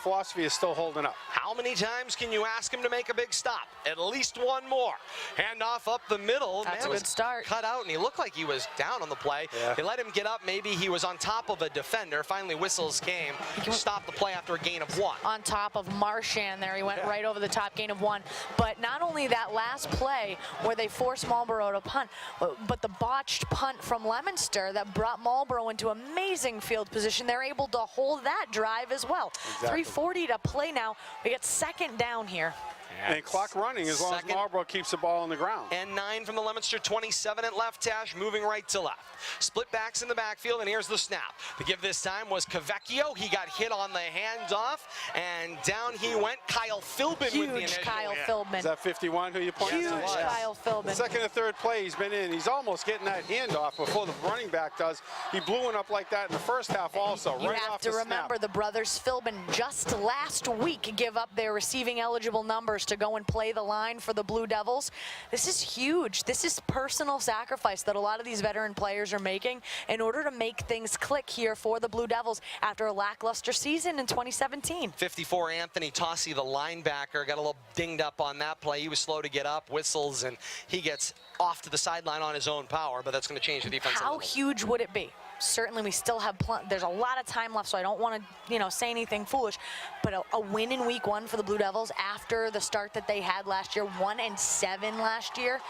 philosophy is still holding up. How many times can you ask him to make a big stop? At least one more. Handoff up the middle. That's Man, a good start. Cut out, and he looked like he was down on the play. Yeah. They let him get up. Maybe he was on top of a defender. Finally, whistles came. Stopped the play after a gain of 1. On top of Marchand there. He went right over the top, gain of 1. But not only that last play where they forced Marlborough to punt, but the botched punt from Leominster that brought Marlborough into amazing field position. They're able to hold that drive as well. Exactly. 3:40 to play now. We get second down here. And clock running as long as Marlborough keeps the ball on the ground. And 9 from the Leominster 27 at left hash, moving right to left. Split backs in the backfield, and here's the snap. The give this time was Cavecchio. He got hit on the handoff, and down he went. Kyle Philbin with the Huge initial. Kyle Is Philbin. that 51 who you pointed Huge to? Kyle Philbin. Second and third play he's been in. He's almost getting that handoff before the running back does. He blew one up like that in the first half also, You right have off to the remember snap. the brothers Philbin just last week give up their receiving eligible numbers to go and play the line for the Blue Devils. This is huge. This is personal sacrifice that a lot of these veteran players are making in order to make things click here for the Blue Devils after a lackluster season in 2017. 54, Anthony Tossi, the linebacker, got a little dinged up on that play. He was slow to get up, whistles, and he gets off to the sideline on his own power, but that's going to change the defense. How huge would it be? Certainly we still have there's a lot of time left, so I don't want to say anything foolish, but a win in week one for the Blue Devils after the start that they had last year, 1-7 last year,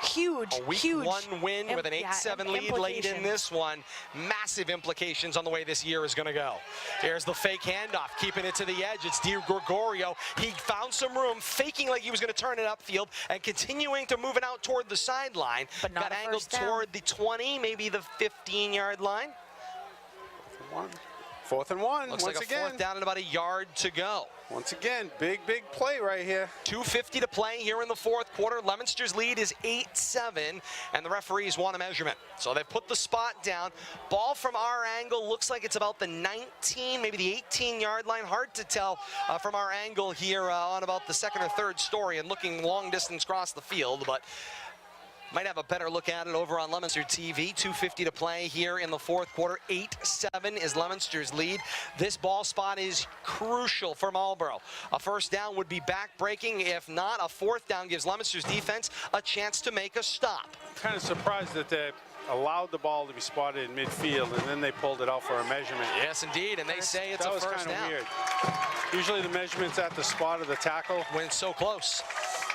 huge. A week huge one win with an 8-7 lead late in this one. Massive implications on the way this year is going to go. Here's the fake handoff, keeping it to the edge. It's Di Gregorio. He found some room, faking like he was going to turn it upfield and continuing to move it out toward the sideline. But not got a angled first down. toward the 20, maybe the 15-yard line. 4th and 1. Looks once like a again. 4th down and about a yard to go. Once again, big play right here. 2:50 to play here in the fourth quarter. Leominster's lead is 8-7, and the referees want a measurement. So they put the spot down. Ball from our angle looks like it's about the 19, maybe the 18-yard line. Hard to tell from our angle here on about the second or third story and looking long distance across the field, but might have a better look at it over on Leominster TV. 2:50 to play here in the fourth quarter. 8-7 is Leominster's lead. This ball spot is crucial for Marlborough. A first down would be back-breaking. If not, a fourth down gives Leominster's defense a chance to make a stop. Kind of surprised that they allowed the ball to be spotted in midfield, and then they pulled it out for a measurement. Yes, indeed, and they say it's that a was first kind of down. weird. Usually the measurement's at the spot of the tackle. When it's so close.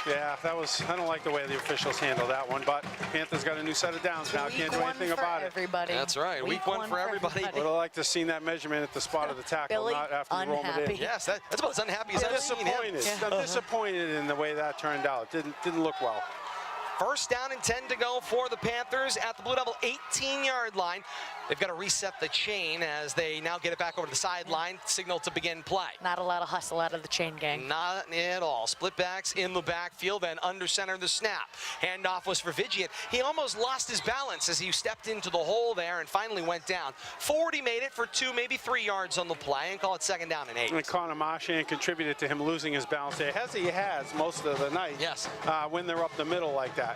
Yeah, that was, I don't like the way the officials handled that one, but Panthers got a new set of downs now. Can't do anything about it. Everybody. That's right. Week one for everybody. Would have liked to seen that measurement at the spot of the tackle, Billy, not after you rolled it in. unhappy. Yes, that's about as unhappy as I'm I've seen him. disappointed. I'm disappointed in the way that turned out. Didn't look well. First down and 10 to go for the Panthers at the Blue Devil 18-yard line. They've got to reset the chain as they now get it back over to the sideline, signal to begin play. Not a lot of hustle out of the chain gang. Not at all. Split backs in the backfield and under center the snap. Handoff was for Vigilant. He almost lost his balance as he stepped into the hole there and finally went down. Forward, he made it for 2, maybe 3 yards on the play and call it second down and 8. And Connor Marchand contributed to him losing his balance there, as he has most of the night. Yes. When they're up the middle like that.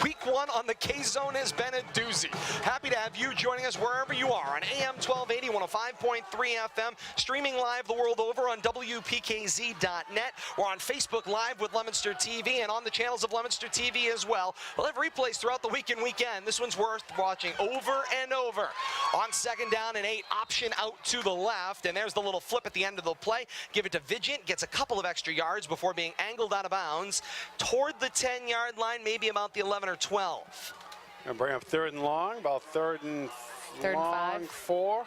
Week 1 on the K-Zone has been a doozy. Happy to have you joining us wherever you are on AM 1280, 105.3 FM, streaming live the world over on WPKZ.net. We're on Facebook Live with Leominster TV and on the channels of Leominster TV as well. We'll have replays throughout the week and weekend. This one's worth watching over and over. On second down and 8, option out to the left, and there's the little flip at the end of the play. Give it to Vigilant, gets a couple of extra yards before being angled out of bounds toward the 10-yard line, maybe about the 11 or 12. And bring up 3rd and long, about 3rd and long, 5. 4.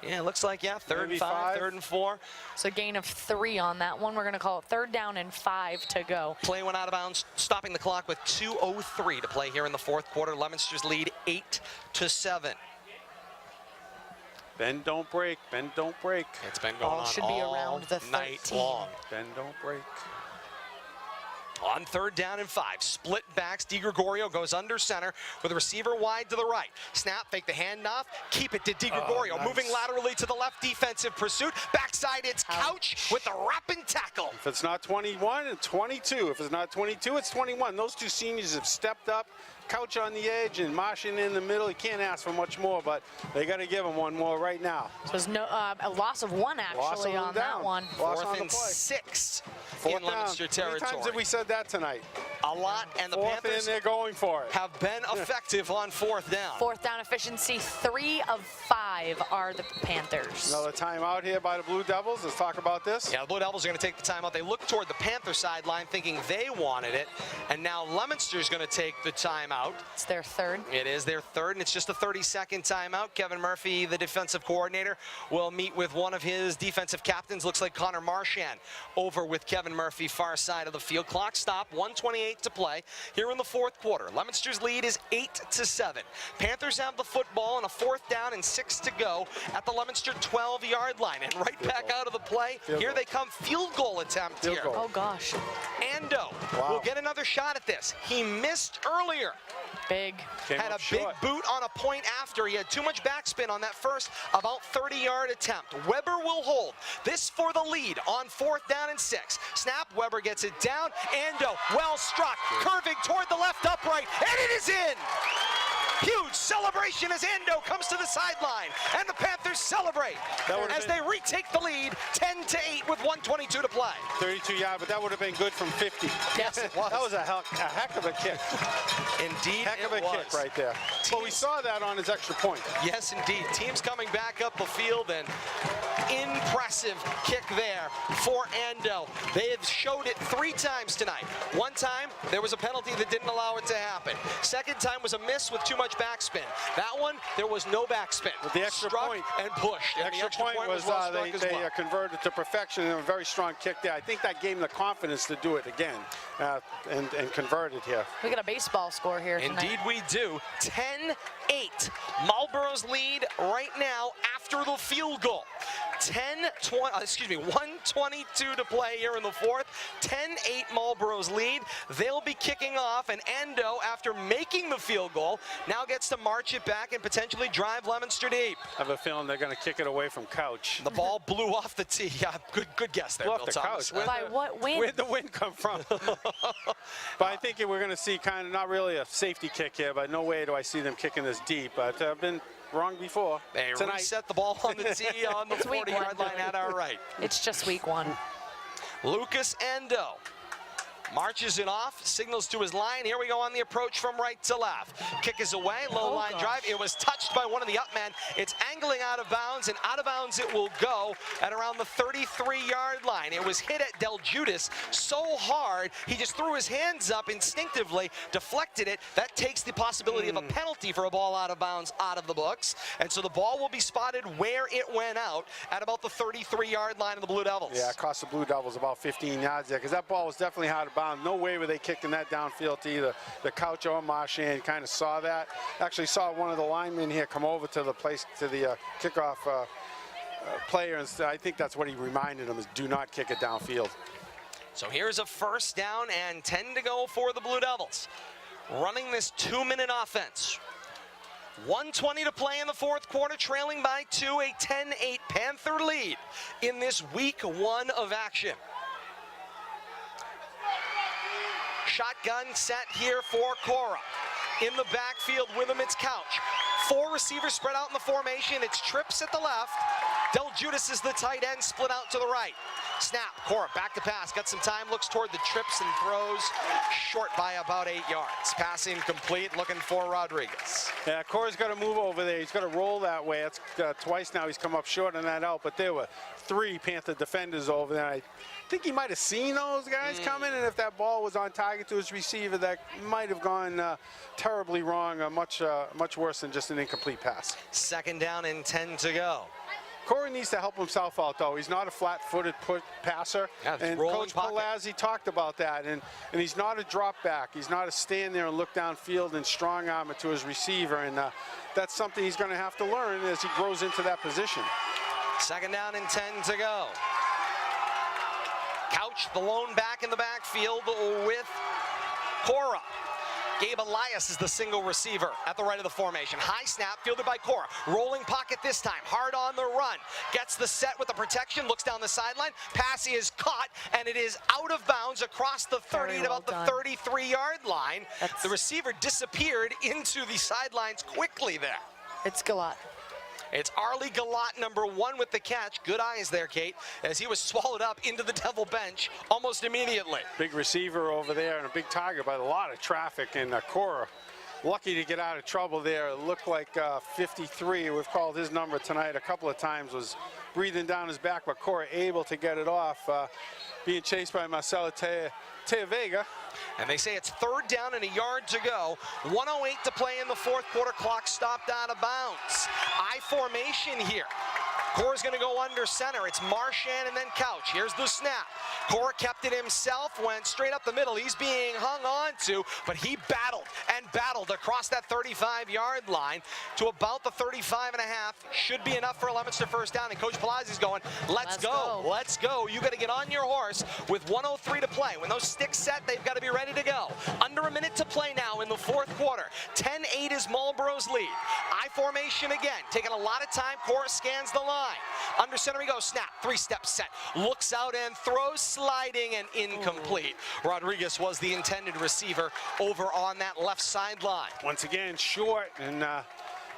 Yeah, it looks like, yeah, 3rd and 5, 3rd and 4. So gain of 3 on that one. We're going to call it 3rd down and 5 to go. Play went out of bounds, stopping the clock with 2:03 to play here in the 4th quarter. Leominster's lead 8-7. Bend, don't break. Bend, don't break. It's been going Ball on should be all around the night 13. long. Bend, don't break. On 3rd down and 5, split backs. DiGregorio goes under center with the receiver wide to the right. Snap, fake the handoff, keep it to DiGregorio. Nice. Moving laterally to the left, defensive pursuit. Backside, it's Couch with the wrapping tackle. If it's not 21, it's 22. If it's not 22, it's 21. Those two seniors have stepped up. Couch on the edge and Martian in the middle. You can't ask for much more, but they got to give him one more right now. So there's no a loss of 1 actually on that one. Loss on 4th the and play. 6 Fourth in Leominster down. How many territory. times have we said that tonight? A lot, and the 4th Panthers and they're going for it. have been effective on 4th down. 4th down efficiency, 3 of 5 are the Panthers. Another timeout here by the Blue Devils. Let's talk about this. Yeah, the Blue Devils are going to take the timeout. They look toward the Panther sideline thinking they wanted it, and now Leominster's going to take the timeout. It's their 3rd. It is their 3rd, and it's just a 30-second timeout. Kevin Murphy, the defensive coordinator, will meet with one of his defensive captains. Looks like Connor Marchand over with Kevin Murphy, far side of the field. Clock stop, 1:28 to play here in the 4th quarter. Leominster's lead is 8-7. Panthers have the football on a 4th down and 6 to go at the Leominster 12-yard line. And right back out of the play, here they come. Field goal attempt here. Oh, gosh. Ando will get another shot at this. He missed earlier. Big. Had a big boot on a point after. He had too much backspin on that first about 30-yard attempt. Weber will hold. This for the lead on 4th down and 6. Snap, Weber gets it down. Ando, well struck, curving toward the left upright, and it is in! Huge celebration as Ando comes to the sideline, and the Panthers celebrate as they retake the lead 10-8 with 1:22 to play. 32-yard, but that would have been good from 50. Yes, it was. That was a heck of a kick. Indeed, Heck of a it was. kick right there. But we saw that on his extra point. Yes, indeed. Teams coming back up the field, and impressive kick there for Ando. They have showed it 3 times tonight. One time, there was a penalty that didn't allow it to happen. Second time was a miss with too much backspin. That one, there was no backspin. With the extra Struck point. and pushed. The And extra point was well struck as they well. converted to perfection, and a very strong kick there. I think that gave him the confidence to do it again and convert it here. We got a baseball score here tonight. Indeed we do. 10-8. Marlborough's lead right now after the field goal. 1:22 to play here in the 4th. 10-8 Marlborough's lead. They'll be kicking off, and Ando, after making the field goal, now gets to march it back and potentially drive Leominster deep. I have a feeling they're going to kick it away from Couch. The ball blew off the tee. Yeah, good guess there, Blew Bill off the Thomas. Couch. By what wind? Where'd the wind come from? But I think we're going to see kind of not really a safety kick here, but no way do I see them kicking this deep. But I've been wrong before. They tonight. reset the ball on the tee on the It's week 40-yard one. line at our right. It's just week 1. Lucas Endo Marches it off, signals to his line. Here we go on the approach from right to left. Kick is away, low line drive. It was touched by one of the up men. It's angling out of bounds, and out of bounds it will go at around the 33-yard line. It was hit at Del Judas so hard, he just threw his hands up instinctively, deflected it. That takes the possibility of a penalty for a ball out of bounds out of the books. And so the ball will be spotted where it went out at about the 33-yard line of the Blue Devils. Yeah, it cost the Blue Devils about 15 yards there because that ball was definitely out of bounds. No way were they kicking that downfield to either the Couch or Marchand. Kind of saw that. Actually saw one of the linemen here come over to the place, to the kickoff player, and I think that's what he reminded him, is do not kick it downfield. So here's a first down and 10 to go for the Blue Devils. Running this 2-minute offense. 1:20 to play in the fourth quarter, trailing by 2, a 10-8 Panther lead in this week 1 of action. Shotgun set here for Cora. In the backfield with him, it's Couch. 4 receivers spread out in the formation. It's trips at the left. Del Judas is the tight end, split out to the right. Snap, Cora back to pass, got some time, looks toward the trips and throws, short by about 8 yards. Pass incomplete, looking for Rodriguez. Yeah, Cora's got to move over there. He's got to roll that way. It's twice now he's come up short on that out, but there were 3 Panther defenders over there. I think he might have seen those guys coming, and if that ball was on target to his receiver, that might have gone terribly wrong, much worse than just an incomplete pass. Second down and 10 to go. Cora needs to help himself out, though. He's not a flat-footed passer, and Coach Palazzi talked about that. And he's not a drop back. He's not a stand there and look downfield and strong arm it to his receiver. And that's something he's going to have to learn as he grows into that position. Second down and 10 to go. Couch, the lone back in the backfield with Cora. Gabe Elias is the single receiver at the right of the formation. High snap, fielded by Cora. Rolling pocket this time, hard on the run. Gets the set with the protection, looks down the sideline. Pass is caught, and it is out of bounds across the 30 at about the 33-yard line. The receiver disappeared into the sidelines quickly there. It's Galat. It's Arlie Galat, number 1 with the catch. Good eyes there, Kate, as he was swallowed up into the Devil bench almost immediately. Big receiver over there and a big target by a lot of traffic, and Cora lucky to get out of trouble there. It looked like 53, we've called his number tonight a couple of times, was breathing down his back, but Cora able to get it off, being chased by Marcelo Vega. And they say it's third down and a yard to go. 1:08 to play in the fourth quarter. Clock stopped out of bounds. I formation here. Cora's going to go under center. It's Marchand and then Couch. Here's the snap. Cora kept it himself, went straight up the middle. He's being hung on to, but he battled and battled across that 35-yard line to about the 35 and a half. Should be enough for a Leominster first down. And Coach Palazzi's going, let's go. Let's go. You got to get on your horse with 1:03 to play. When those sticks set, they've got to be ready to go. Under a minute to play now in the fourth quarter. 10-8 is Marlborough's lead. I formation again. Taking a lot of time. Cora scans the line. Under center he goes, snap, 3-step set, looks out and throws, sliding and incomplete. Rodriguez was the intended receiver over on that left sideline. Once again, short and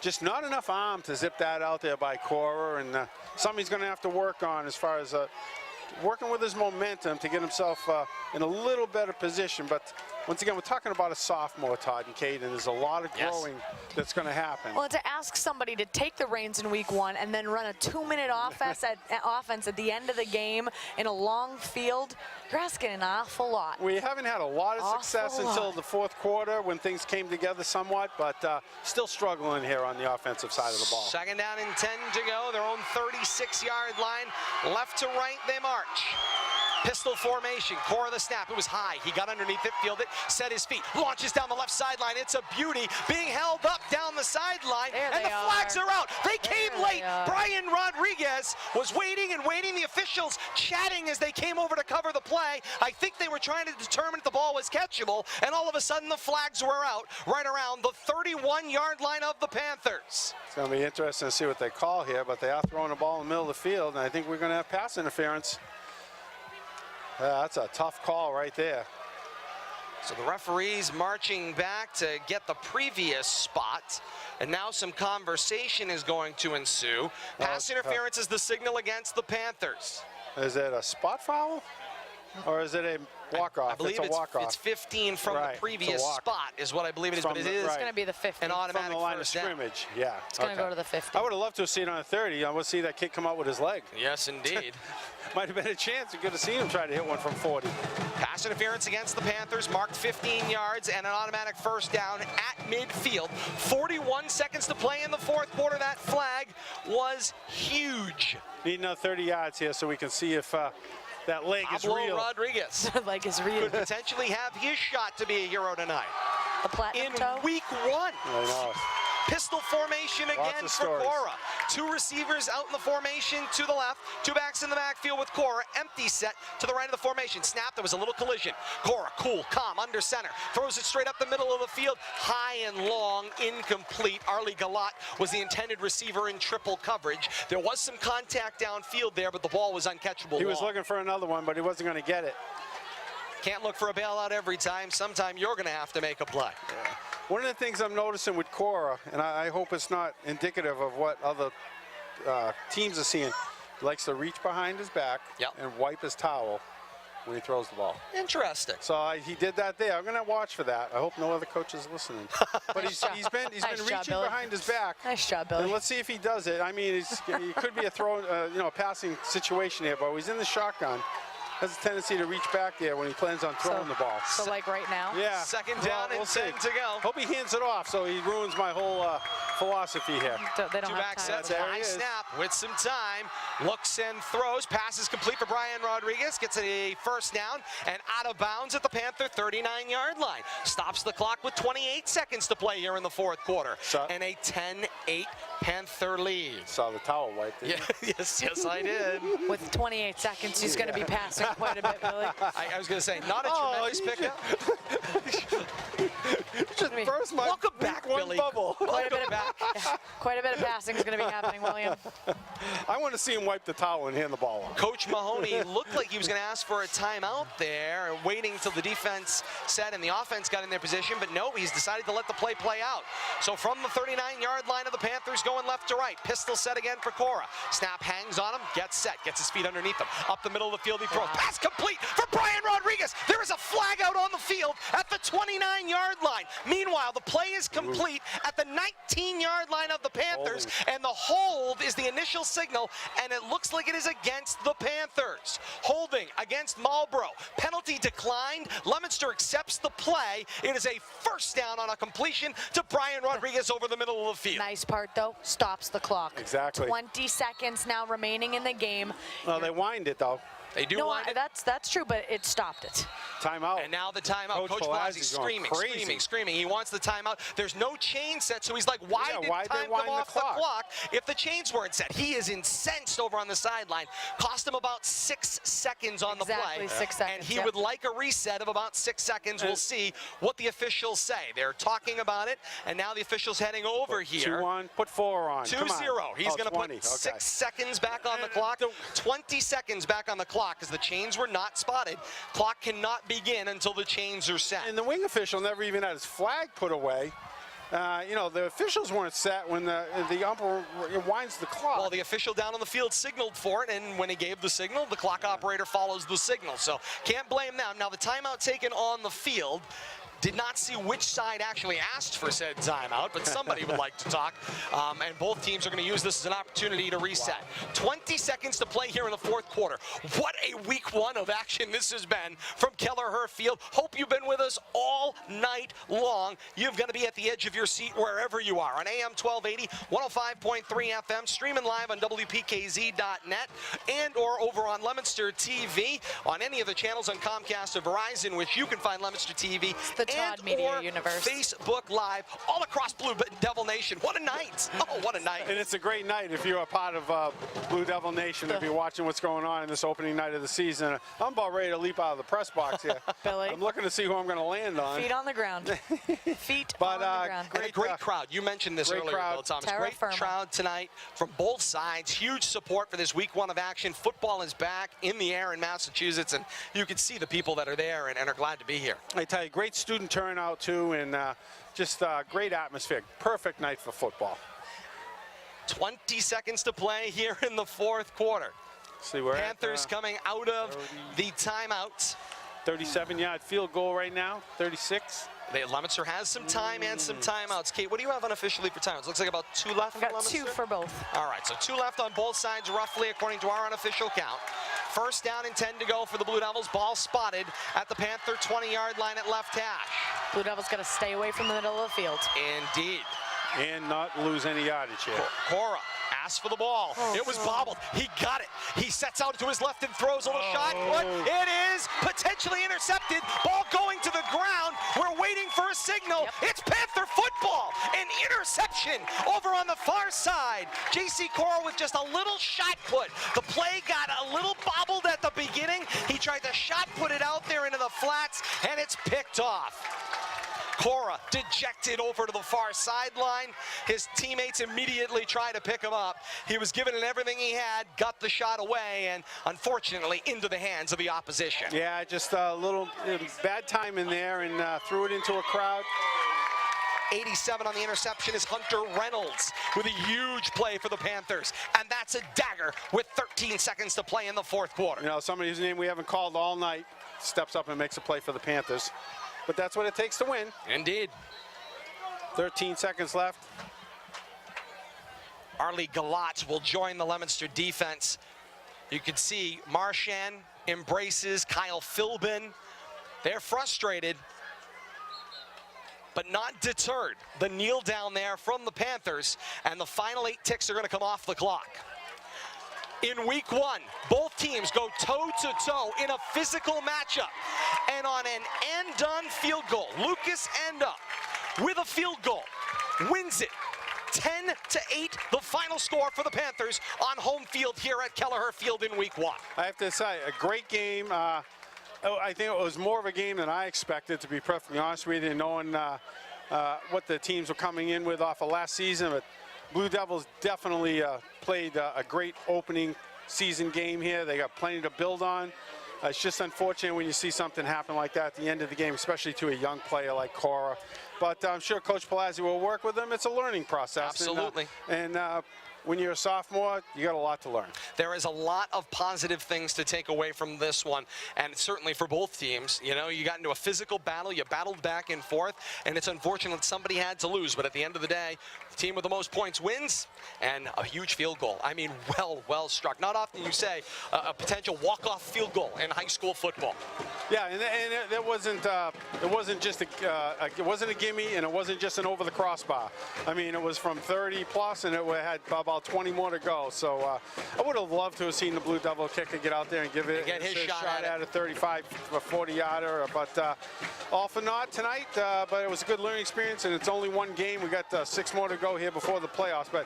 just not enough arm to zip that out there by Cora, and something he's going to have to work on as far as working with his momentum to get himself in a little better position. But once again, we're talking about a sophomore, Todd and Kate, and there's a lot of growing that's going to happen. Well, to ask somebody to take the reins in week 1 and then run a 2-minute offense at the end of the game in a long field, you're asking an awful lot. We haven't had a lot of success until the fourth quarter when things came together somewhat, but still struggling here on the offensive side of the ball. Second down and 10 to go. Their own 36-yard line. Left to right, they march. Pistol formation, Cora the snap, it was high. He got underneath it, fielded, set his feet, launches down the left sideline. It's a beauty, being held up down the sideline, and the flags are out. They came late. Brian Rodriguez was waiting and waiting. The officials chatting as they came over to cover the play. I think they were trying to determine if the ball was catchable, and all of a sudden the flags were out right around the 31-yard line of the Panthers. It's going to be interesting to see what they call here, but they are throwing the ball in the middle of the field, and I think we're going to have pass interference. That's a tough call right there. So the referees marching back to get the previous spot, and now some conversation is going to ensue. Pass interference is the signal against the Panthers. Is it a spot foul, or is it a Walk-off. I believe it's a walk-off. it's 15 from Right, the previous it's a walk. spot is what I believe it is, but it is It's going to be the 50. an From automatic the line of first down. scrimmage. Yeah. It's going to go to the 50. I would have loved to have seen it on a 30. I want to see that kid come out with his leg. Yes, indeed. Might have been a chance. You could have seen him try to hit one from 40. Pass interference against the Panthers, marked 15 yards and an automatic first down at midfield. 41 seconds to play in the fourth quarter. That flag was huge. Need another 30 yards here so we can see if that leg is Pablo real. Rodriguez Like is real. could potentially have his shot to be a hero tonight. The platinum In toe. week 1. I know. Pistol formation Lots again of for stories. Cora. 2 receivers out in the formation to the left. 2 backs in the backfield with Cora. Empty set to the right of the formation. Snap, there was a little collision. Cora, cool, calm, under center. Throws it straight up the middle of the field. High and long, incomplete. Arlie Galat was the intended receiver in triple coverage. There was some contact downfield there, but the ball was uncatchable. He was long. looking for another one, but he wasn't going to get it. Can't look for a bailout every time. Sometime you're going to have to make a play. One of the things I'm noticing with Cora, and I hope it's not indicative of what other teams are seeing, he likes to reach behind his back and wipe his towel when he throws the ball. Interesting. So he did that there. I'm going to watch for that. I hope no other coach is listening. But he's been Nice job, reaching Billy. behind his back. Nice job, Billy. And let's see if he does it. I mean, it could be a throw, a passing situation here, but he's in the shotgun. Has a tendency to reach back there when he plans on throwing the ball. So like right now. Yeah. Second down and 10 to go. Hope he hands it off so he ruins my whole philosophy here. They don't 2 have back time. sets, There he high is. snap with some time. Looks and throws. Passes complete for Brian Rodriguez. Gets a first down and out of bounds at the Panther 39-yard line. Stops the clock with 28 seconds to play here in the fourth quarter. And a 10-8 Panther lead. Saw the towel wipe, didn't you? Yes, I did. With 28 seconds, he's going to be passing quite a bit, Billy. I was going to say, not a tremendous pickup. Just burst my Welcome back, one Billy. bubble. Welcome back. Quite a bit of passing is going to be happening, William. I want to see him wipe the towel and hand the ball off. Coach Mahoney looked like he was going to ask for a timeout there, waiting until the defense set and the offense got in their position, but no, he's decided to let the play out. So from the 39-yard line of the Panthers going left to right, pistol set again for Cora. Snap hangs on him, gets set, gets his feet underneath him. Up the middle of the field he throws. Pass complete for Brian Rodriguez. There is a flag out on the field at the 29-yard line. Meanwhile, the play is complete at the 19-yard line of the Panthers, and the hold is the initial signal, and it looks like it is against the Panthers. Holding against Marlborough. Penalty declined. Leominster accepts the play. It is a first down on a completion to Brian Rodriguez over the middle of the field. Nice part, though, stops the clock. Exactly. 20 seconds now remaining in the game. Well, they wind it, though. They do No, wind it. that's true, but it stopped it. Timeout. And now the timeout. Coach Palazzi's going crazy. screaming. He wants the timeout. There's no chain set, so he's like, why did why'd they time wind come the off the clock? clock if the chains weren't set? He is incensed over on the sideline. Cost him about 6 seconds on the play. Exactly, 6 seconds, And he yep. would like a reset of about 6 seconds. We'll see what the officials say. They're talking about it, and now the officials heading over here. 2-1, put 4 on. 2-0. Come on. He's going to put 6 seconds back on the clock, 20 seconds back on the clock because the chains were not spotted. Clock cannot begin until the chains are set. And the wing official never even had his flag put away. The officials weren't set when the umpire winds the clock. Well, the official down on the field signaled for it, and when he gave the signal, the clock operator follows the signal. So can't blame them. Now, the timeout taken on the field. Did not see which side actually asked for said timeout, but somebody would like to talk. And both teams are going to use this as an opportunity to reset. 20 seconds to play here in the fourth quarter. What a week 1 of action this has been from Kelleher Field. Hope you've been with us all night long. You're going to be at the edge of your seat wherever you are on AM 1280, 105.3 FM, streaming live on WPKZ.net and or over on Leominster TV on any of the channels on Comcast or Verizon, which you can find Leominster TV. The Todd Media or Universe. Facebook Live, all across Blue Devil Nation. What a night. Oh, what a night. And it's a great night if you're a part of Blue Devil Nation, if you're watching what's going on in this opening night of the season. I'm about ready to leap out of the press box here. Billy. I'm looking to see who I'm going to land on. Feet on the ground. Feet But, on the ground. And a great crowd. You mentioned this great earlier, crowd. Bill Thomas. Terra Great firma. crowd tonight from both sides. Huge support for this week 1 of action. Football is back in the air in Massachusetts, and you can see the people that are there and are glad to be here. I tell you, great student turnout, too, and just great atmosphere. Perfect night for football. 20 seconds to play here in the fourth quarter. See, we're Panthers at, coming out of the timeout. 37-yard field goal right now, 36. Leominster has some time and some timeouts. Kate, what do you have unofficially for timeouts? Looks like about 2 left. I've got for 2 for both. All right, so 2 left on both sides, roughly, according to our unofficial count. First down and 10 to go for the Blue Devils. Ball spotted at the Panther 20-yard line at left hash. Blue Devils got to stay away from the middle of the field. Indeed. And not lose any yardage here. Cora asked for the ball. It was bobbled. He got it. He sets out to his left and throws a little shot put. It is potentially intercepted. Ball going to the ground. We're waiting for a signal. Yep. It's Panther football. An interception over on the far side. J.C. Cora with just a little shot put. The play got a little bobbled at the beginning. He tried to shot put it out there into the flats, and it's picked off. Cora dejected over to the far sideline. His teammates immediately tried to pick him up. He was giving it everything he had, got the shot away, and unfortunately into the hands of the opposition. Yeah, just a little bad time in there, and threw it into a crowd. 87 on the interception is Hunter Reynolds with a huge play for the Panthers. And that's a dagger with 13 seconds to play in the fourth quarter. You know, somebody whose name we haven't called all night steps up and makes a play for the Panthers. But that's what it takes to win. Indeed. 13 seconds left. Arlie Galat will join the Leominster defense. You can see Marchand embraces Kyle Philbin. They're frustrated, but not deterred. The kneel down there from the Panthers, and the final 8 ticks are going to come off the clock. In week 1, both teams go toe-to-toe in a physical matchup. And on an end-done field goal, Lucas Enda with a field goal wins it 10-8, the final score for the Panthers on home field here at Kelleher Field in week 1. I have to say, a great game. I think it was more of a game than I expected, to be perfectly honest with you, knowing what the teams were coming in with off of last season. But Blue Devils definitely played a great opening season game here. They got plenty to build on. It's just unfortunate when you see something happen like that at the end of the game, especially to a young player like Cora. But I'm sure Coach Palazzi will work with them. It's a learning process. Absolutely. And when you're a sophomore, you got a lot to learn. There is a lot of positive things to take away from this one, and certainly for both teams. You know, you got into a physical battle, you battled back and forth, and it's unfortunate somebody had to lose. But at the end of the day, the team with the most points wins, and a huge field goal. I mean, well struck. Not often you say a potential walk-off field goal in high school football. Yeah, and it wasn't just it wasn't a gimme, and it wasn't just an over the crossbar. I mean, it was from 30 plus, and it had about 20 more to go. So I would have loved to have seen the Blue Devil kicker get out there and give it his shot at a 35 or 40 yarder. But all for naught tonight. But it was a good learning experience, and it's only one game. We got 6 more to go here before the playoffs. But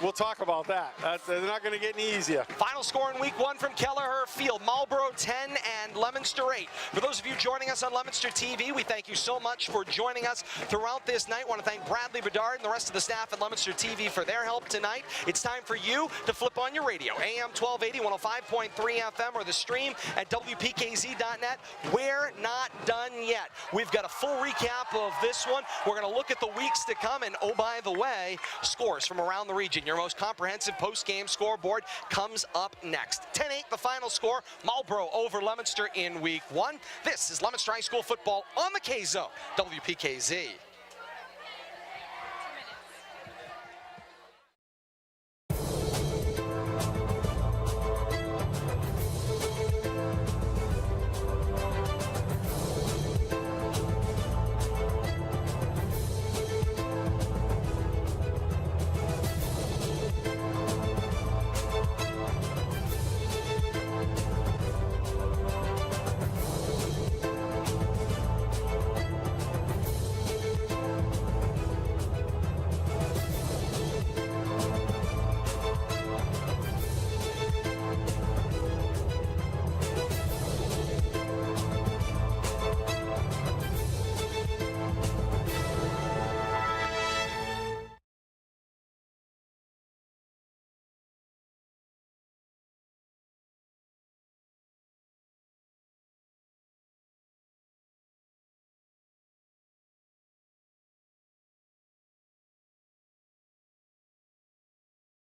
we'll talk about that. They're not going to get any easier. Final score in week 1 from Kelleher Field: Marlborough 10 and Leominster 8. For those of you joining us on Leominster TV, we thank you so much for joining us throughout this night. I want to thank Bradley Bedard and the rest of the staff at Leominster TV for their help tonight. It's time for you to flip on your radio, AM 1280, 105.3 FM, or the stream at WPKZ.net. We're not done yet. We've got a full recap of this one. We're going to look at the weeks to come, and oh, by the way, scores from around the region. Your most comprehensive post-game scoreboard comes up next. 10-8, the final score. Marlborough over Leominster in week 1. This is Leominster High School football on the K-Zone, WPKZ.